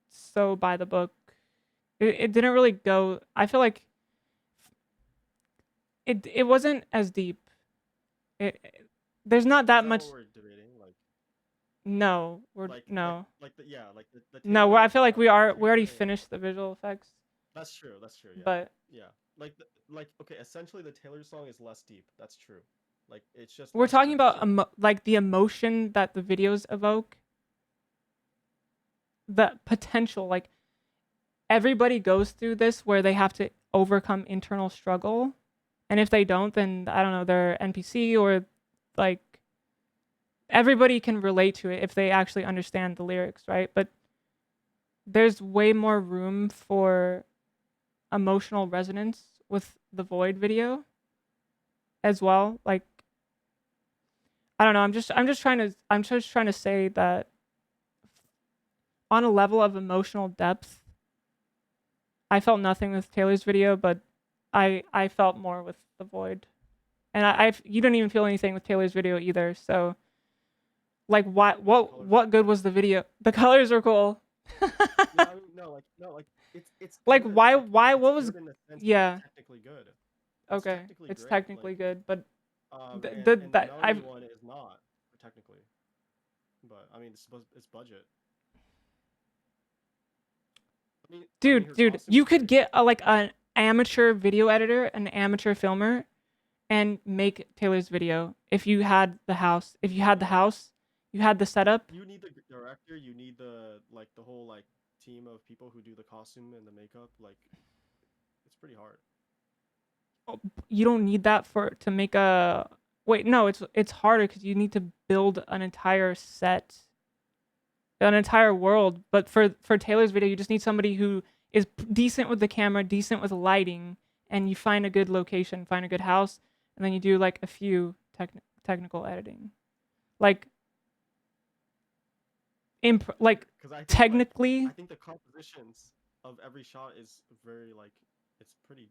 so by the book. It didn't really go. I feel like it wasn't as deep. There's not Is that that much. what we're debating? Like No, we're Like no. the No, I Taylor feel like we already Taylor. finished the visual effects, That's true. That's true. Yeah. but Yeah. Like okay. Essentially, the Taylor song is less deep. That's true. Like it's just we're less talking deep. about So like the emotion that the videos evoke, the potential. Like everybody goes through this where they have to overcome internal struggle, and if they don't, then I don't know, they're NPC or like everybody can relate to it if they actually understand the lyrics, right? But there's way more room for emotional resonance with the Void video as well. Like I don't know, I'm just trying to say that on a level of emotional depth, I felt nothing with Taylor's video, but I felt more with the Void. And you don't even feel anything with Taylor's video either. So like what good was the video? The colors are cool. yeah, I mean, no, like it's Like good. Like okay, it's what was good in the sense that it's yeah, technically good. It's okay. technically It's great. Like technically good, but and the that melody I've one is not technically. But I mean, it's budget. I mean, her dude, costume you is could great. get like an amateur video editor, an amateur filmer and make Taylor's video if you had the house. If you had the house, you had the setup. You need the director. You need the like the whole like team of people who do the costume and the makeup. Like it's pretty hard. You don't need that for to make a wait. No, it's harder because you need to build an entire set, an entire world. But for Taylor's video, you just need somebody who is decent with the camera, decent with lighting, and you find a good location, find a good house, and then you do like a few technical editing, like like Because technically. I think the compositions of every shot is very like it's pretty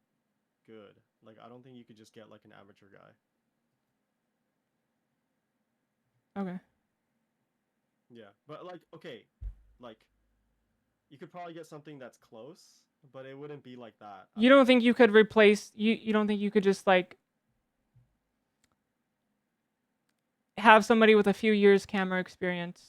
good. Like I don't think you could just get like an amateur guy. Okay. Yeah, but like okay, like you could probably get something that's close, but it wouldn't be like that. I You don't don't think. think you could replace you don't think you could just like have somebody with a few years camera experience.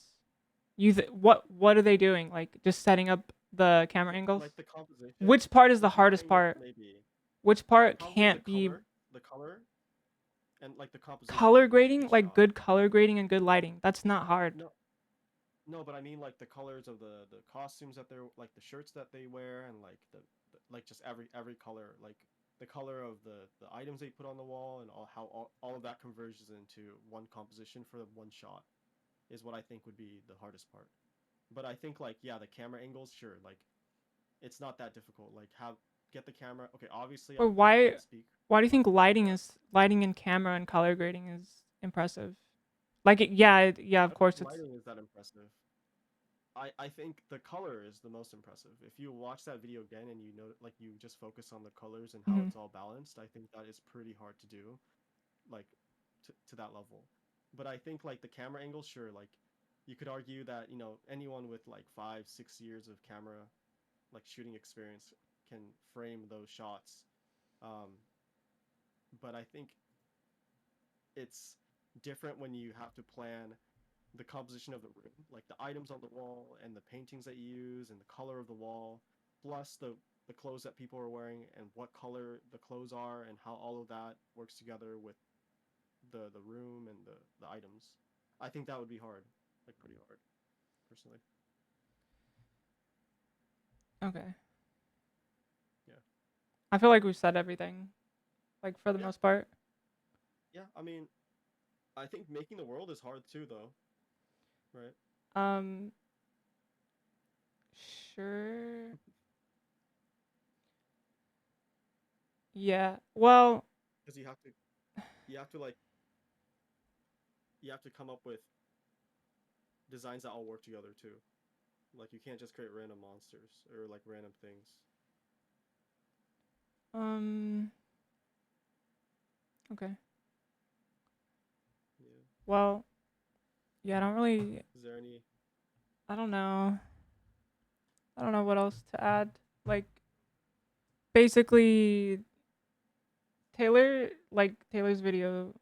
What are they doing? Like just setting up the camera angles? Like the composition, Which part is the the camera hardest angles part? maybe. Which part Probably can't be the color, and like the composition color of grading? each Like shot. good color grading and good lighting. That's not hard. No, no, but I mean like the colors of the costumes that they're like the shirts that they wear and like the like just every color like the color of the items they put on the wall and all of that converges into one composition for one shot is what I think would be the hardest part. But I think like yeah, the camera angles sure like it's not that difficult. Like have get the camera. Okay, obviously Or I why can't speak. why do you think lighting What? is lighting in camera and color grading is impressive? Like yeah, of I don't course think it's lighting is that impressive. I think the color is the most impressive. If you watch that video again and you know like you just focus on the colors and how mhm. it's all balanced, I think that is pretty hard to do, like to that level. But I think like the camera angles, sure, like you could argue that anyone with like 5 6 years of camera like shooting experience can frame those shots. Um, but I think it's different when you have to plan the composition of the room, like the items on the wall and the paintings that you use and the color of the wall, plus the clothes that people are wearing and what color the clothes are and how all of that works together with the room and the items. I think that would be hard, like pretty hard, personally. Okay. Yeah. I feel like we've said everything, like for the Yeah. most part. Yeah. I mean, I think making the world is hard too, though, right? Um, sure. Yeah. Well, Because you have to like, you have to come up with designs that all work together too. Like you can't just create random monsters or like random things. um, okay. Yeah. Well, yeah, I don't really, Is there any? I don't know. I don't know what else to add. Like, basically, Taylor's video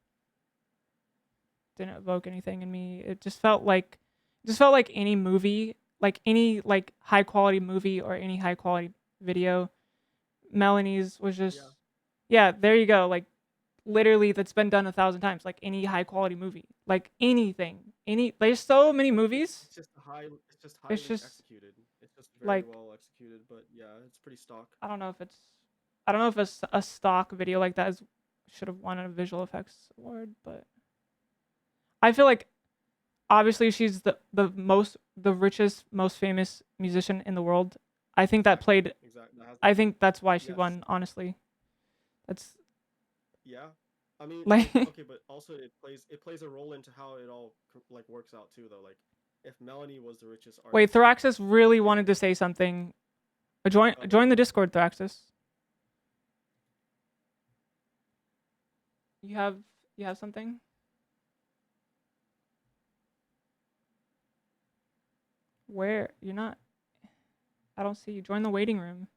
didn't evoke anything in me. It just felt like Just felt like any movie, like any like high quality movie or any high quality video, Melanie's was just Yeah. yeah, there you go. Like literally that's been done 1,000 times. Like any high quality movie. Like anything. There's so many movies. It's just It's highly just executed. It's just very like well executed, but yeah, it's pretty stock. I don't know if it's a stock video like that should have won a visual effects award, but I feel like obviously she's the richest, most famous musician in the world. I think that played. Exactly. I think that's why she Yes. won. Honestly, that's Yeah. I mean, like. like, okay, but also it plays a role into how it all like works out too, though. Like, if Melanie was the richest Wait, artist, Thraxis really and wanted to say something. Join okay, the Discord, Thraxis. You have you have something? Where you're not? I don't see you. Join the waiting room.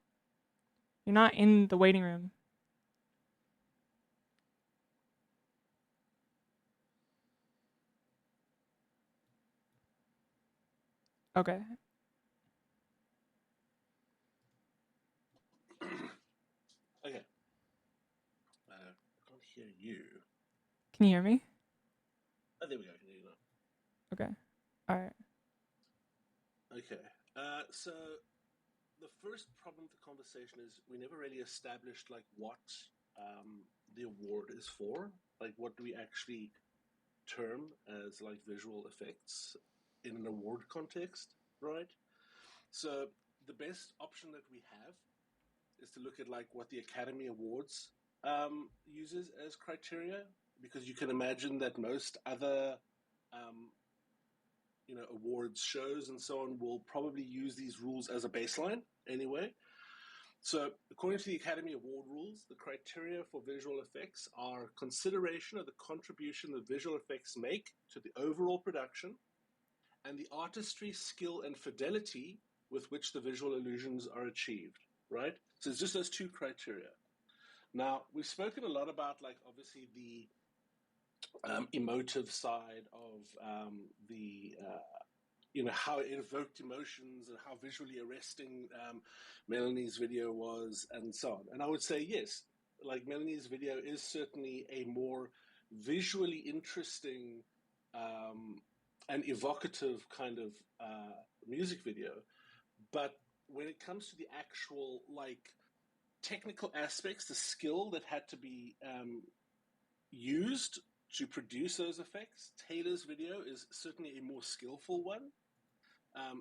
You're not in the waiting room. Okay. Okay. Can't hear you. Can you hear me? Oh, there we go. I can hear you now. Okay. All right. Okay. So the first problem with the conversation is we never really established like what the award is for. Like, what do we actually term as like visual effects in an award context, right? So the best option that we have is to look at like what the Academy Awards uses as criteria, because you can imagine that most other um, awards shows and so on will probably use these rules as a baseline anyway. So according to the Academy Award rules, the criteria for visual effects are consideration of the contribution that visual effects make to the overall production and the artistry, skill, and fidelity with which the visual illusions are achieved, right? So it's just those two criteria. Now, we've spoken a lot about, like, obviously the emotive side of how it evoked emotions and how visually arresting Melanie's video was, and so on. And I would say yes, like Melanie's video is certainly a more visually interesting and evocative kind of music video. But when it comes to the actual like technical aspects, the skill that had to be used to produce those effects, Taylor's video is certainly a more skillful one.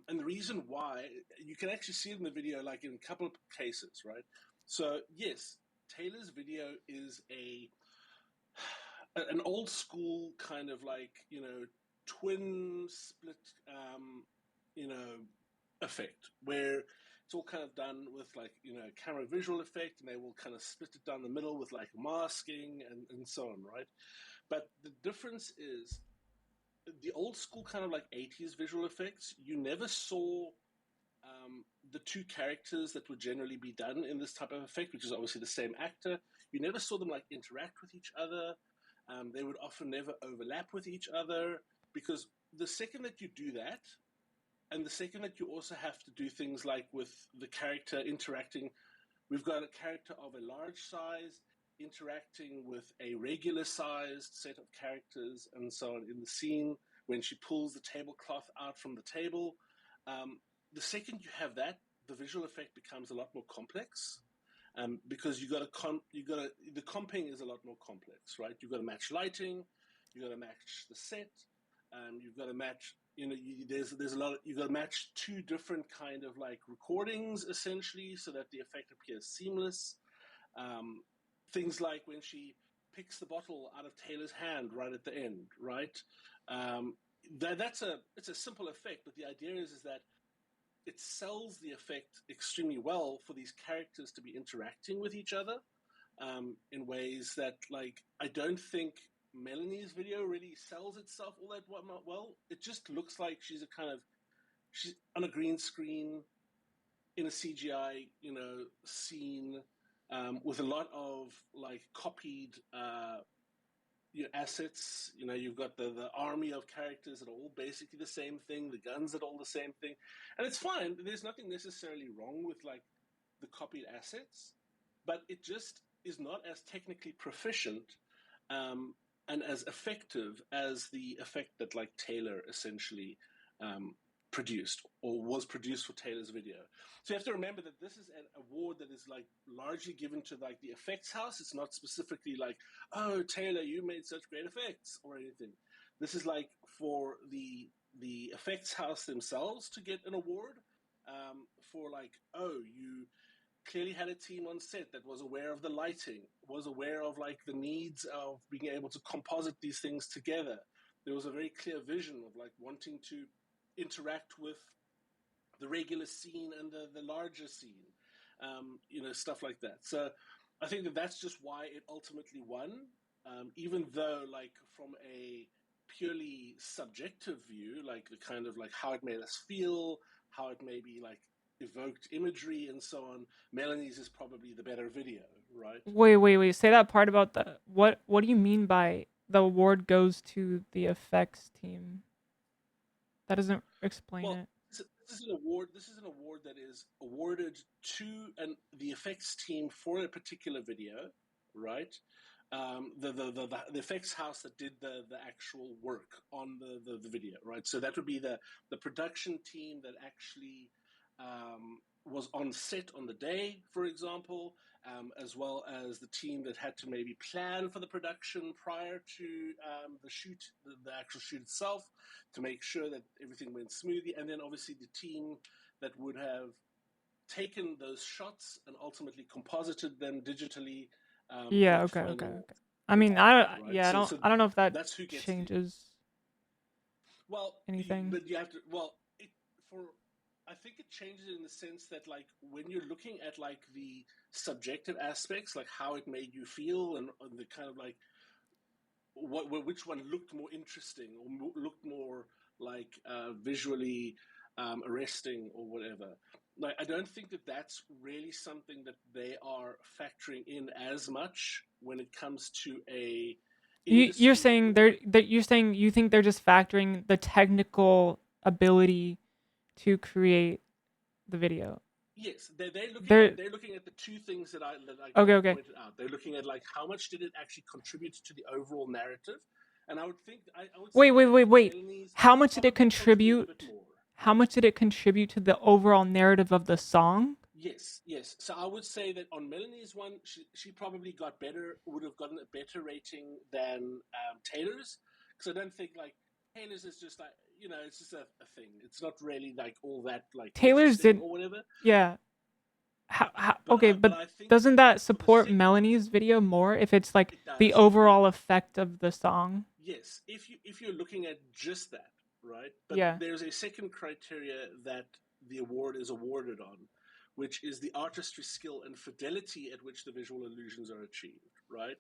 And the reason why, you can actually see it in the video, like in a couple of cases, right? So yes, Taylor's video is an old school kind of like, twin split, you know, effect where it's all kind of done with like, camera visual effect, and they will kind of split it down the middle with like masking and so on, right? But the difference is the old school kind of like 80s visual effects, you never saw the two characters that would generally be done in this type of effect, which is obviously the same actor. You never saw them like interact with each other. They would often never overlap with each other, because the second that you do that, and the second that you also have to do things like with the character interacting, we've got a character of a large size interacting with a regular sized set of characters and so on in the scene when she pulls the tablecloth out from the table. The second you have that, the visual effect becomes a lot more complex. Because the comping is a lot more complex, right? You've got to match lighting, you've got to match the set, you've got to match, there's a lot of, you've got to match two different kind of like recordings essentially so that the effect appears seamless. Things like when she picks the bottle out of Taylor's hand right at the end, right? It's a simple effect, but the idea is that it sells the effect extremely well for these characters to be interacting with each other in ways that, like, I don't think Melanie's video really sells itself all that well. It just looks like she's on a green screen in a CGI, scene with a lot of like copied, your assets. You know, you've got the army of characters that are all basically the same thing, the guns that are all the same thing, and it's fine. There's nothing necessarily wrong with like the copied assets, but it just is not as technically proficient and as effective as the effect that like Taylor essentially produced or was produced for Taylor's video. So you have to remember that this is an award that is like largely given to like the effects house. It's not specifically like, oh, Taylor, you made such great effects or anything. This is like for the effects house themselves to get an award for like, oh, you clearly had a team on set that was aware of the lighting, was aware of like the needs of being able to composite these things together. There was a very clear vision of like wanting to interact with the regular scene and the larger scene, you know, stuff like that. So I think that that's just why it ultimately won, even though like from a purely subjective view, like the kind of like how it made us feel, how it maybe like evoked imagery and so on, Melanie's is probably the better video, right? Wait. Say that part about the what? What do you mean by the award goes to the effects team? That doesn't explain Well, it. this is an award. This is an award that is awarded to the effects team for a particular video, right? The effects house that did the actual work on the video, right? So that would be the production team that actually was on set on the day, for example, as well as the team that had to maybe plan for the production prior to the shoot, the actual shoot itself, to make sure that everything went smoothly, and then obviously the team that would have taken those shots and ultimately composited them digitally for Yeah. the Okay. final I mean, I don't. right. Yeah. So I don't know if that that's who gets the changes well, anything. but you have to for I think it changes in the sense that like when you're looking at like the subjective aspects, like how it made you feel and the kind of like which one looked more interesting or looked more like visually arresting or whatever. Like I don't think that that's really something that they are factoring in as much when it comes to a You're industry saying award. you're saying you think they're just factoring the technical ability to create the video. Yes, They're they're looking at the two things that I kind of okay. pointed out. They're looking at like how much did it actually contribute to the overall narrative, and I would say that Wait. Melanie's How much did it probably contributed a bit contribute? more. How much did it contribute to the overall narrative of the song? Yes, yes. So I would say that on Melanie's one, she probably got better, would have gotten a better rating than Taylor's, because I don't think like Taylor's is just like it's just a thing. It's not really like all that like Taylor's interesting did, or whatever. yeah. Okay, But but I think doesn't that for the support second, Melanie's video more if it's like it the does. overall effect of the song? Yes, if you're looking at just that, right? But Yeah. there's a second criteria that the award is awarded on, which is the artistry skill and fidelity at which the visual illusions are achieved, right?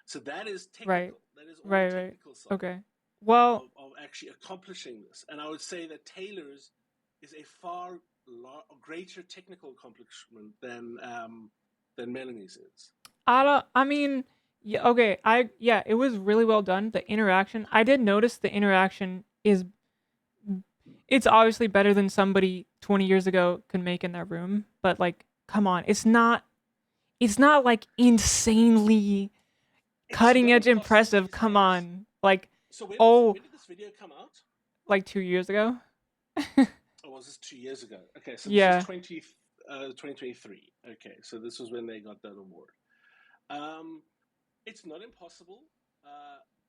So that is Right. technical. That is on the Right. technical side Okay. Well, of actually accomplishing this. And I would say that Taylor's is a far greater technical accomplishment than Melanie's is. I mean, yeah, okay. Yeah, it was really well done. The interaction, I did notice the interaction is it's obviously better than somebody 20 years ago could make in their room, but like come on, it's not like insanely It's cutting not edge impossible impressive. these Come days. on. Like So oh, when did this video come out? like 2 years ago? Or was this 2 years ago? Okay, so this was Yeah. 2023. Okay, so this was when they got that award. Um, it's not impossible,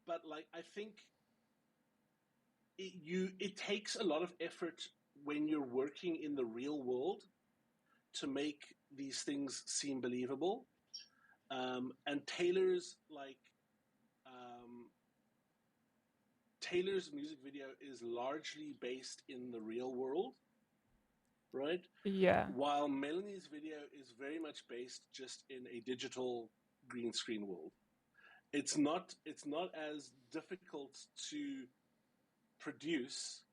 but like I think it takes a lot of effort when you're working in the real world to make these things seem believable. And Taylor's music video is largely based in the real world, right? Yeah. While Melanie's video is very much based just in a digital green screen world. It's not as difficult to produce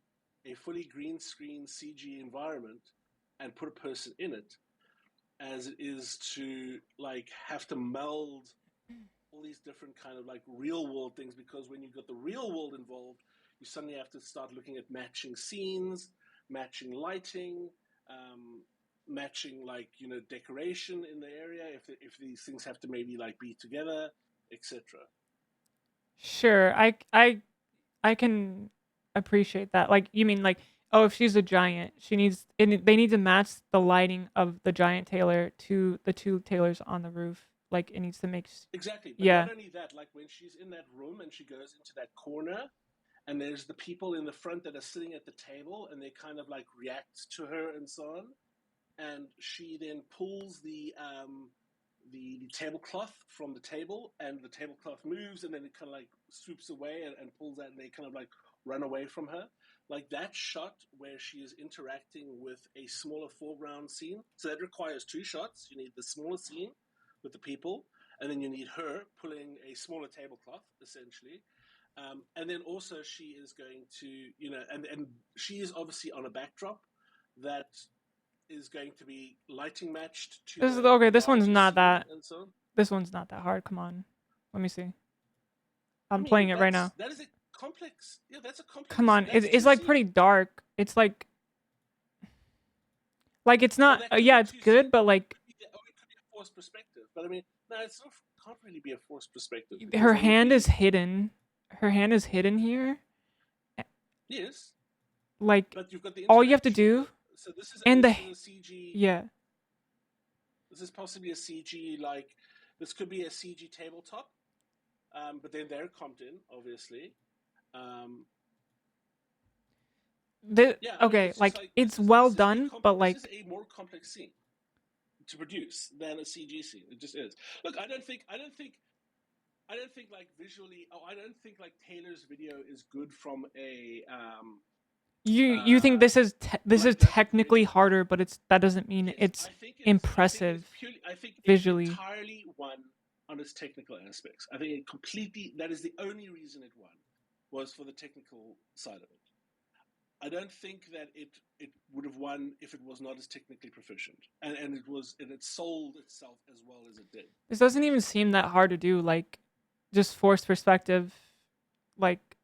a fully green screen CG environment and put a person in it as it is to like have to meld all these different kind of like real world things, because when you've got the real world involved, you suddenly have to start looking at matching scenes, matching lighting, matching like decoration in the area, if these things have to maybe like be together, etc. Sure, I can appreciate that. Like, you mean like, oh, if she's a giant, they need to match the lighting of the giant tailor to the two tailors on the roof. Like, it needs to make Exactly, but yeah. not only that, like when she's in that room and she goes into that corner, and there's the people in the front that are sitting at the table, and they kind of like react to her and so on, and she then pulls the tablecloth from the table, and the tablecloth moves, and then it kind of like swoops away and pulls that, and they kind of like run away from her. Like that shot where she is interacting with a smaller foreground scene. So that requires two shots. You need the smaller scene with the people, and then you need her pulling a smaller tablecloth, essentially. And then also she is going to, and she is obviously on a backdrop that is going to be lighting matched to This is the okay. This one's larger not scene that. and so on. This one's not that hard. Come on, let me see. I I'm mean, playing it right now. that is a complex. Yeah, that's a complex. Come on, That's it's two like pretty scenes. dark. It's like it's not. Well, that could Yeah, be it's two good, scenes. but like It could be a forced perspective. But I mean, no, it's not. Can't really be a forced perspective her because that would hand be is hidden. Her hand is hidden here. yes. Like But you've got the all you have to interaction. do, So this is and a CG. yeah. This is possibly a CG. Like this could be a CG tabletop. But then they're Compton, obviously. Yeah, I mean, Okay, it's just like like it's well this is done, but this is like a more complex scene to produce than a CG scene. It just is. Look, I don't think like visually. Oh, I don't think like Taylor's video is good from a you think this is this is like graphic technically creative. harder, but that doesn't mean Yes, it's I think it is. impressive I think it visually. entirely won on its technical aspects. I think it completely. That is the only reason it won, was for the technical side of it. I don't think that it would have won if it was not as technically proficient, and it sold itself as well as it did. This doesn't even seem that hard to do. Like, just forced perspective. Like,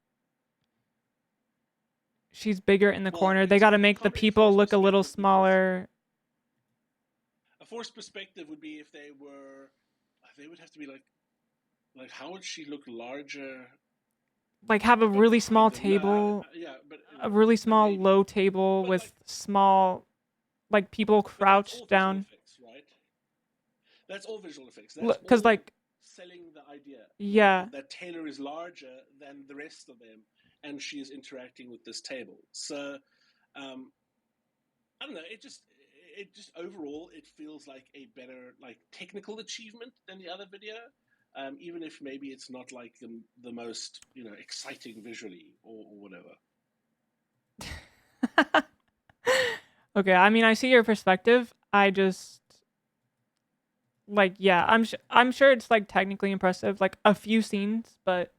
she's bigger in the corner. They got to make the people look a little smaller. A forced perspective would be if they would have to be like how would she look larger? Like have a really small table. Yeah, but a really small low table with like, small like people crouched down. Effects, right? That's all visual effects. That's because like selling the idea. Yeah. That Taylor is larger than the rest of them, and she is interacting with this table. So, I don't know. It just overall it feels like a better like technical achievement than the other video. Even if maybe it's not like the most exciting visually or whatever. Okay, I mean I see your perspective. I just like yeah, I'm sure it's like technically impressive, like a few scenes, but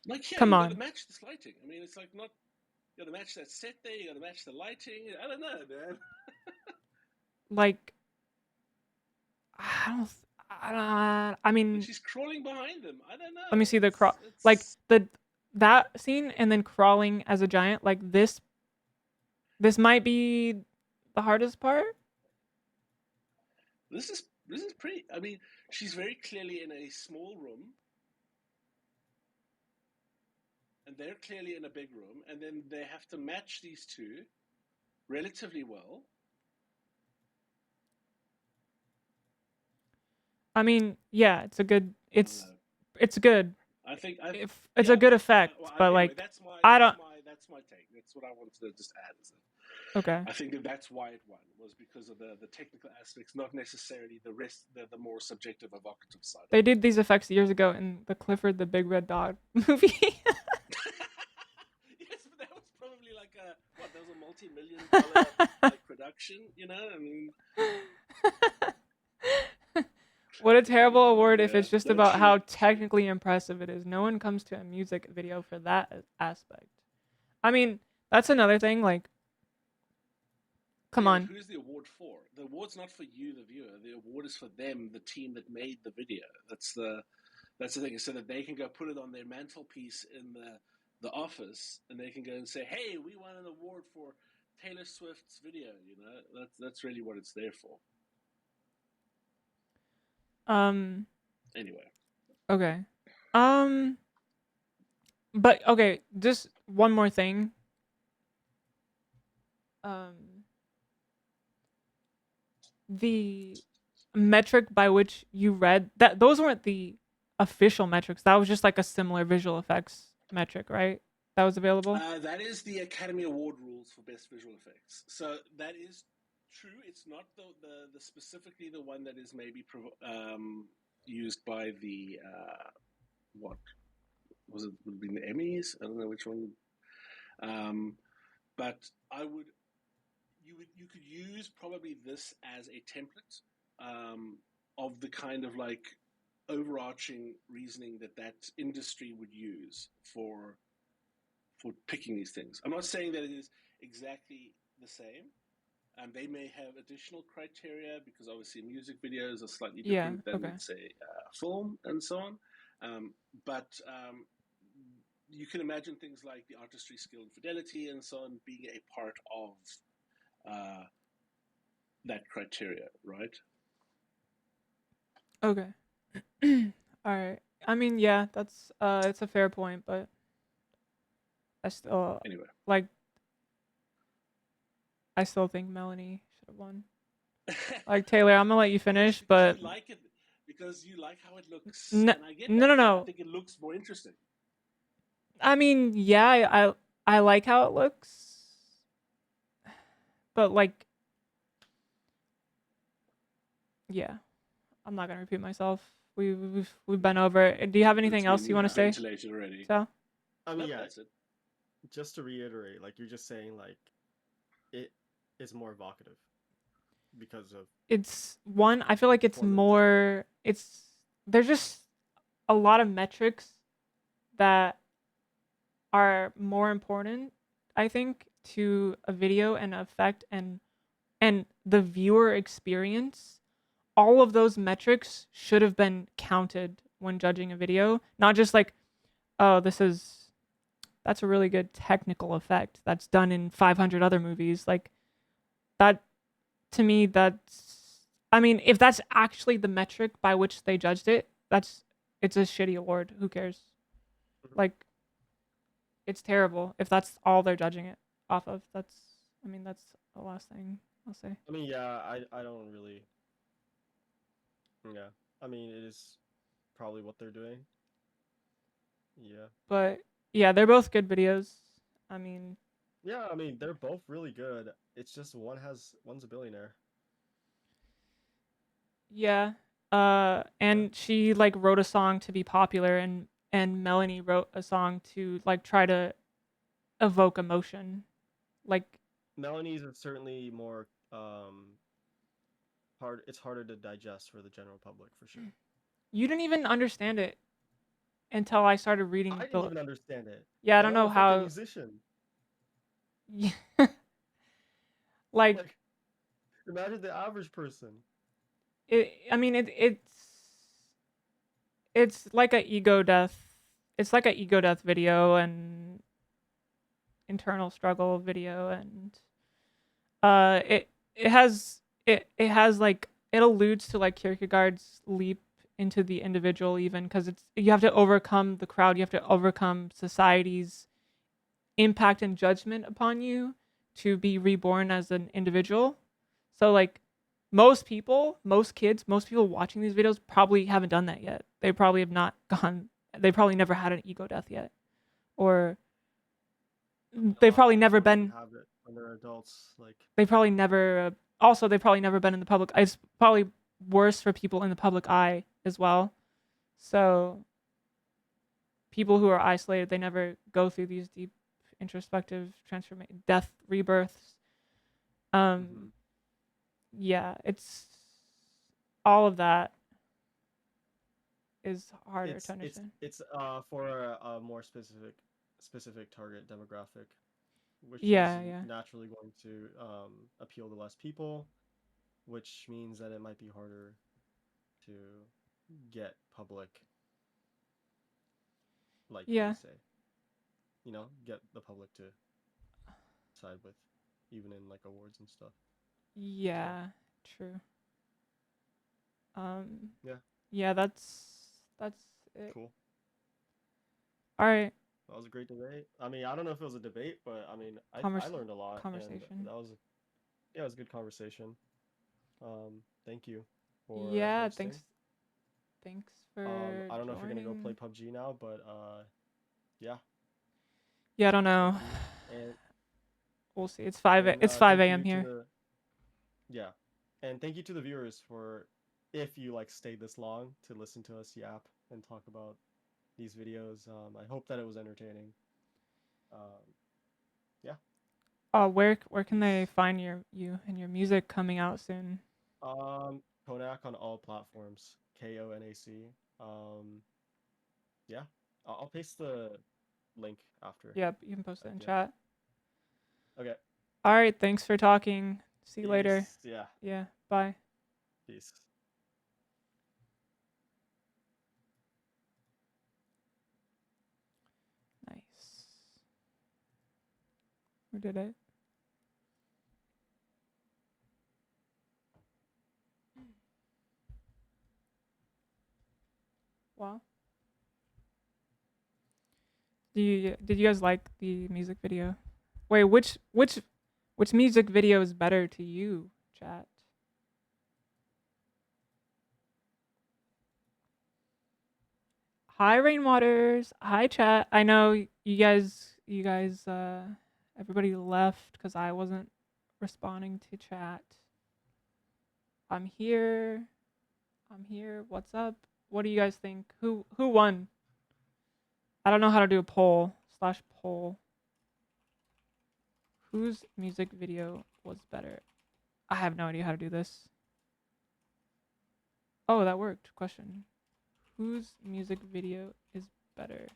like come on, you gotta match this lighting. I mean, it's like not you gotta match that set there. You gotta match the lighting. I don't know, man. like I mean, like she's crawling behind them. I don't know. Let me see the crawl. Like that scene and then crawling as a giant. Like this might be the hardest part. This is pretty. I mean, she's very clearly in a small room, and they're clearly in a big room, and then they have to match these two relatively well. I mean, yeah, it's good. It's good. I think it's a good effect, but anyway, like that's my take. That's what I wanted to just add. Is it? Okay. I think that's why it won, was because of the technical aspects, not necessarily the rest, the more subjective, evocative side. They did these effects years ago in the Clifford the Big Red Dog movie. Yes, but that was probably like that was a multi-million-dollar like production. I mean. What a terrible award if it's just about how technically impressive it is. No one comes to a music video for that aspect. I mean, that's another thing. Like, come on. Who's the award for? The award's not for you, the viewer. The award is for them, the team that made the video. That's the thing, so that they can go put it on their mantelpiece in the office, and they can go and say, "Hey, we won an award for Taylor Swift's video." That's really what it's there for. Anyway. Okay. But okay, just one more thing. The metric by which you read that, those weren't the official metrics. That was just like a similar visual effects metric, right? That was available. That is the Academy Award rules for best visual effects. So that is true. It's not the specifically the one that is maybe used by the what was it? Would it be the Emmys? I don't know which one. But you could use probably this as a template of the kind of like overarching reasoning that industry would use for picking these things. I'm not saying that it is exactly the same. They may have additional criteria because obviously music videos are slightly Yeah. different than, Okay. let's say, film and so on. But you can imagine things like the artistry, skill, and fidelity and so on being a part of that criteria, right? Okay. All right. I mean, yeah, that's it's a fair point, but I still Anyway. like. I still think Melanie should have won. Like Taylor, I'm gonna let you finish, but you like it because you like how it looks, no, and I get no, that. no. I think it looks more interesting. I mean, yeah, I like how it looks, but like, yeah, I'm not gonna repeat myself. We've been over it. Do you have anything else you want to say? Ventilated already. So, I mean, No, yeah, that's it. just to reiterate, like you're just saying, like it is more evocative because of it's one. I feel like it's performance. more. There's just a lot of metrics that are more important, I think, to a video and effect and the viewer experience. All of those metrics should have been counted when judging a video, not just like, oh, that's a really good technical effect that's done in 500 other movies. Like that, to me, I mean, if that's actually the metric by which they judged it, it's a shitty award. Who cares? Like, it's terrible if that's all they're judging it off of. That's the last thing I'll say. I mean, yeah, I don't really. Yeah, I mean, it is probably what they're doing. Yeah. But yeah, they're both good videos. I mean, Yeah, I mean, they're both really good. It's just one's a billionaire. yeah. And she like wrote a song to be popular, and Melanie wrote a song to like try to evoke emotion. Like Melanie's is certainly more hard. It's harder to digest for the general public for sure. you didn't even understand it until I started I reading didn't the. even understand it. Yeah, I And don't I'm know a fucking how. musician. Yeah. Like, imagine the average person. I mean, it's like a ego death. It's like a ego death video and internal struggle video, and it has like, it alludes to like Kierkegaard's leap into the individual, even because it's, you have to overcome the crowd, you have to overcome society's impact and judgment upon you to be reborn as an individual. So like, most kids, most people watching these videos probably haven't done that yet. They probably have not gone. They probably never had an ego death yet, or they've probably never been. Have it when they're adults. Like, They probably never. Also, they've probably never been in the public. It's probably worse for people in the public eye as well. So, people who are isolated, they never go through these deep introspective transformation, death, rebirths. Yeah, it's all of that is harder to understand. It's for a more specific target demographic, which is Yeah. naturally going to appeal to less people, which means that it might be harder to get public like Yeah. they say. You know, get the public to side with, even in like awards and stuff. Yeah, true. Yeah, Yeah, that's it. cool. All right, That was a great debate. I mean, I don't know if it was a debate, but I mean, I convers learned a lot, and conversation. that was yeah, it was a good conversation. Thank you for Yeah, hosting. thanks for I don't know if you're gonna go play joining. PUBG now, but yeah, Yeah, I don't know. thank you, and We'll see. and It's 5 thank a.m. you to here. the yeah, and thank you to the viewers for if you like stayed this long to listen to us yap and talk about these videos. I hope that it was entertaining. Um, yeah, Where can they peace. find you and your music coming out soon? Konak on all platforms. KONAC. Yeah, I'll paste the link after. Yep, you can post it in Yeah. chat. Okay. All right, thanks for talking. See you later. Peace. Yeah. Yeah, bye. Peace. Nice. Who did it? Wow. Did you guys like the music video? Wait, which music video is better to you, chat? Hi Rainwaters. Hi chat. I know you guys everybody left cuz I wasn't responding to chat. I'm here. I'm here. What's up? What do you guys think? Who won? I don't know how to do a poll/poll. Whose music video was better? I have no idea how to do this. Oh, that worked. Question. Whose music video is better?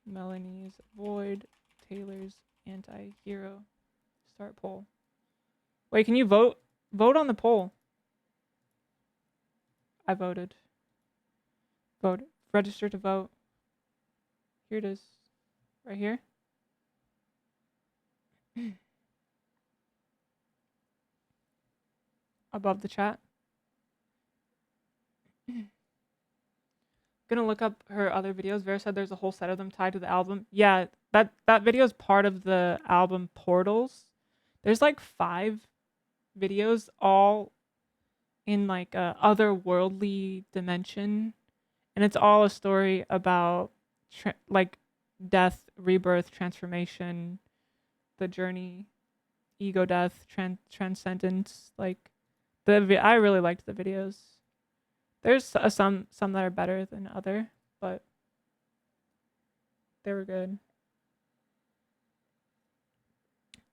Melanie's Void, Taylor's Anti-Hero. Start poll. Wait, can you vote? Vote on the poll. I voted. Vote. Register to vote. Here it is. Right here. Above the chat. Gonna look up her other videos. Vera said there's a whole set of them tied to the album. Yeah, that video is part of the album Portals. There's like 5 videos all in like a otherworldly dimension, and it's all a story about like death, rebirth, transformation, the journey, ego death, transcendence. Like I really liked the videos. There's some that are better than other, but they were good.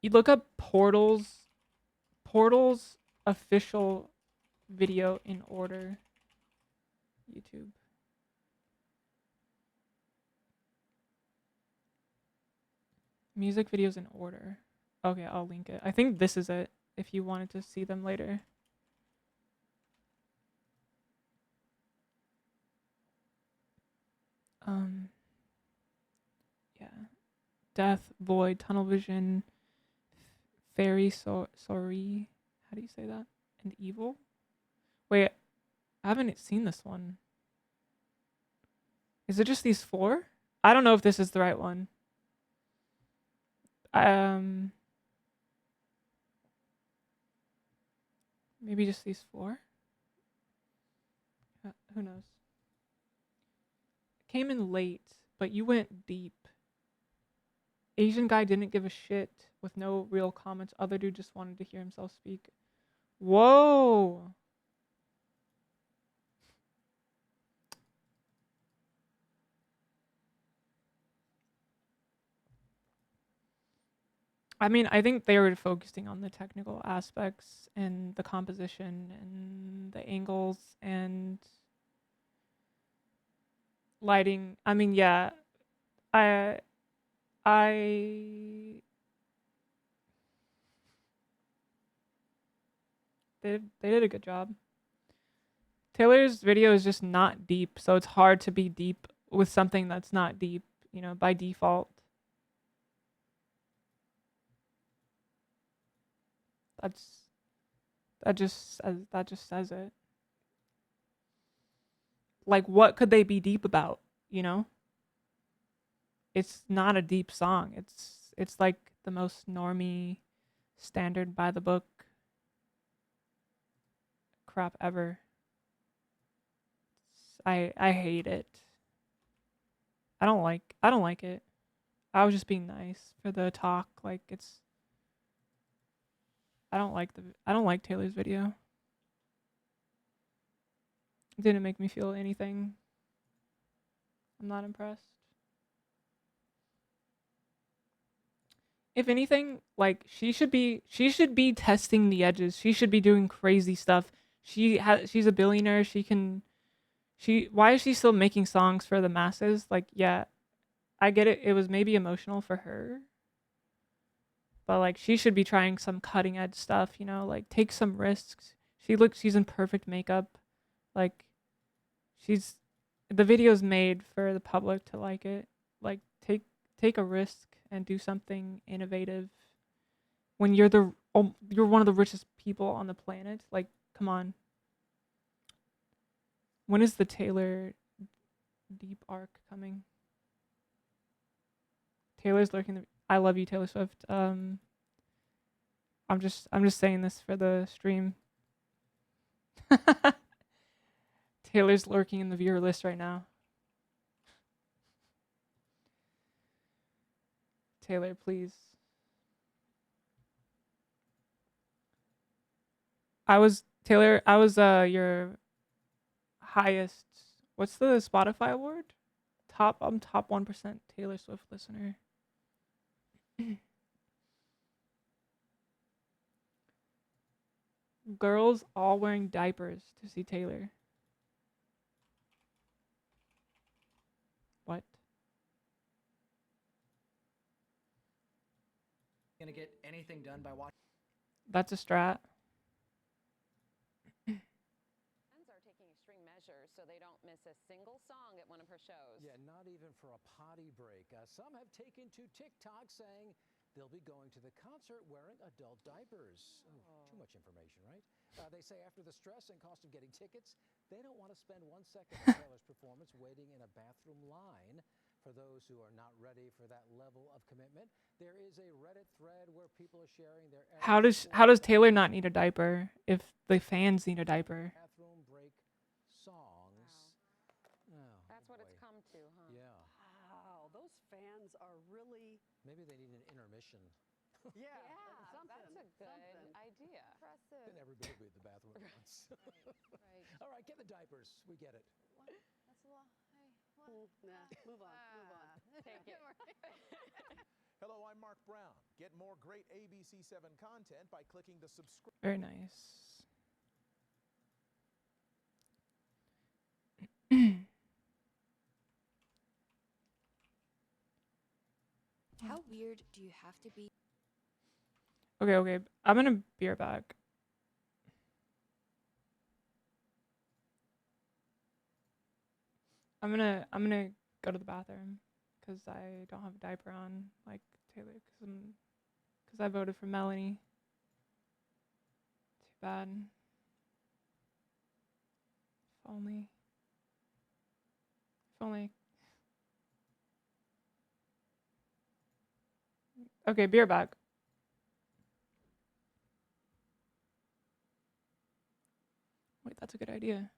You look up Portals official video in order. YouTube. Music videos in order. Okay, I'll link it. I think this is it if you wanted to see them later. Yeah. Death, Void, Tunnel Vision, Fairy, Sorry. How do you say that? And Evil? Wait, I haven't seen this one. Is it just these 4? I don't know if this is the right one. Maybe just these 4? Who knows? Came in late, but you went deep. Asian guy didn't give a shit with no real comments. Other dude just wanted to hear himself speak. Whoa. I mean, I think they were focusing on the technical aspects and the composition and the angles and lighting. I mean, yeah. I I they did a good job. Taylor's video is just not deep, so it's hard to be deep with something that's not deep, you know, by default. That's that just says it. Like, what could they be deep about, you know? It's not a deep song. It's like the most normie, standard by the book crap ever. I hate it. I don't like it. I was just being nice for the talk. Like, it's I don't like Taylor's video. It didn't make me feel anything. I'm not impressed. If anything, like, she should be testing the edges. She should be doing crazy stuff. She's a billionaire. Why is she still making songs for the masses? Like, yeah, I get it. It was maybe emotional for her. But like, she should be trying some cutting edge stuff, you know, like take some risks. She's in perfect makeup. Like, she's the video's made for the public to like it. Like, take a risk and do something innovative when you're one of the richest people on the planet. Like, come on. When is the Taylor deep arc coming? Taylor's lurking. I love you, Taylor Swift. I'm just saying this for the stream. Taylor's lurking in the viewer list right now. Taylor, please. I was your highest. What's the Spotify award? I'm top 1% Taylor Swift listener. Girls all wearing diapers to see Taylor. What? Gonna get anything done by watching. That's a strat. Fans are taking extreme measures so they don't miss a single song at one of her shows. Yeah, not even for a potty break. Some have taken to TikTok saying they'll be going to the concert wearing adult diapers. Oh, too much information, right? They say after the stress and cost of getting tickets, they don't want to spend 1 second of Taylor's performance waiting in a bathroom line. For those who are not ready for that level of commitment, there is a Reddit thread where people are sharing their. How does Taylor not need a diaper if the fans need a diaper? Bathroom break songs. Wow. Oh, That's what it's come to, huh? Yeah. Wow, those fans are really. Maybe they need an intermission. Yeah, That's a good idea. Impressive. Then everybody will be at the bathroom at once. Right. All right, get the diapers. We get it. That's a lot. Move on. Take it. Hello, I'm Mark Brown. Get more great ABC7 content by clicking the subscribe. Very nice. How weird do you have to be? Okay. I'm gonna be right back. I'm gonna go to the bathroom because I don't have a diaper on like Taylor because I voted for Melanie. Too bad. If only. Okay, be right back. Wait, that's a good idea.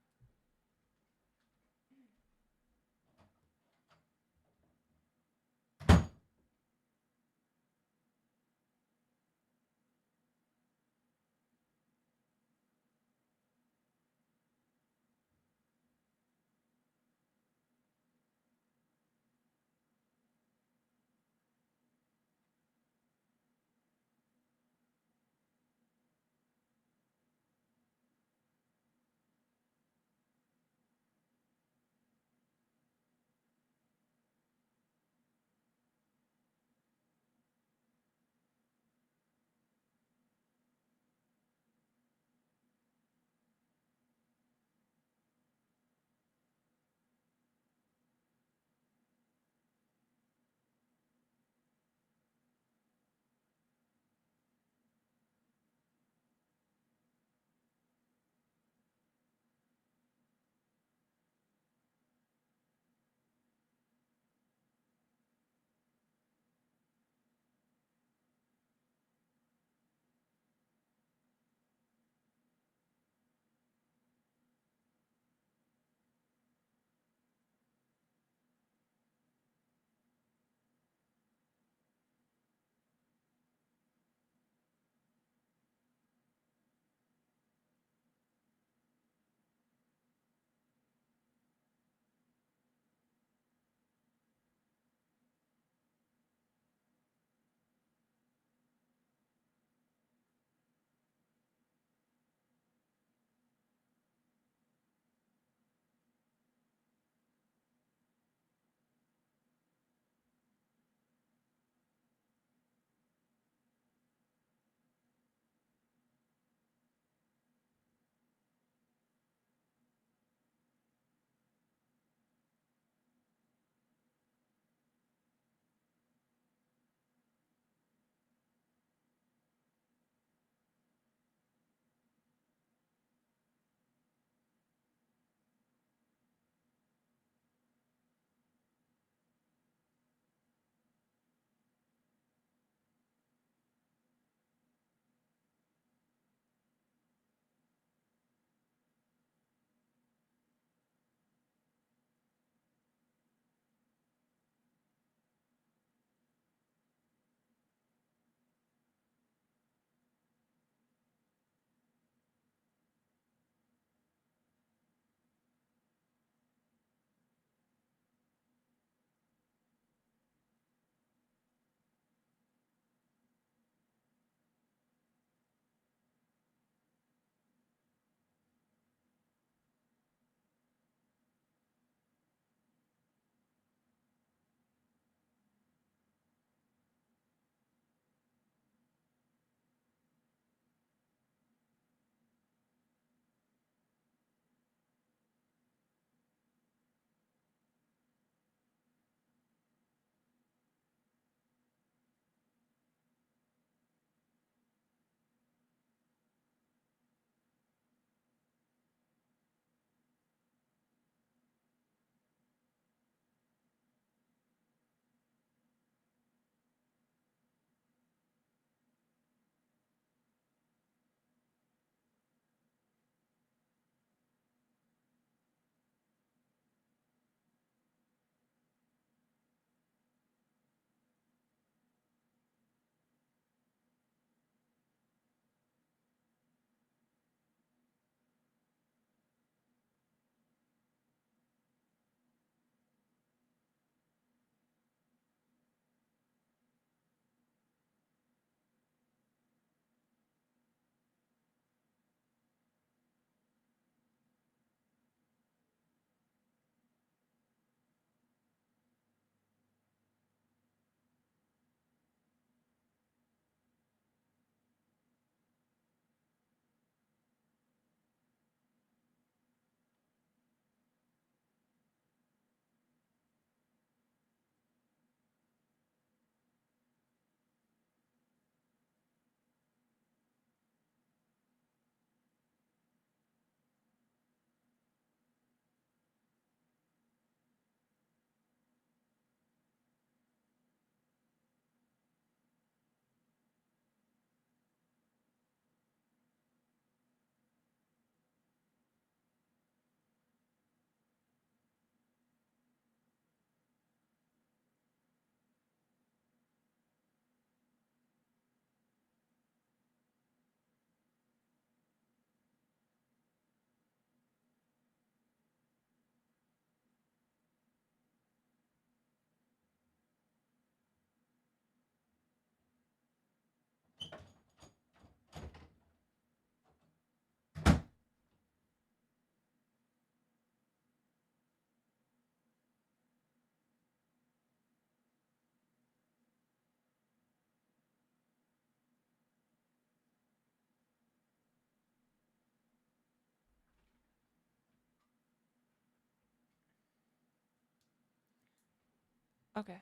Okay,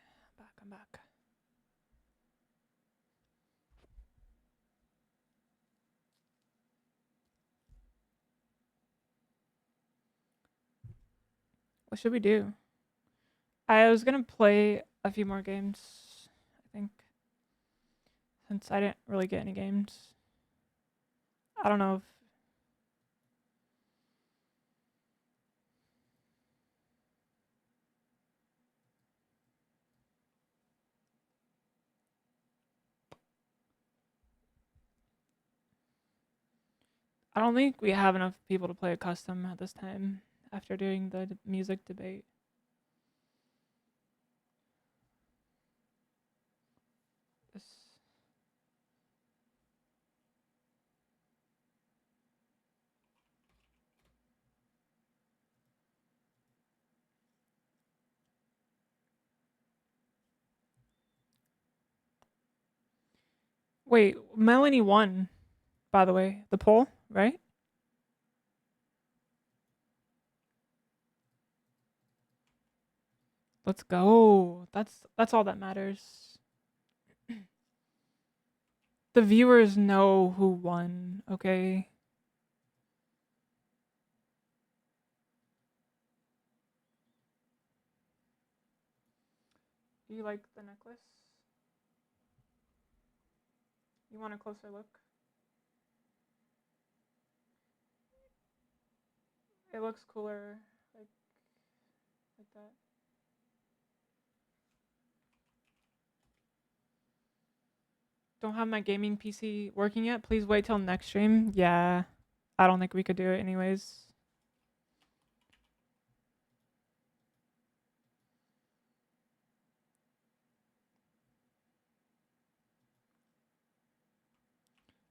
I'm back. What should we do? I was gonna play a few more games, I think, since I didn't really get any games. I don't know if I don't think we have enough people to play a custom at this time after doing the music debate. This Wait, Melanie won, by the way, the poll, right? Let's go. That's all that matters. The viewers know who won, okay? You like the necklace? You want a closer look? It looks cooler like that. Don't have my gaming PC working yet. Please wait till next stream. Yeah. I don't think we could do it anyways.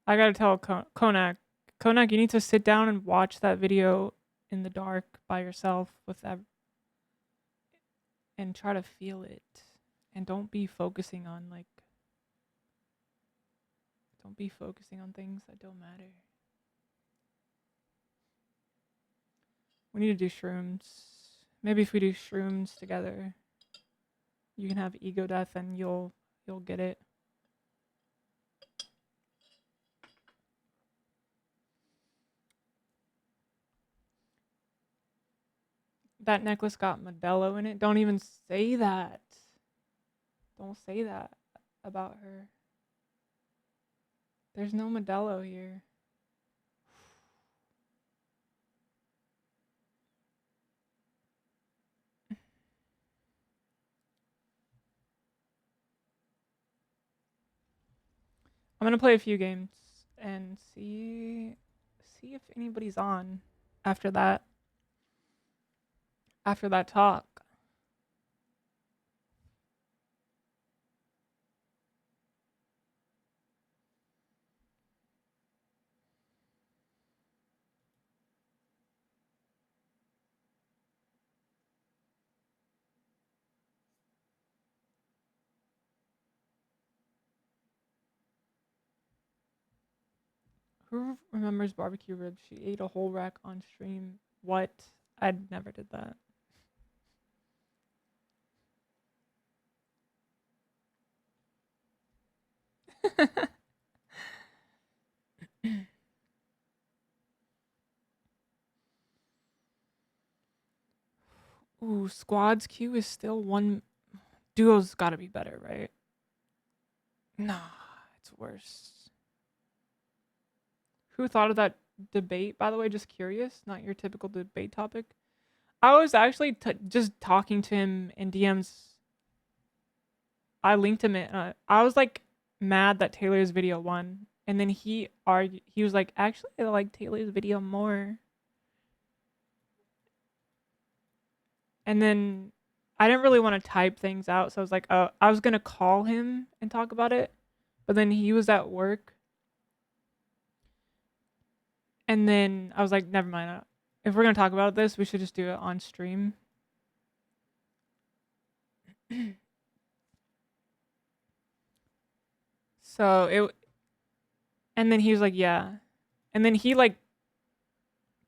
I gotta tell Konak. Konak, you need to sit down and watch that video in the dark by yourself with that and try to feel it. And don't be focusing on things that don't matter. We need to do shrooms. Maybe if we do shrooms together, you can have ego death and you'll get it. That necklace got Modelo in it. Don't even say that. Don't say that about her. There's no Modelo here. I'm gonna play a few games and see if anybody's on after that talk. Who remembers barbecue ribs? She ate a whole rack on stream. What? I never did that. Ooh, squads queue is still one. Duo's gotta be better, right? Nah, it's worse. Who thought of that debate, by the way? Just curious, not your typical debate topic. I was actually just talking to him in DMs. I linked him in. I was like mad that Taylor's video won, and then he argued. He was like, "Actually, I like Taylor's video more." And then I didn't really want to type things out, so I was like, "Oh, I was gonna call him and talk about it," but then he was at work, and then I was like, "Never mind. If we're gonna talk about this, we should just do it on stream." So and then he was like, "Yeah," and then he like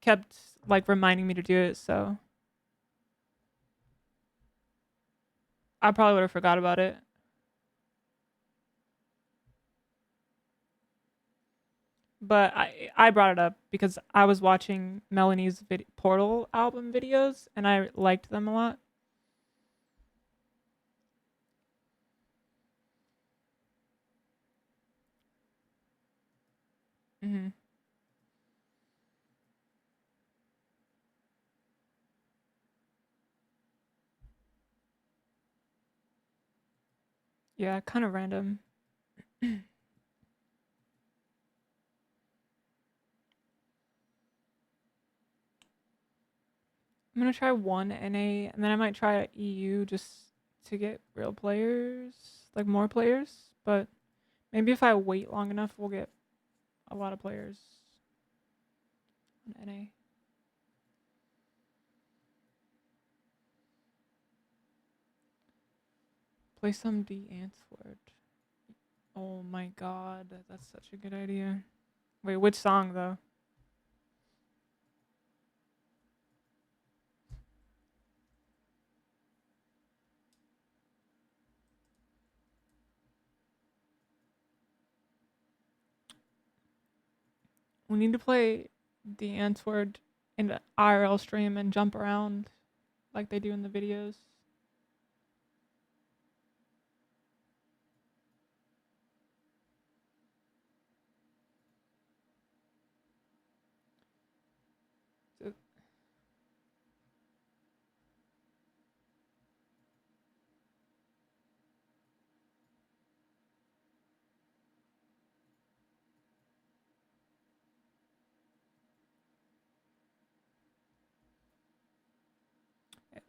kept like reminding me to do it. So I probably would have forgot about it. But I brought it up because I was watching Melanie's Portal album videos and I liked them a lot. Mhm. Yeah, kind of random. I'm gonna try one NA and then I might try a EU just to get real players, like more players. But maybe if I wait long enough, we'll get a lot of players on NA. Play some D Antwoord. Oh my god, that's such a good idea. Wait, which song though? We need to play the Antwoord in the IRL stream and jump around like they do in the videos.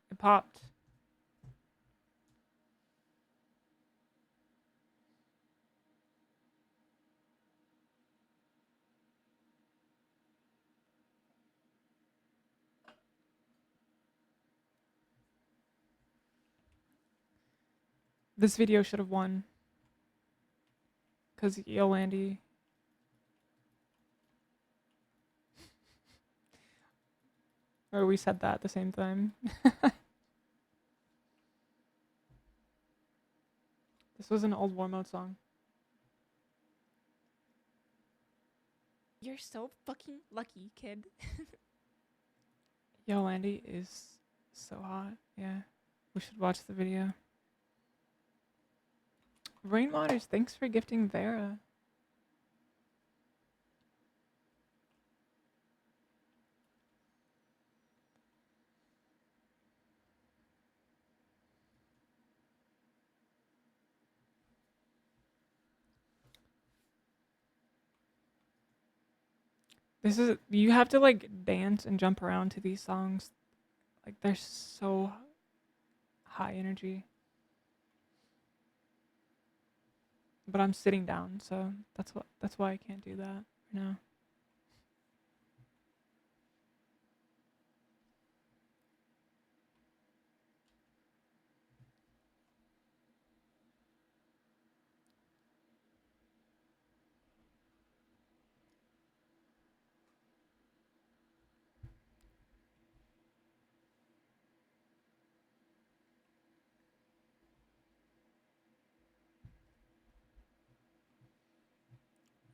It popped. This video should have won. Cause Yolandi. Or we said that at the same time. This was an old war mode song. You're so fucking lucky, kid. Yolandi is so hot. Yeah. We should watch the video. Rain Waters, thanks for gifting Vera. This is, you have to like dance and jump around to these songs. Like they're so high energy. But I'm sitting down, so that's why I can't do that right now.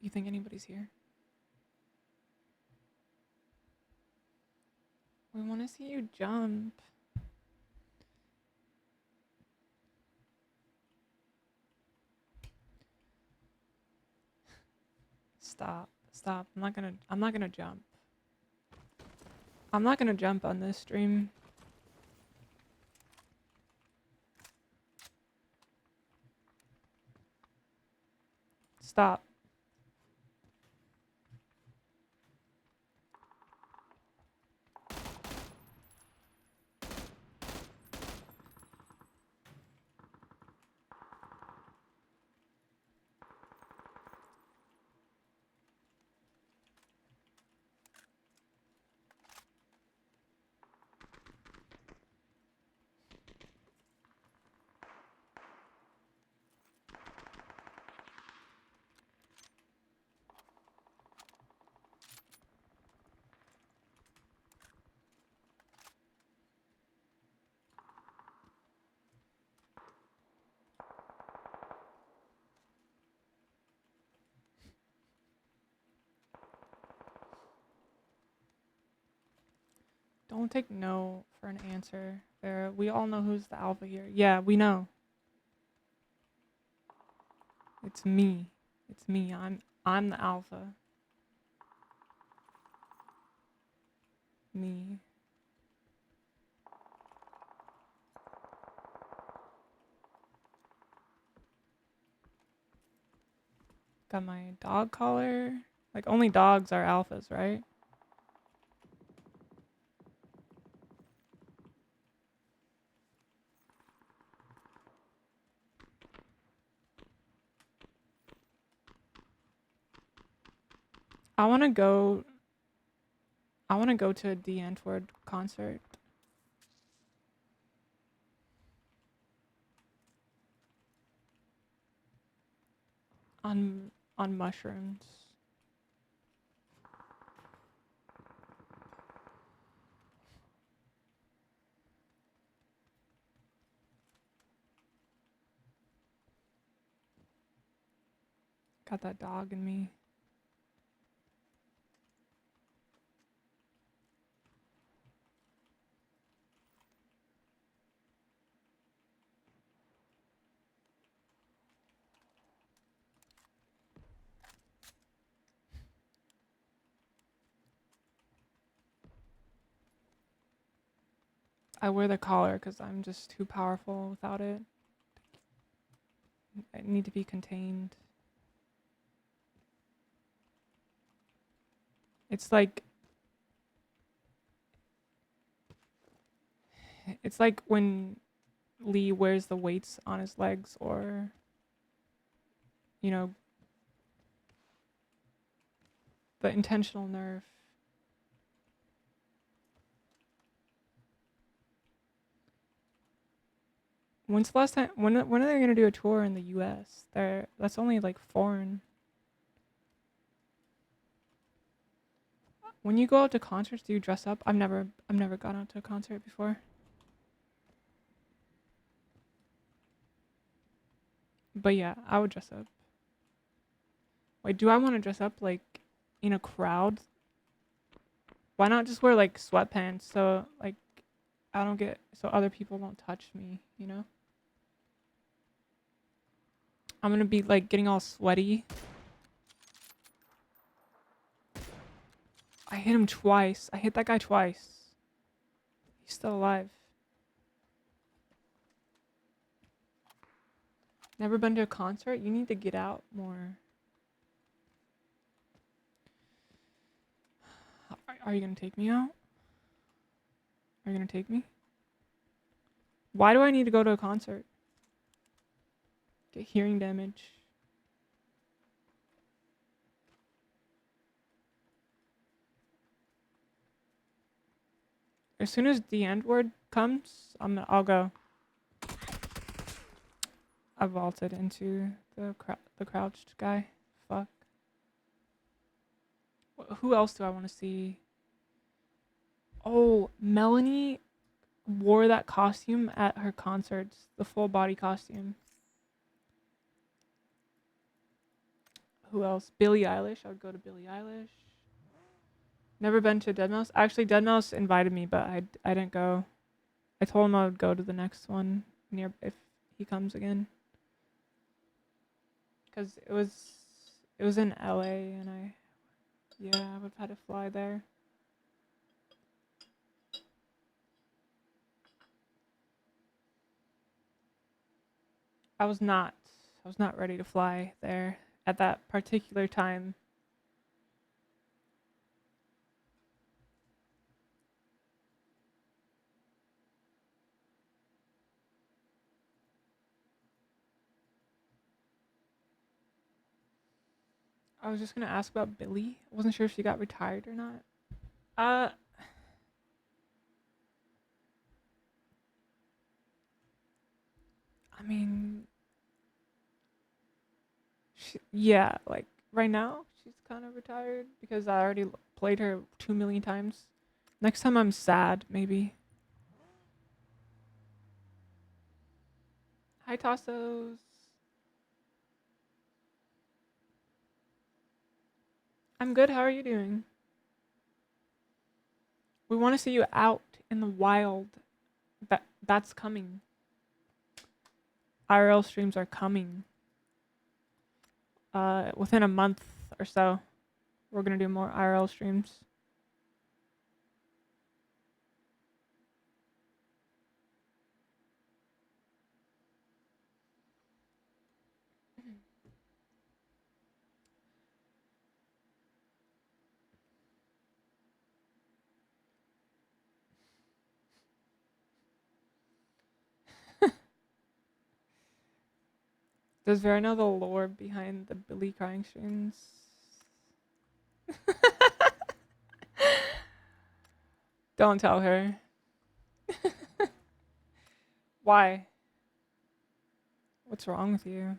You think anybody's here? We want to see you jump. Stop. Stop. I'm not gonna jump. I'm not gonna jump on this stream. Stop. Don't take no for an answer. There, we all know who's the alpha here. Yeah, we know. It's me. It's me. I'm the alpha. Me. Got my dog collar. Like, only dogs are alphas, right? I want to go to a D Antwoord concert. On mushrooms. Got that dog in me. I wear the collar because I'm just too powerful without it. I need to be contained. It's like when Lee wears the weights on his legs, or you know, the intentional nerf. When's the last time? When are they gonna do a tour in the U.S.? That's only like foreign. When you go out to concerts, do you dress up? I've never gone out to a concert before. But yeah, I would dress up. Wait, do I want to dress up like in a crowd? Why not just wear like sweatpants so like so other people don't touch me, you know? I'm gonna be like getting all sweaty. I hit him twice. I hit that guy twice. He's still alive. Never been to a concert? You need to get out more. Are you gonna take me out? Are you gonna take me? Why do I need to go to a concert? Get hearing damage. As soon as the end word comes, I'll go. I vaulted into the crouched guy. Fuck. Who else do I want to see? Oh, Melanie wore that costume at her concerts, the full body costume. Who else? Billie Eilish. I would go to Billie Eilish. Never been to Deadmau5. Actually, Deadmau5 invited me, but I didn't go. I told him I would go to the next one if he comes again. Cause it was in LA, and I would have had to fly there. I was not ready to fly there at that particular time. I was just gonna ask about Billie. I wasn't sure if she got retired or not. I mean, yeah, like right now she's kind of retired because I already played her 2 million times. Next time I'm sad, maybe. Hi, Tassos. I'm good. How are you doing? We want to see you out in the wild. That's coming. IRL streams are coming. Within a month or so, we're gonna do more IRL streams. Does Vera know the lore behind the Billy crying streams? Don't tell her. Why? What's wrong with you?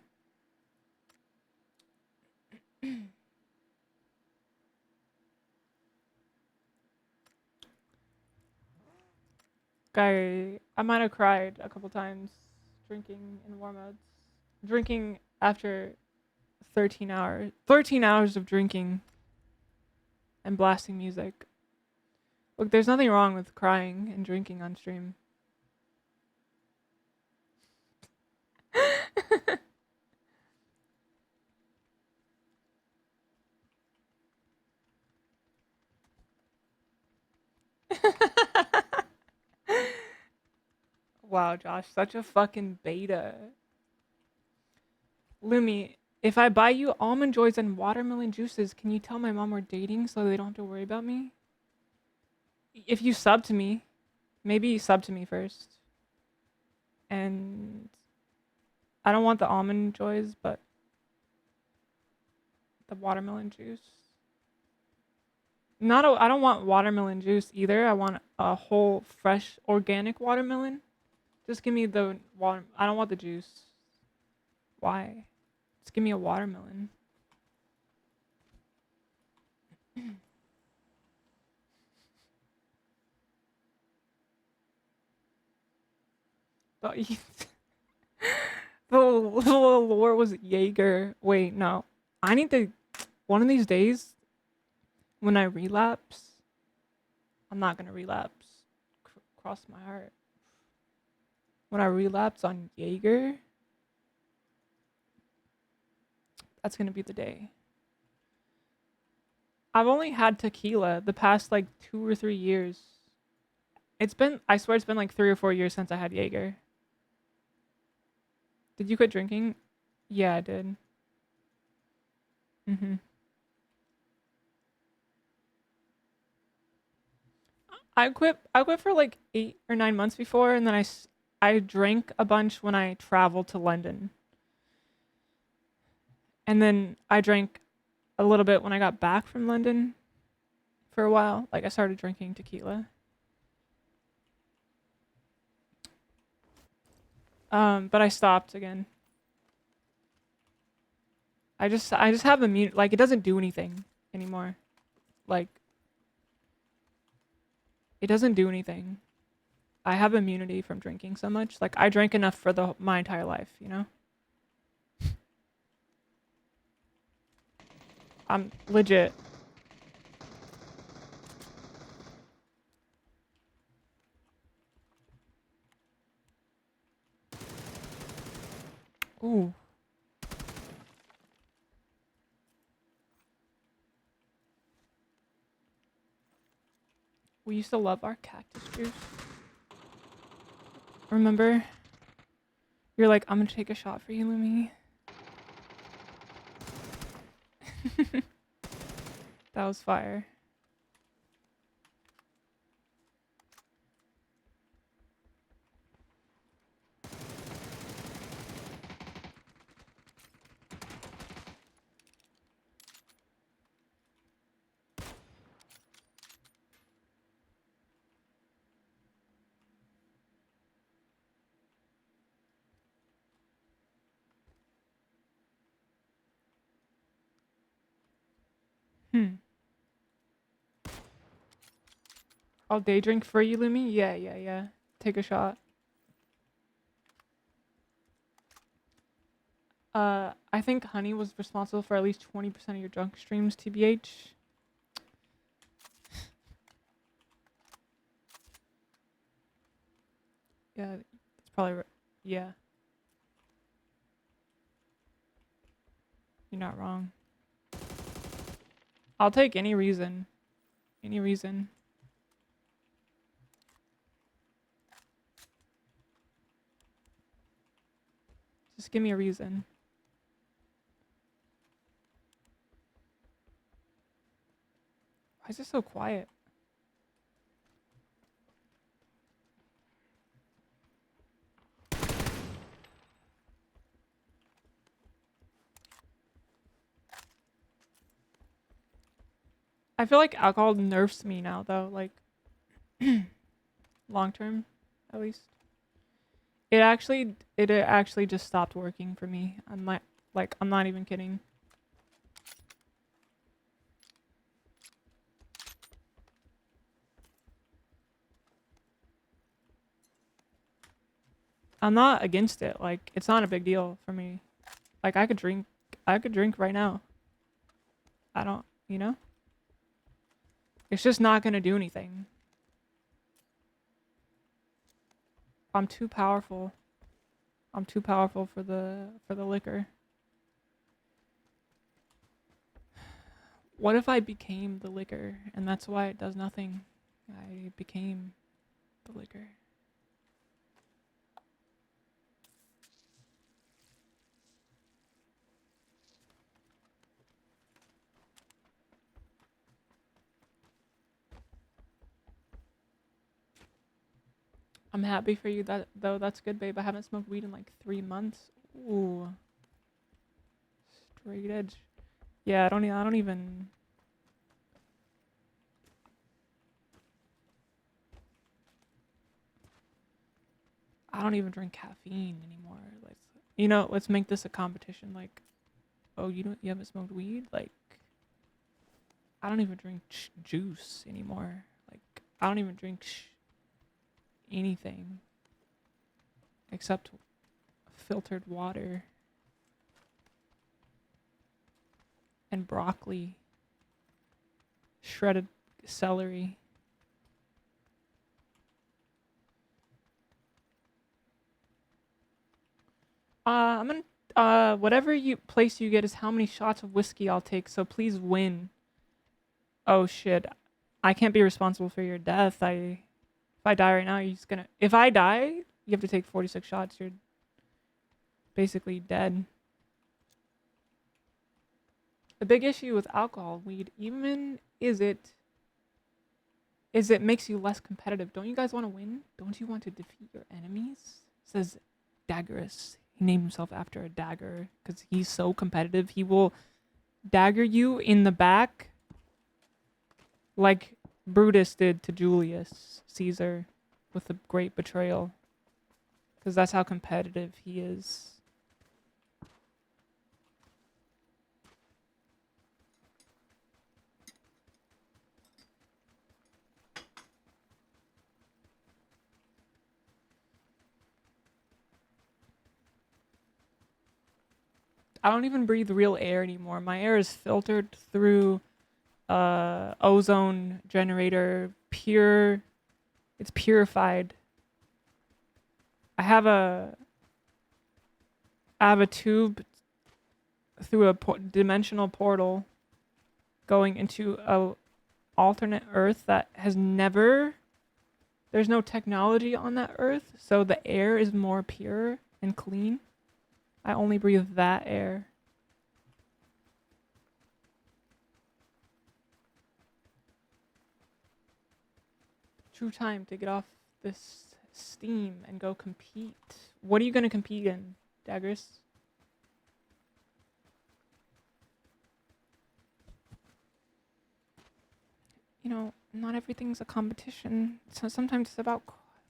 Guy, I might have cried a couple times drinking in war modes. Drinking after 13 hours. 13 hours of drinking and blasting music. Look, there's nothing wrong with crying and drinking on stream. Wow, Josh, such a fucking beta. Lumi, if I buy you almond joys and watermelon juices, can you tell my mom we're dating so they don't have to worry about me? If you sub to me, maybe you sub to me first. And I don't want the almond joys, but the watermelon juice. I don't want watermelon juice either. I want a whole fresh organic watermelon. Just give me the water. I don't want the juice. Why? Just give me a watermelon. The the lore was Jaeger. Wait, no. I need to. One of these days, when I relapse, I'm not gonna relapse. Cross my heart. When I relapse on Jaeger, that's gonna be the day. I've only had tequila the past like 2 or 3 years. I swear it's been like 3 or 4 years since I had Jaeger. Did you quit drinking? Yeah, I did. I quit for like 8 or 9 months before, and then I drank a bunch when I traveled to London. And then I drank a little bit when I got back from London for a while. Like I started drinking tequila. But I stopped again. I just have immune, like it doesn't do anything anymore. Like it doesn't do anything. I have immunity from drinking so much. Like I drank enough for my entire life, you know? I'm legit. Ooh. We used to love our cactus juice. Remember? You're like, I'm gonna take a shot for you, Lumi. That was fire. I'll day drink for you, Lumi? Yeah. Take a shot. I think Honey was responsible for at least 20% of your drunk streams, TBH. Yeah, that's probably yeah. You're not wrong. I'll take any reason. Any reason. Just give me a reason. Why is it so quiet? I feel like alcohol nerfs me now though, like long term at least. It actually just stopped working for me. I'm not even kidding. I'm not against it. Like it's not a big deal for me. Like I could drink right now. I don't, you know? It's just not going to do anything. I'm too powerful. I'm too powerful for the liquor. What if I became the liquor and that's why it does nothing? I became the liquor. I'm happy for you though. That's good, babe. I haven't smoked weed in like 3 months. Ooh. Straight edge. Yeah, I don't even drink caffeine anymore. Let's make this a competition. Like, oh, you haven't smoked weed? Like, I don't even drink juice anymore. Like, I don't even drink anything except filtered water and broccoli, shredded celery. I'm gonna whatever place you get is how many shots of whiskey I'll take, so please win. Oh shit. I can't be responsible for your death. If I die right now, if I die, you have to take 46 shots. You're basically dead. The big issue with alcohol, weed, even is it makes you less competitive. Don't you guys want to win? Don't you want to defeat your enemies? Says Daggerus. He named himself after a dagger because he's so competitive. He will dagger you in the back like Brutus did to Julius Caesar with a great betrayal. Because that's how competitive he is. I don't even breathe real air anymore. My air is filtered through ozone generator, pure. It's purified. I have a tube through a dimensional portal going into a alternate Earth that has never. There's no technology on that Earth, so the air is more pure and clean. I only breathe that air. True time to get off this steam and go compete. What are you going to compete in, Daggers? Not everything's a competition. So sometimes it's about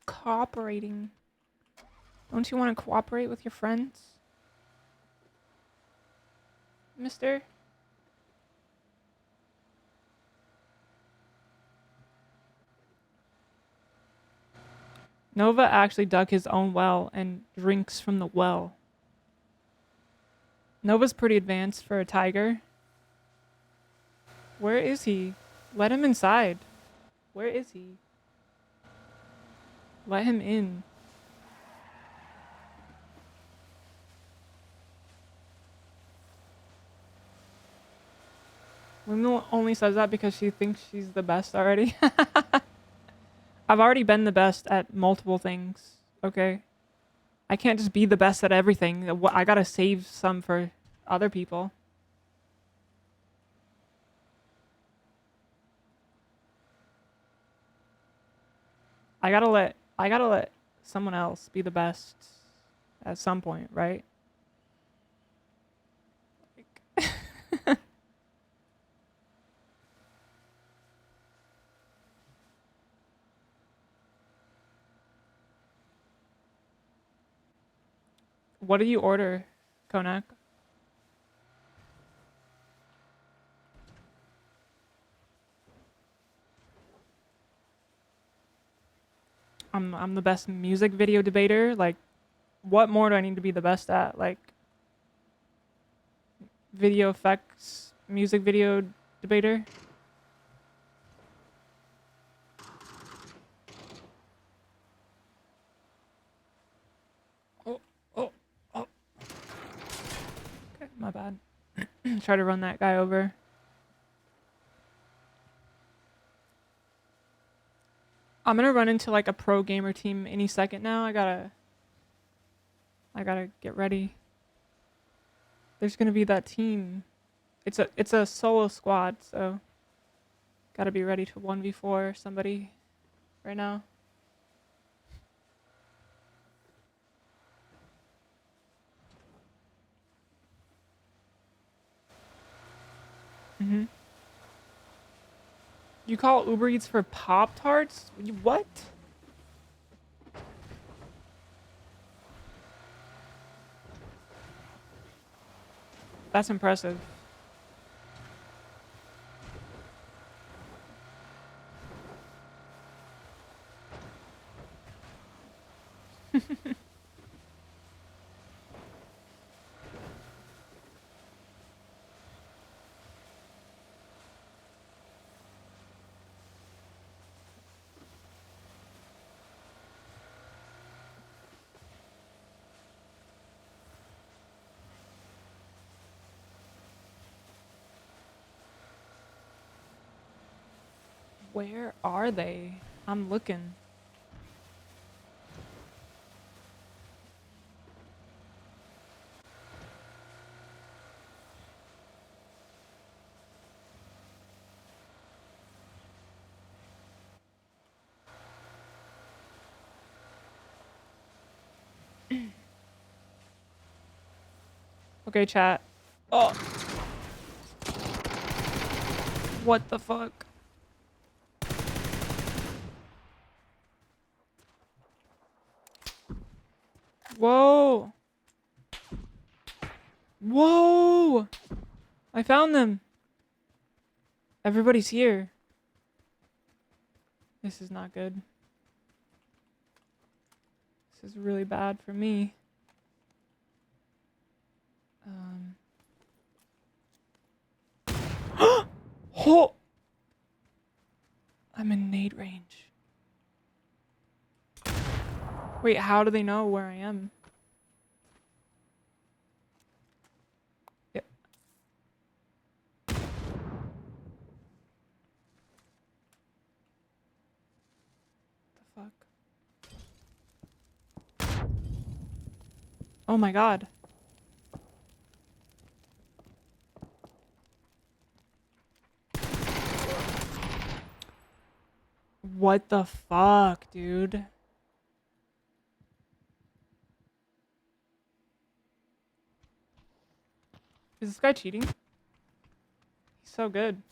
cooperating. Don't you want to cooperate with your friends? Mister? Nova actually dug his own well and drinks from the well. Nova's pretty advanced for a tiger. Where is he? Let him inside. Where is he? Let him in. Lumi only says that because she thinks she's the best already. I've already been the best at multiple things, okay? I can't just be the best at everything. I gotta save some for other people. I gotta let someone else be the best at some point, right? What do you order, Konak? I'm the best music video debater. Like, what more do I need to be the best at? Like, video effects, music video debater. Oh, oh, oh. Okay, my bad. Try to run that guy over. I'm gonna run into like a pro gamer team any second now. I gotta get ready. There's gonna be that team. It's a solo squad, so gotta be ready to 1v4 somebody right now. Mhm. You call Uber Eats for Pop-Tarts? What? That's impressive. Where are they? I'm looking. Okay, chat. Oh. What the fuck? Whoa. Whoa. I found them. Everybody's here. This is not good. This is really bad for me. Oh! I'm in nade range. Wait, how do they know where I am? Yep. The fuck? Oh my god. What the fuck, dude? Is this guy cheating? He's so good.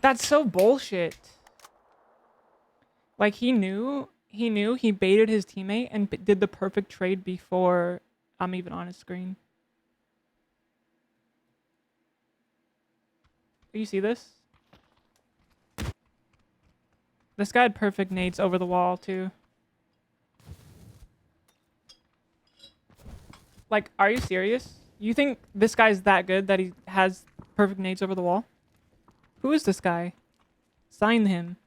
That's so bullshit. Like, he knew, he baited his teammate and did the perfect trade before I'm even on his screen. You see this? This guy had perfect nades over the wall, too. Like, are you serious? You think this guy's that good that he has perfect nades over the wall? Who is this guy? Sign him.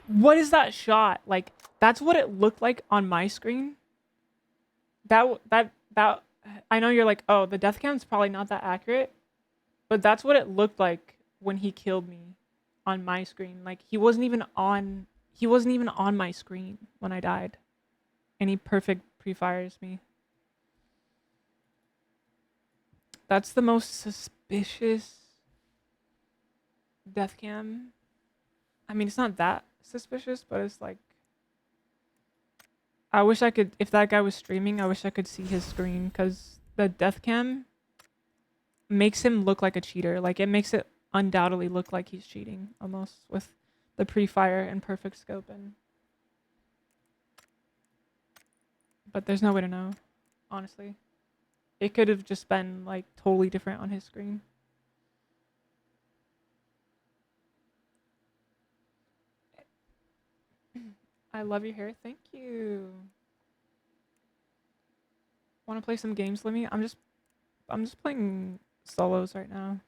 What is that shot? Like, that's what it looked like on my screen. That I know you're like, oh, the death cam's probably not that accurate, but that's what it looked like when he killed me on my screen. Like, he wasn't even on my screen when I died. And he perfect pre-fires me. That's the most suspicious death cam. I mean, it's not that suspicious, but it's like, I wish I could, if that guy was streaming, I wish I could see his screen, because the death cam makes him look like a cheater. Like, it makes it undoubtedly look like he's cheating, almost, with the pre-fire and perfect scope. But there's no way to know, honestly. It could have just been, like, totally different on his screen. I love your hair. Thank you. Want to play some games, Lumi? I'm just playing solos right now.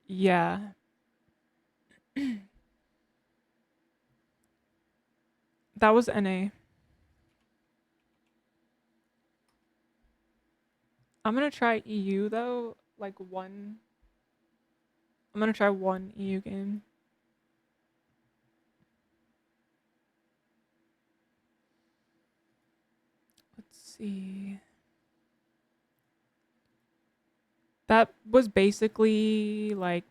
Yeah. That was NA. I'm gonna try EU though. Like one. I'm gonna try one EU game. Let's see. That was basically like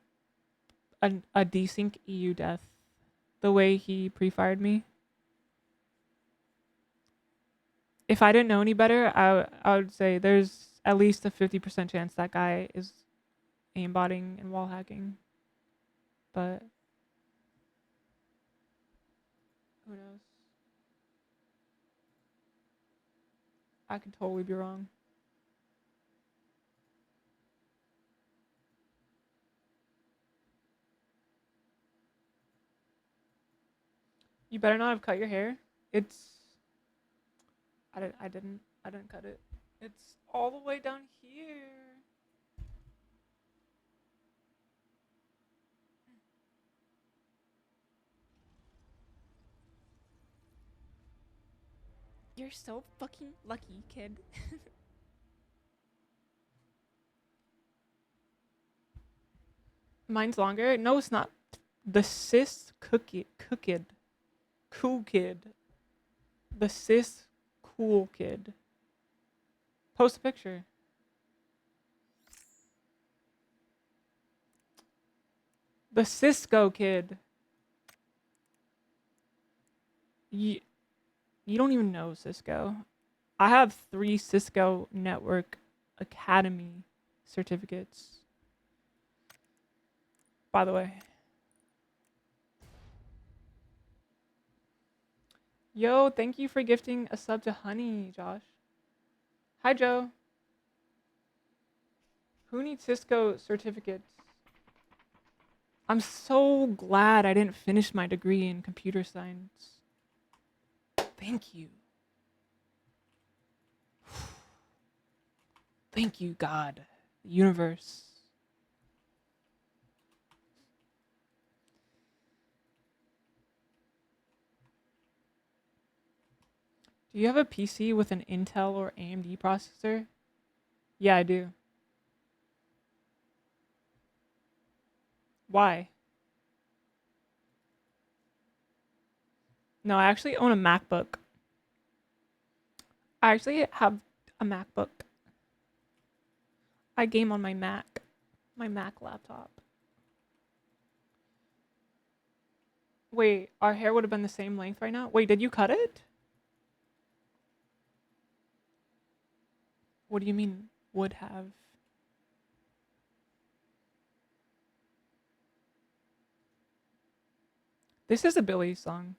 a desync EU death. The way he pre-fired me. If I didn't know any better, I would say there's at least a 50% chance that guy is aimbotting and wall hacking. But who knows? I could totally be wrong. You better not have cut your hair. I didn't cut it. It's all the way down here. You're so fucking lucky, kid. Mine's longer. No, it's not. The cis cool kid. The cis cool kid. Post a picture. The Cisco kid. You don't even know Cisco. I have 3 Cisco Network Academy certificates. By the way. Yo, thank you for gifting a sub to Honey, Josh. Hi, Joe. Who needs Cisco certificates? I'm so glad I didn't finish my degree in computer science. Thank you. Thank you, God. The universe. Do you have a PC with an Intel or AMD processor? Yeah, I do. Why? No, I actually own a MacBook. I actually have a MacBook. I game on my Mac laptop. Wait, our hair would have been the same length right now? Wait, did you cut it? What do you mean, would have? This is a Billy song.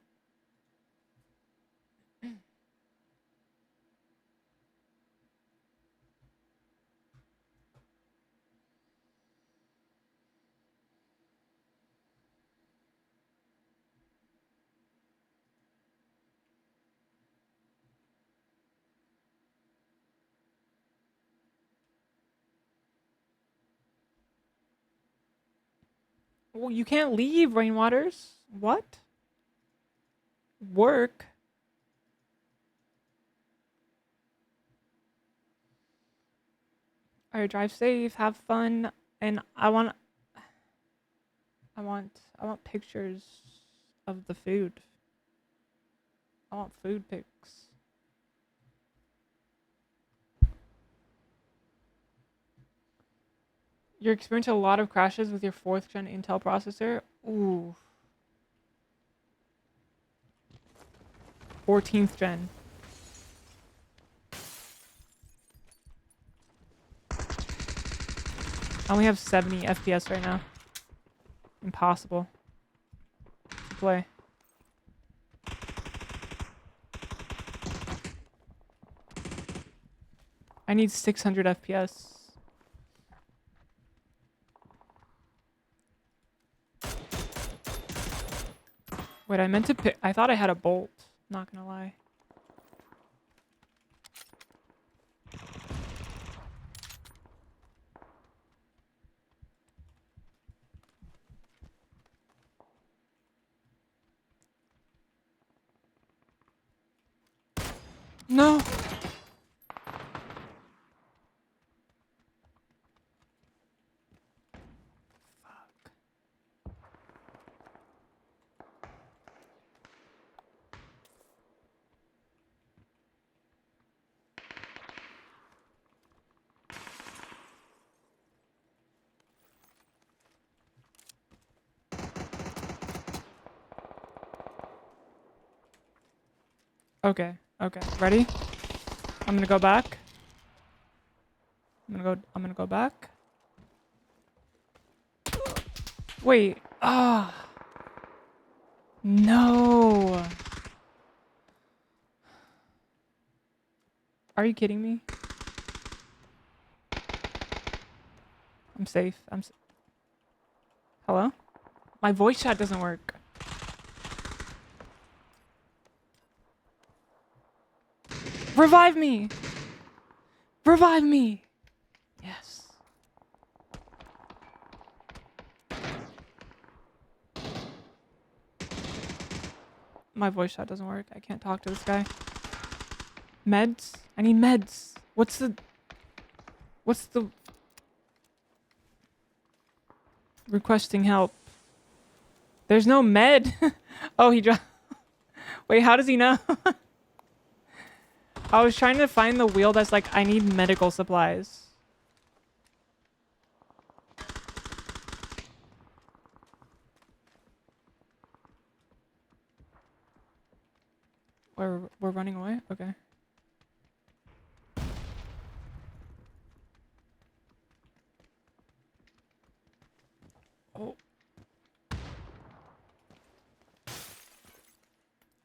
Well, you can't leave, Rainwaters. What? Work? Alright, drive safe, have fun, and I want pictures of the food. I want food pics. You're experiencing a lot of crashes with your 4th gen Intel processor? Ooh. 14th gen. I only have 70 FPS right now. Impossible to play. I need 600 FPS. Wait, I meant to pick. I thought I had a bolt. Not gonna lie. No. Okay. Okay. Ready? I'm gonna go back. I'm gonna go back. Wait. Ah. No. Are you kidding me? I'm safe. Hello? My voice chat doesn't work. Revive me! Revive me! Yes. My voice chat doesn't work. I can't talk to this guy. Meds? I need meds. What's the requesting help? There's no med. Oh, he dropped. Wait, how does he know? I was trying to find the wheel that's like, I need medical supplies. We're running away? Okay. Oh.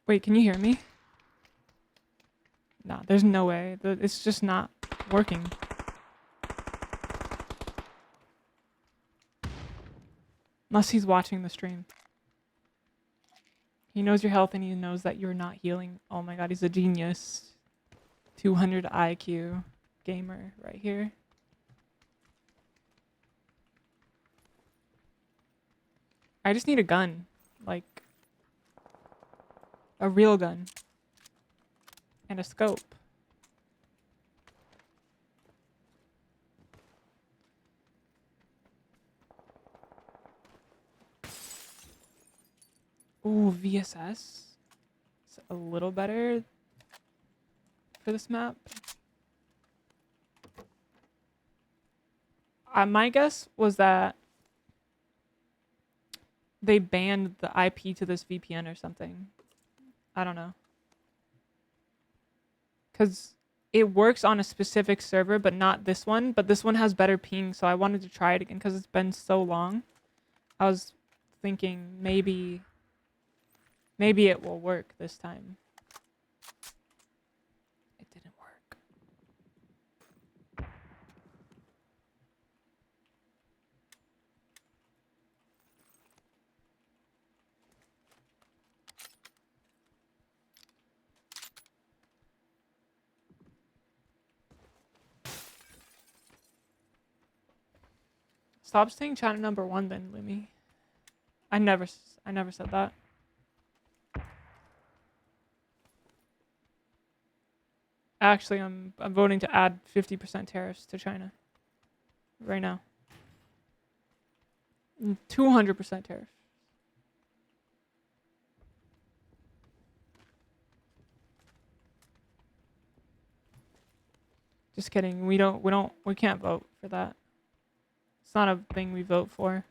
Wait, can you hear me? Nah, there's no way. It's just not working. Unless he's watching the stream. He knows your health and he knows that you're not healing. Oh my god, he's a genius. 200 IQ gamer right here. I just need a gun. Like, a real gun. And a scope. Ooh, VSS. It's a little better for this map. My guess was that they banned the IP to this VPN or something. I don't know. Because it works on a specific server, but not this one. But this one has better ping, so I wanted to try it again because it's been so long. I was thinking maybe it will work this time. It didn't work. Stop saying channel number 1 then, Lumi. I never said that. Actually, I'm voting to add 50% tariffs to China right now. 200% tariff. Just kidding. We can't vote for that. It's not a thing we vote for.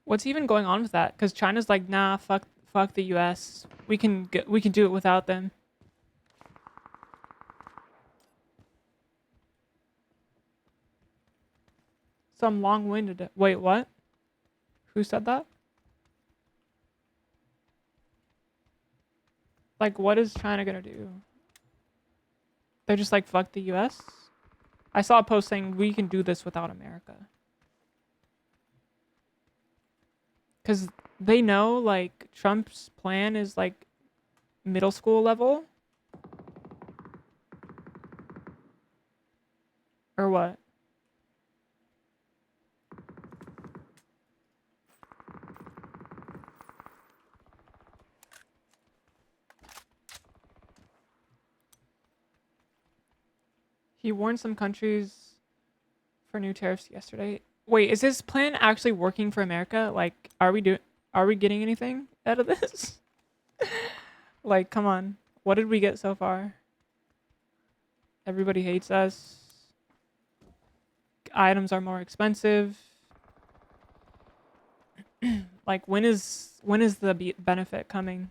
What's even going on with that? Because China's like, nah, fuck the U.S. We can do it without them. Some long-winded. Wait, what? Who said that? Like, what is China gonna do? They're just like, fuck the U.S. I saw a post saying we can do this without America. Because they know, like, Trump's plan is, like, middle school level. Or what? He warned some countries for new tariffs yesterday. Wait, is this plan actually working for America? Like, are we getting anything out of this? Like, come on. What did we get so far? Everybody hates us. Items are more expensive. Like, when is the benefit coming?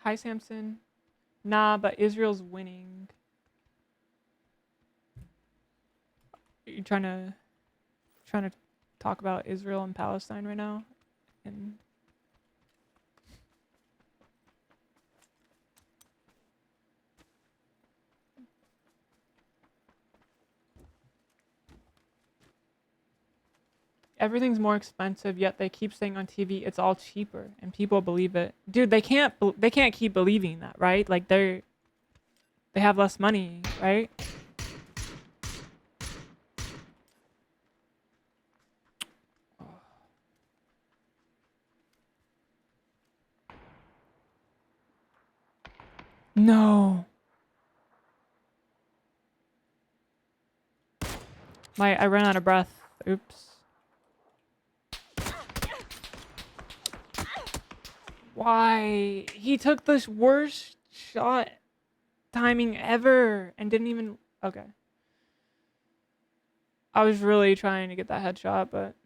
Hi, Samson. Nah, but Israel's winning. You're trying to talk about Israel and Palestine right now, and everything's more expensive. Yet they keep saying on TV it's all cheaper, and people believe it. Dude, they can't keep believing that, right? Like they have less money, right? No. I ran out of breath. Oops. Why? He took the worst shot timing ever and didn't even... Okay. I was really trying to get that headshot, but...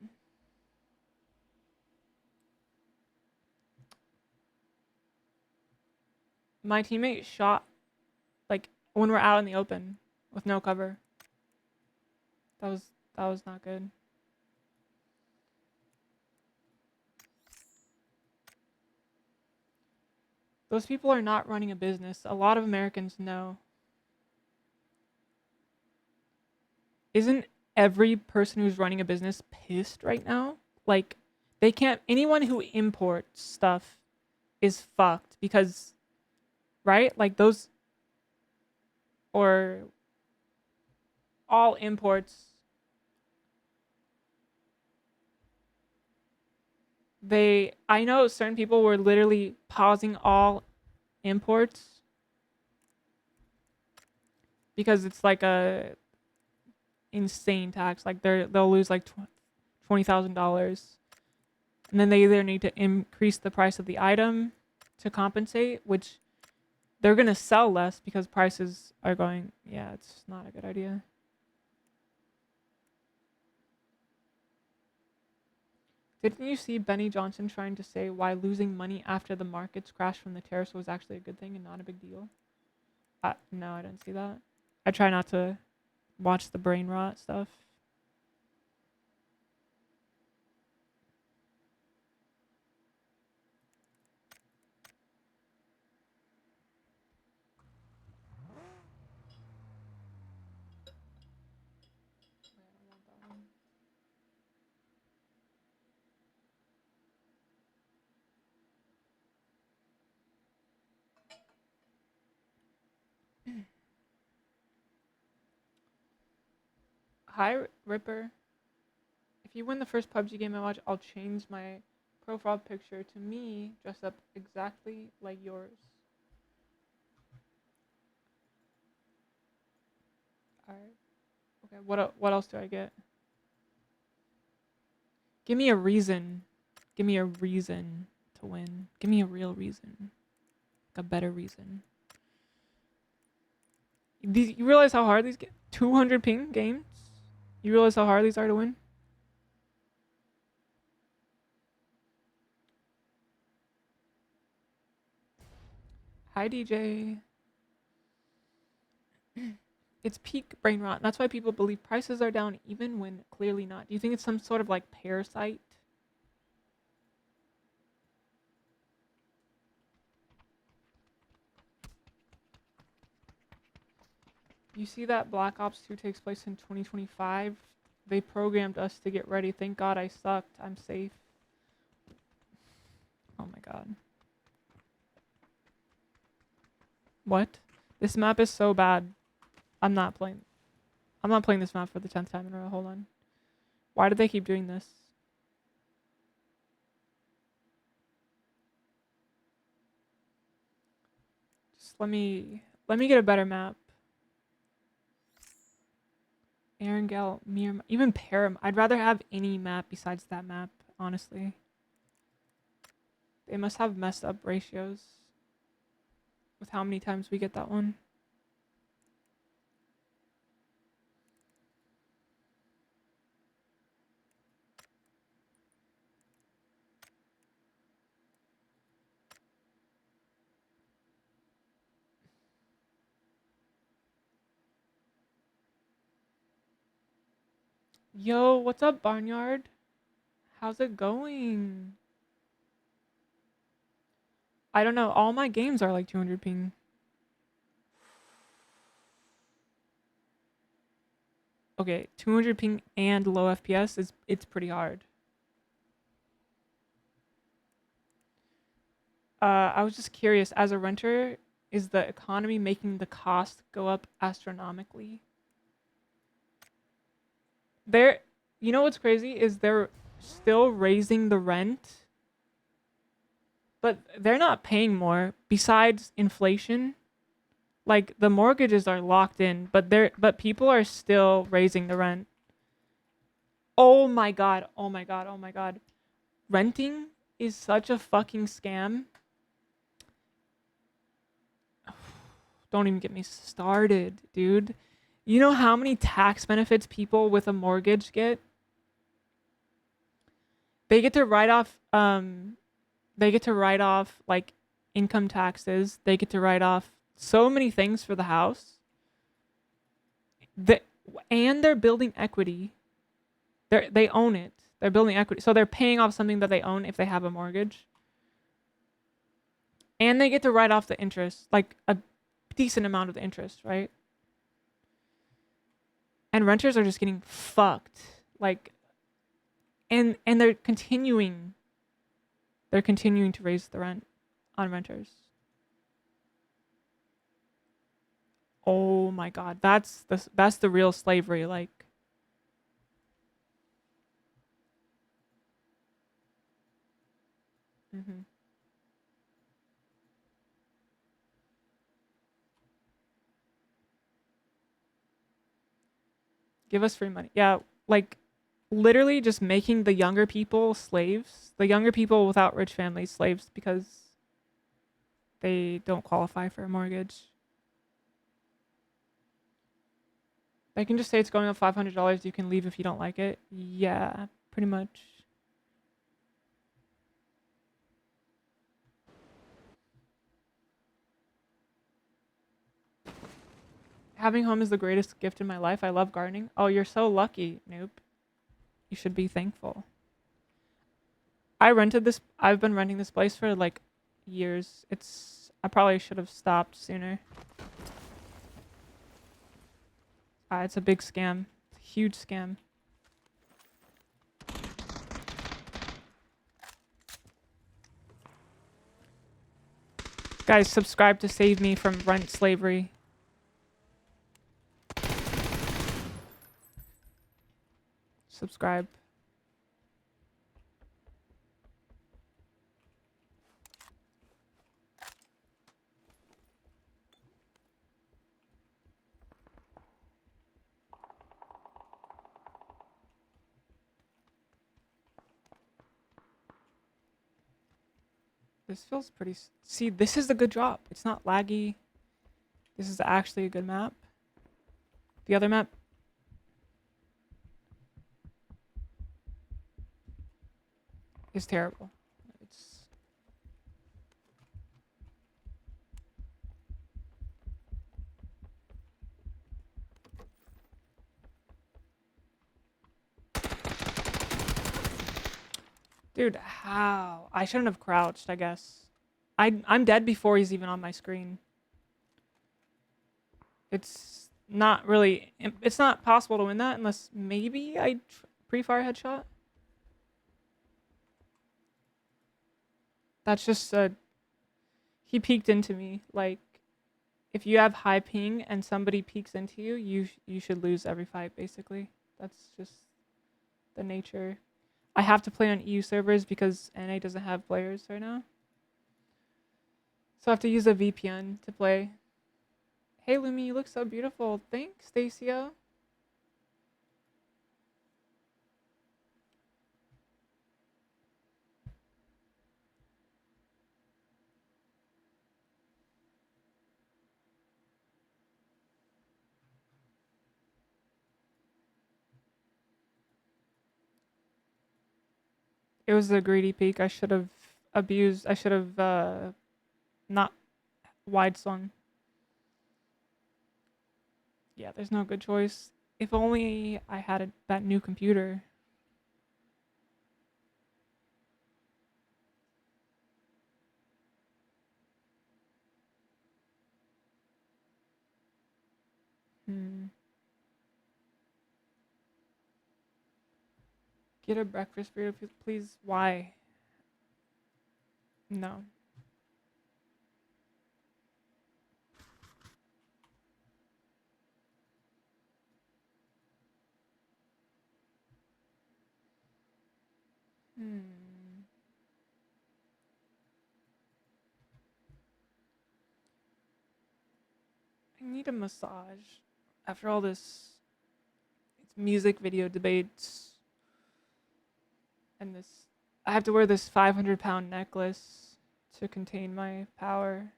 My teammate shot, like, when we're out in the open with no cover. That was not good. Those people are not running a business. A lot of Americans know. Isn't every person who's running a business pissed right now? Like, they can't... Anyone who imports stuff is fucked because... Right? Like, those... Or... All imports... I know certain people were literally pausing all imports because it's like a insane tax. Like they'll lose like $20,000, and then they either need to increase the price of the item to compensate, which they're gonna sell less because prices are going. Yeah, it's not a good idea. Didn't you see Benny Johnson trying to say why losing money after the markets crashed from the tariffs was actually a good thing and not a big deal? No, I didn't see that. I try not to watch the brain rot stuff. Hi, Ripper. If you win the first PUBG game I watch, I'll change my profile picture to me dressed up exactly like yours. Alright. Okay, what else do I get? Give me a reason. Give me a reason to win. Give me a real reason. Like a better reason. You realize how hard these get? 200 ping games? You realize how hard these are to win? Hi, DJ. It's peak brain rot. That's why people believe prices are down even when clearly not. Do you think it's some sort of like parasite? You see that Black Ops 2 takes place in 2025? They programmed us to get ready. Thank God I sucked. I'm safe. Oh my god. What? This map is so bad. I'm not playing this map for the 10th time in a row. Hold on. Why do they keep doing this? Just let me get a better map. Erangel, Mir, even Param. I'd rather have any map besides that map, honestly. They must have messed up ratios with how many times we get that one. Yo, what's up, Barnyard? How's it going? I don't know. All my games are like 200 ping. Okay, 200 ping and low FPS it's pretty hard. I was just curious, as a renter, is the economy making the cost go up astronomically? You know what's crazy is they're still raising the rent, but they're not paying more besides inflation. Like the mortgages are locked in, but people are still raising the rent. Oh my god. Oh my god. Oh my god. Renting is such a fucking scam. Don't even get me started, dude. You know how many tax benefits people with a mortgage get? They get to write off like income taxes. They get to write off so many things for the house. And they're building equity. They own it. They're building equity. So they're paying off something that they own if they have a mortgage. And they get to write off the interest, like a decent amount of the interest, right? And renters are just getting fucked. Like and they're continuing to raise the rent on renters. Oh my god, that's the real slavery, like. Mhm. Give us free money. Yeah, like literally just making the younger people slaves. The younger people without rich families slaves because they don't qualify for a mortgage. They can just say it's going up $500. You can leave if you don't like it. Yeah, pretty much. Having home is the greatest gift in my life. I love gardening. Oh, you're so lucky, noob. You should be thankful. I've been renting this place for like years. I probably should have stopped sooner. It's a big scam. It's a huge scam. Guys, subscribe to save me from rent slavery. subscribe. This feels pretty... See, this is the good drop. It's not laggy. This is actually a good map. The other map... is terrible. It's... Dude, how? I shouldn't have crouched, I guess. I'm dead before he's even on my screen. It's not really... It's not possible to win that unless maybe I pre-fire headshot. That's just a... He peeked into me. Like, if you have high ping and somebody peeks into you, you should lose every fight, basically. That's just the nature. I have to play on EU servers because NA doesn't have players right now. So I have to use a VPN to play. Hey Lumi, you look so beautiful. Thanks, Stacia. It was a greedy peek. I should have abused. I should have not wide swung. Yeah, there's no good choice. If only I had that new computer. Get a breakfast burrito, please. Why? No. I need a massage. After all this music video debates and this, I have to wear this 500-pound necklace to contain my power.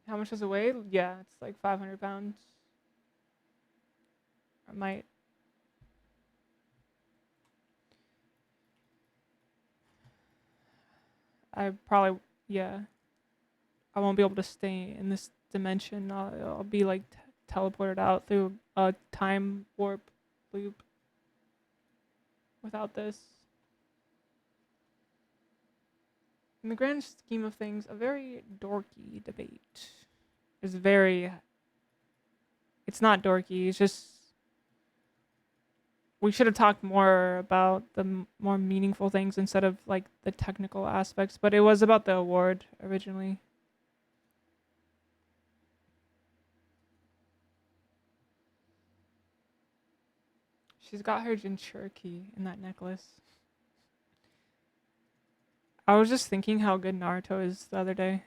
How much does it weigh? Yeah, it's like 500 pounds. I might. I probably, yeah. I won't be able to stay in this dimension. I'll be like teleported out through a time warp loop without this. In the grand scheme of things, a very dorky debate. It's not dorky, it's just, we should have talked more about the more meaningful things instead of like the technical aspects, but it was about the award originally. She's got her Jinchuriki in that necklace. I was just thinking how good Naruto is the other day.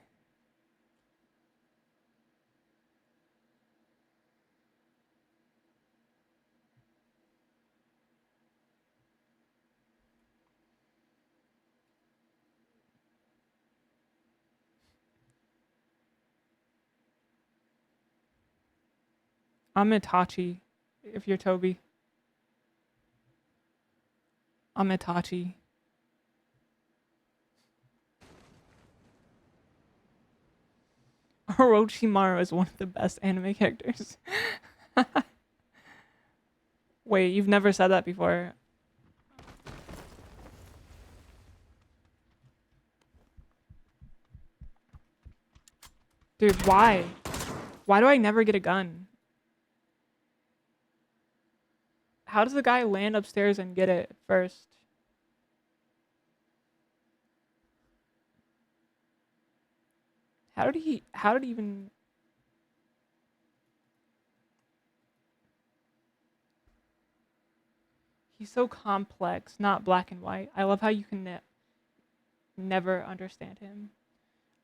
I'm Itachi, if you're Toby. I'm Itachi. Orochimaru is one of the best anime characters. Wait, you've never said that before. Dude, why? Why do I never get a gun? How does the guy land upstairs and get it first? How did he even... He's so complex, not black and white. I love how you can never understand him.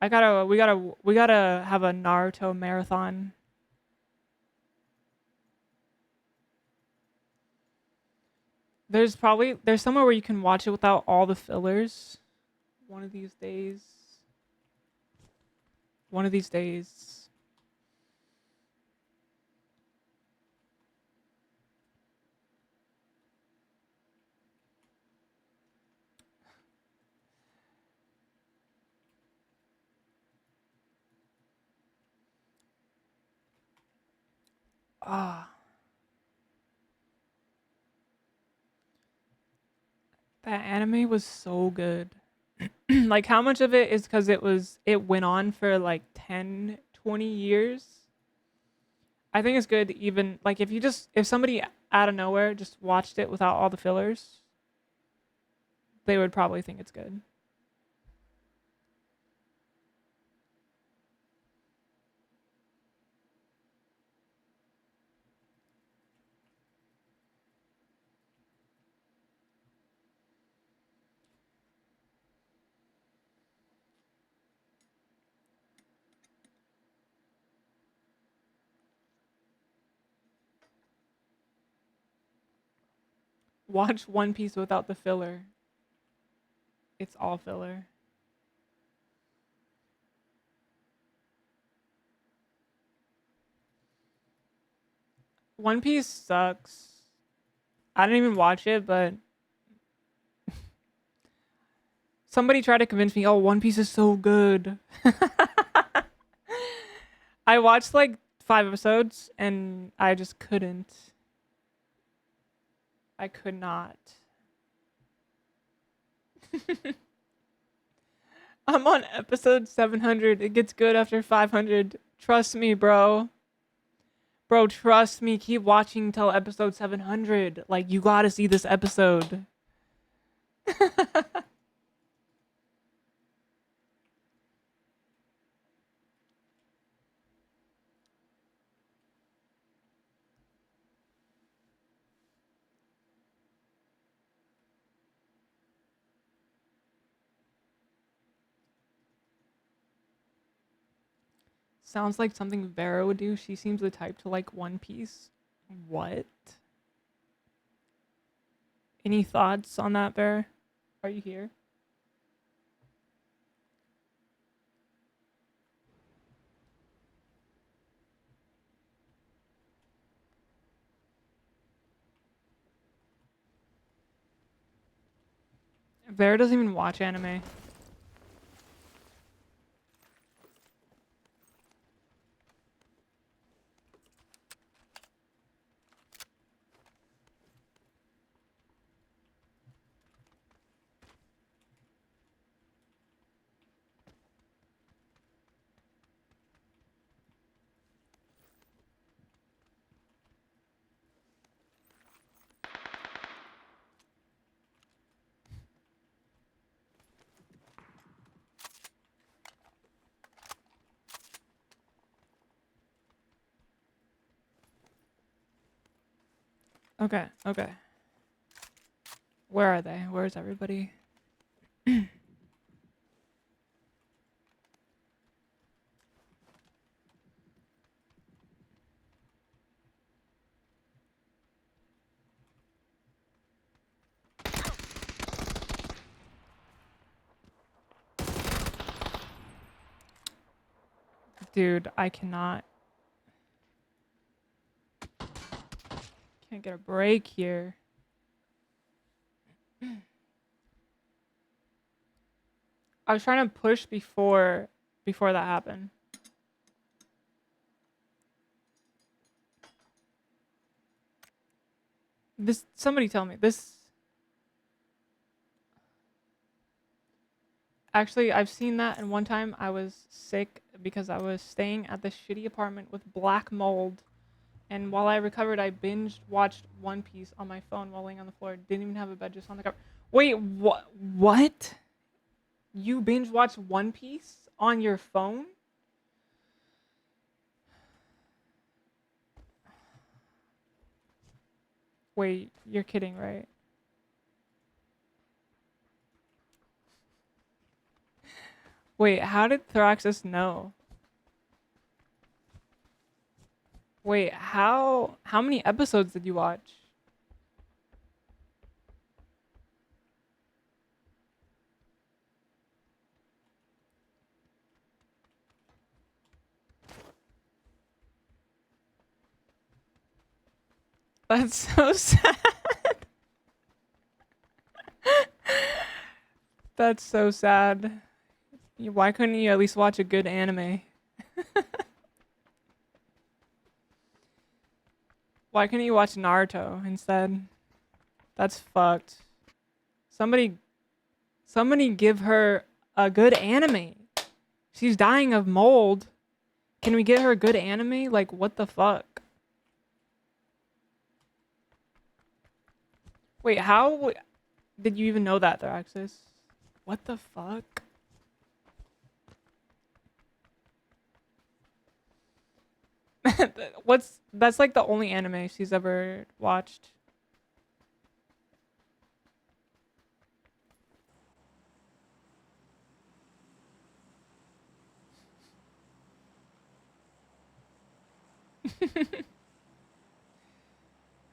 We gotta have a Naruto marathon. There's somewhere where you can watch it without all the fillers. One of these days. One of these days. Ah. That anime was so good. Like, how much of it is because it went on for like 10, 20 years? I think it's good to even, like, if somebody out of nowhere just watched it without all the fillers, they would probably think it's good. Watch One Piece without the filler. It's all filler. One Piece sucks. I didn't even watch it, but somebody tried to convince me, oh, One Piece is so good. I watched like 5 episodes and I just couldn't. I could not. I'm on episode 700. It gets good after 500. Trust me, bro. Bro, trust me. Keep watching till episode 700. Like, you gotta see this episode. Sounds like something Vera would do. She seems the type to like One Piece. What? Any thoughts on that, Vera? Are you here? Vera doesn't even watch anime. Okay, okay. Where are they? Where's everybody? Dude, I cannot. Can't get a break here. I was trying to push before that happened. Somebody tell me this. Actually, I've seen that, and one time I was sick because I was staying at this shitty apartment with black mold, and while I recovered, I binged watched One Piece on my phone while laying on the floor. Didn't even have a bed, just on the couch. Wait, what? You binge watched One Piece on your phone? Wait, you're kidding, right? Wait, how did Thraxis know? Wait, how many episodes did you watch? That's so sad. That's so sad. Why couldn't you at least watch a good anime? Why couldn't you watch Naruto instead? That's fucked. Somebody give her a good anime. She's dying of mold. Can we get her a good anime? Like, what the fuck? Wait, how did you even know that, Thraxis? What the fuck? That's like the only anime she's ever watched.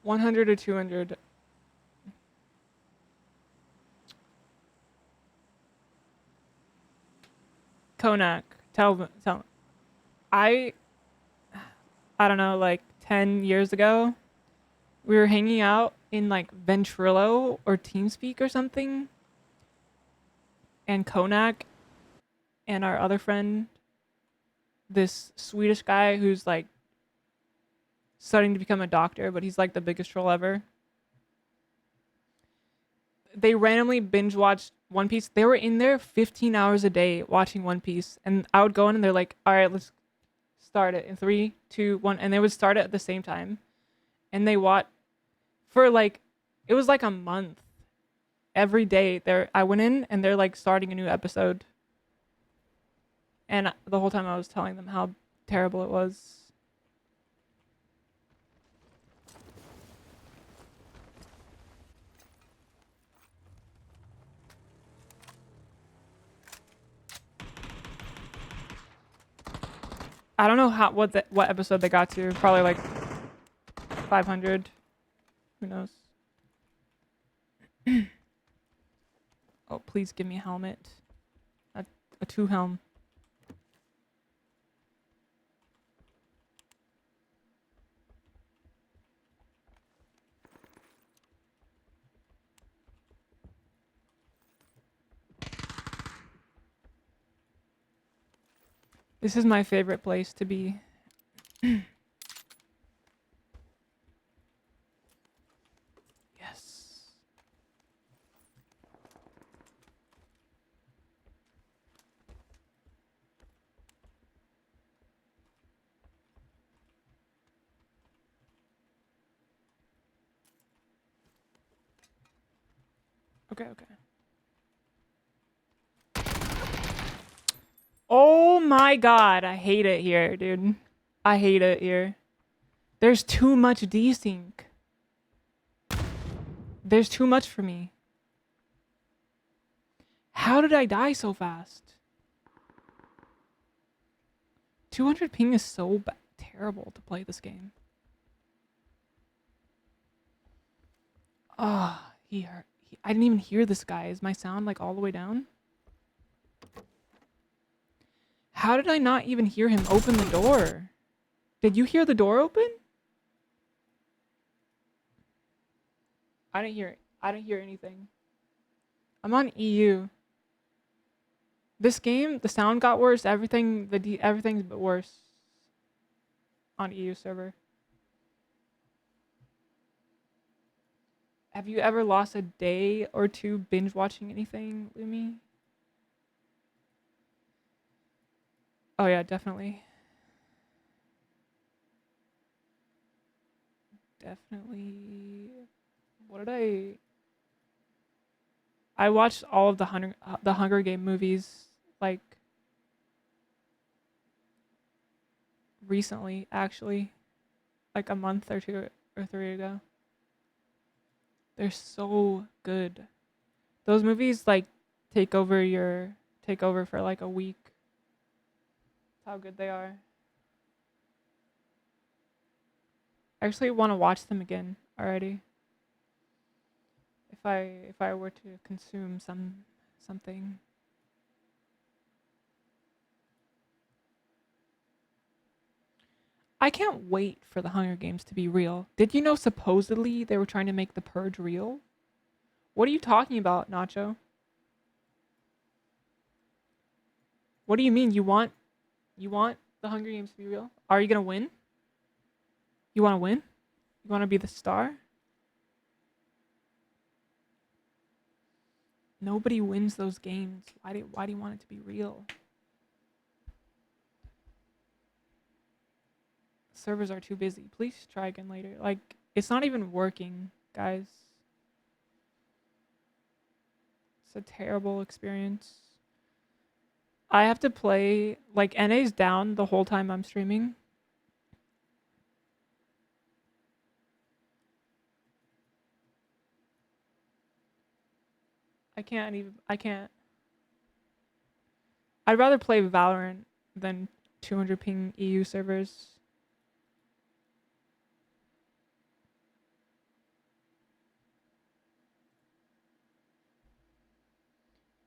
$100 or $200. Konak, tell them. I don't know, like 10 years ago, we were hanging out in like Ventrilo or TeamSpeak or something, and Konak and our other friend, this Swedish guy who's like studying to become a doctor, but he's like the biggest troll ever. They randomly binge watched One Piece. They were in there 15 hours a day watching One Piece, and I would go in and they're like, "All right, let's start it in 3, 2, 1," and they would start it at the same time, and they watched for like, it was like a month. Every day, I went in and they're like starting a new episode, and the whole time I was telling them how terrible it was. I don't know what episode they got to. Probably like 500. Who knows? Oh, please give me a helmet. A 2 helm. This is my favorite place to be. Yes. Okay, okay. Oh my god, I hate it here, dude. I hate it here. There's too much desync. There's too much for me. How did I die so fast? 200 ping is so terrible to play this game. Ah, I didn't even hear this guy. Is my sound like all the way down? How did I not even hear him open the door? Did you hear the door open? I didn't hear it. I didn't hear anything. I'm on EU. This game, the sound got worse. Everything's but worse on EU server. Have you ever lost a day or two binge watching anything, Lumi? Oh yeah, definitely. Definitely. What did I watched all of the Hunger Game movies like recently, actually, like a month or 2 or 3 ago. They're so good. Those movies like take over for like a week. That's how good they are. I actually want to watch them again already. If I were to consume something. I can't wait for the Hunger Games to be real. Did you know supposedly they were trying to make the Purge real? What are you talking about, Nacho? What do you mean you want the Hunger Games to be real? Are you going to win? You want to win? You want to be the star? Nobody wins those games. Why do you want it to be real? Servers are too busy. Please try again later. Like, it's not even working, guys. It's a terrible experience. I have to play, like, NA's down the whole time I'm streaming. I can't. I'd rather play Valorant than 200 ping EU servers.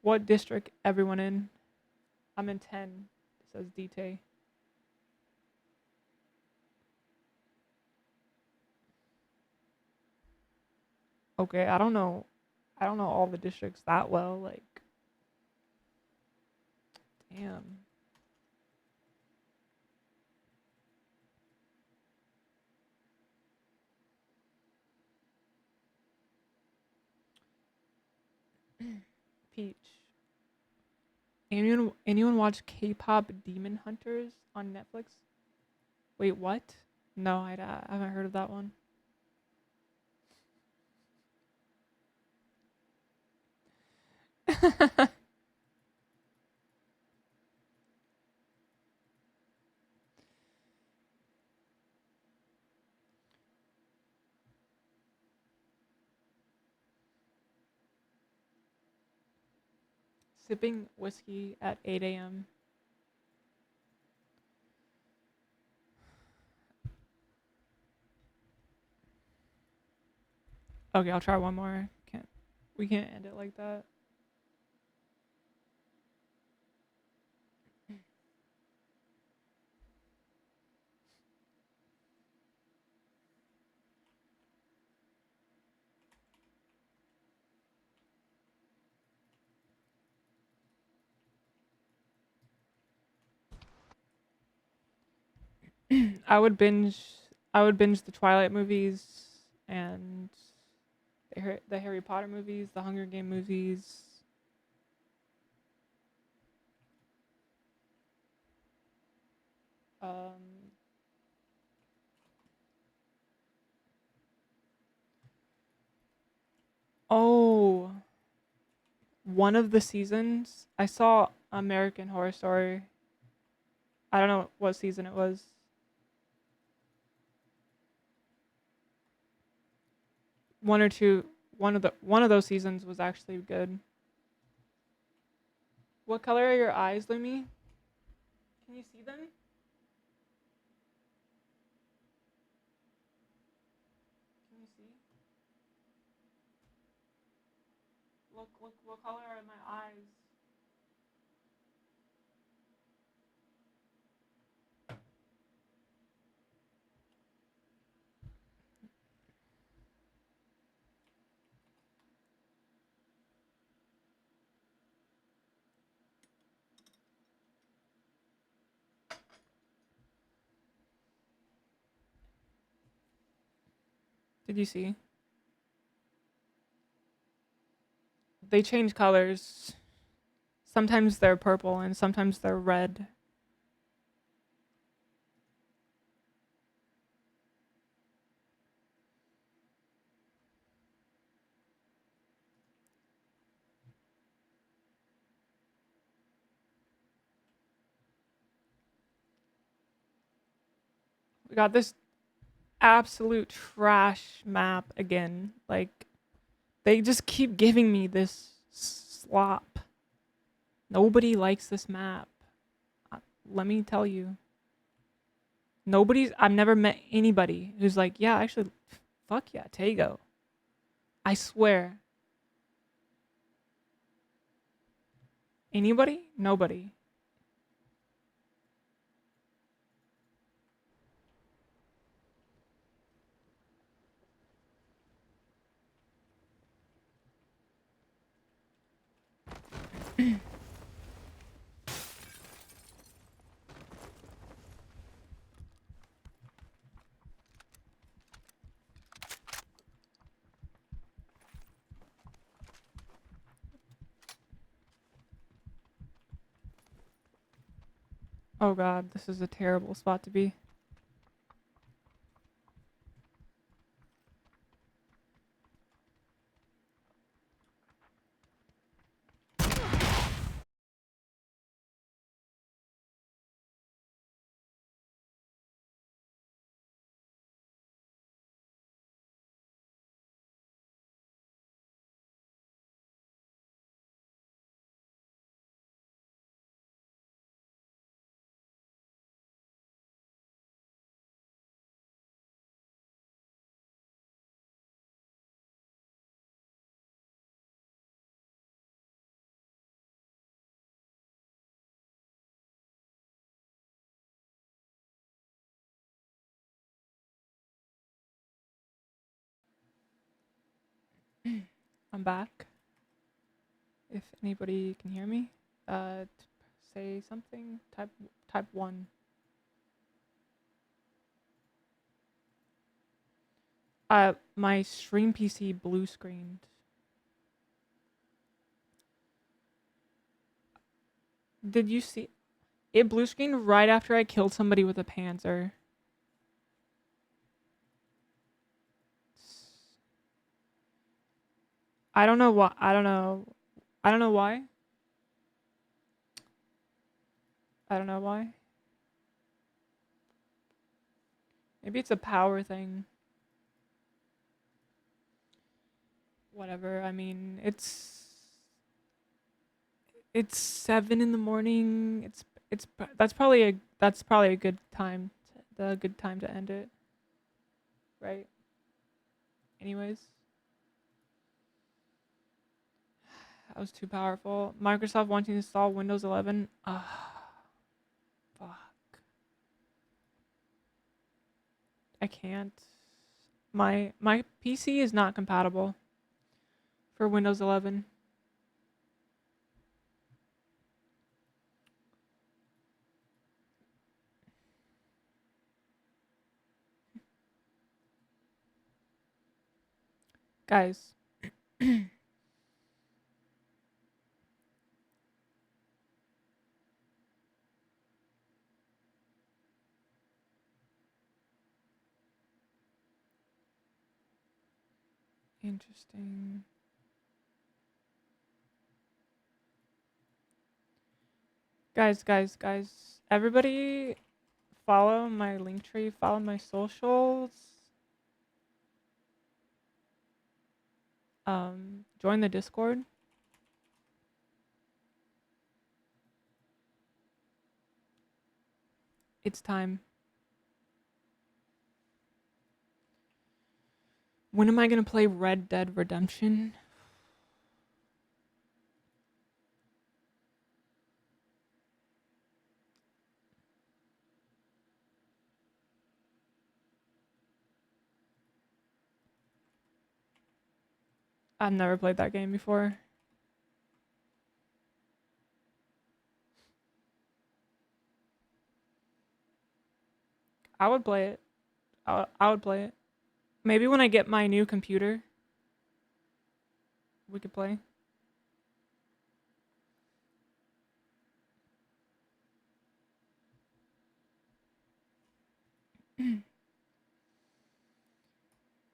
What district everyone in? I'm in 10, says DT. Okay, I don't know all the districts that well, like damn. Peach. Anyone watch K-pop Demon Hunters on Netflix? Wait, what? No, I haven't heard of that one. Sipping whiskey at 8 a.m. Okay, I'll try one more. We can't end it like that. I would binge the Twilight movies and the Harry Potter movies, the Hunger Game movies. Um Oh, one of the seasons I saw American Horror Story. I don't know what season it was. One or two. One of those seasons was actually good. What color are your eyes, Lumi? Can you see them? Can you see? Look, what color are my eyes? Did you see? They change colors. Sometimes they're purple and sometimes they're red. We got this absolute trash map again. Like, They just keep giving me this slop. Nobody likes this map. Let me tell you. I've never met anybody who's like, yeah, actually, fuck yeah, Tago. I swear. Anybody? Nobody. Oh god, this is a terrible spot to be. I'm back. If anybody can hear me, say something. Type 1. My stream PC blue screened. Did you see it blue screened right after I killed somebody with a Panzer? I don't know why. I don't know why. I don't know why. Maybe it's a power thing. Whatever. I mean, it's 7 in the morning. That's probably a good time. The good time to end it. Right? Anyways, that was too powerful. Microsoft wanting to install Windows 11. Fuck. I can't. My PC is not compatible for Windows 11. Guys. Interesting. Guys. Everybody follow my link tree, follow my socials. Join the Discord. It's time. When am I gonna play Red Dead Redemption? I've never played that game before. I would play it. I would play it. Maybe when I get my new computer, we could play.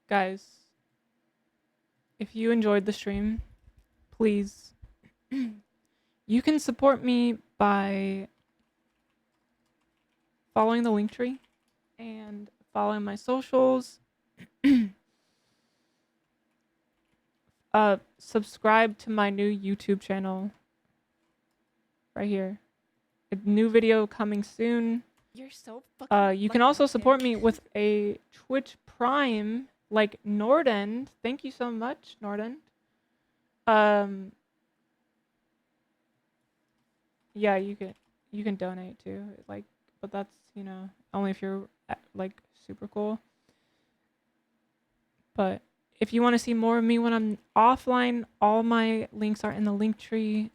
Guys, if you enjoyed the stream, please, you can support me by following the link tree and following my socials. subscribe to my new YouTube channel. Right here. A new video coming soon. You're so fucking You can lucky, also kid. support me with a Twitch Prime, like Norden. Thank you so much, Norden. Yeah, you can donate too. Like, but that's, you know, only if you're like super cool. But if you want to see more of me when I'm offline, all my links are in the link tree.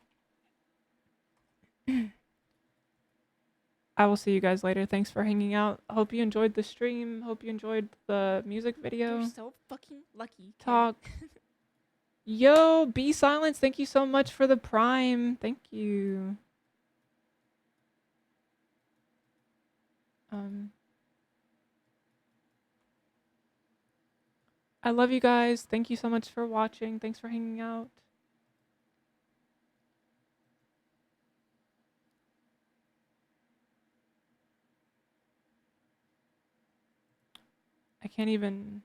I will see you guys later. Thanks for hanging out. Hope you enjoyed the stream. Hope you enjoyed the music video. You're so fucking lucky, kid. Talk. Yo, Be Silence. Thank you so much for the Prime. Thank you. I love you guys. Thank you so much for watching. Thanks for hanging out. I can't even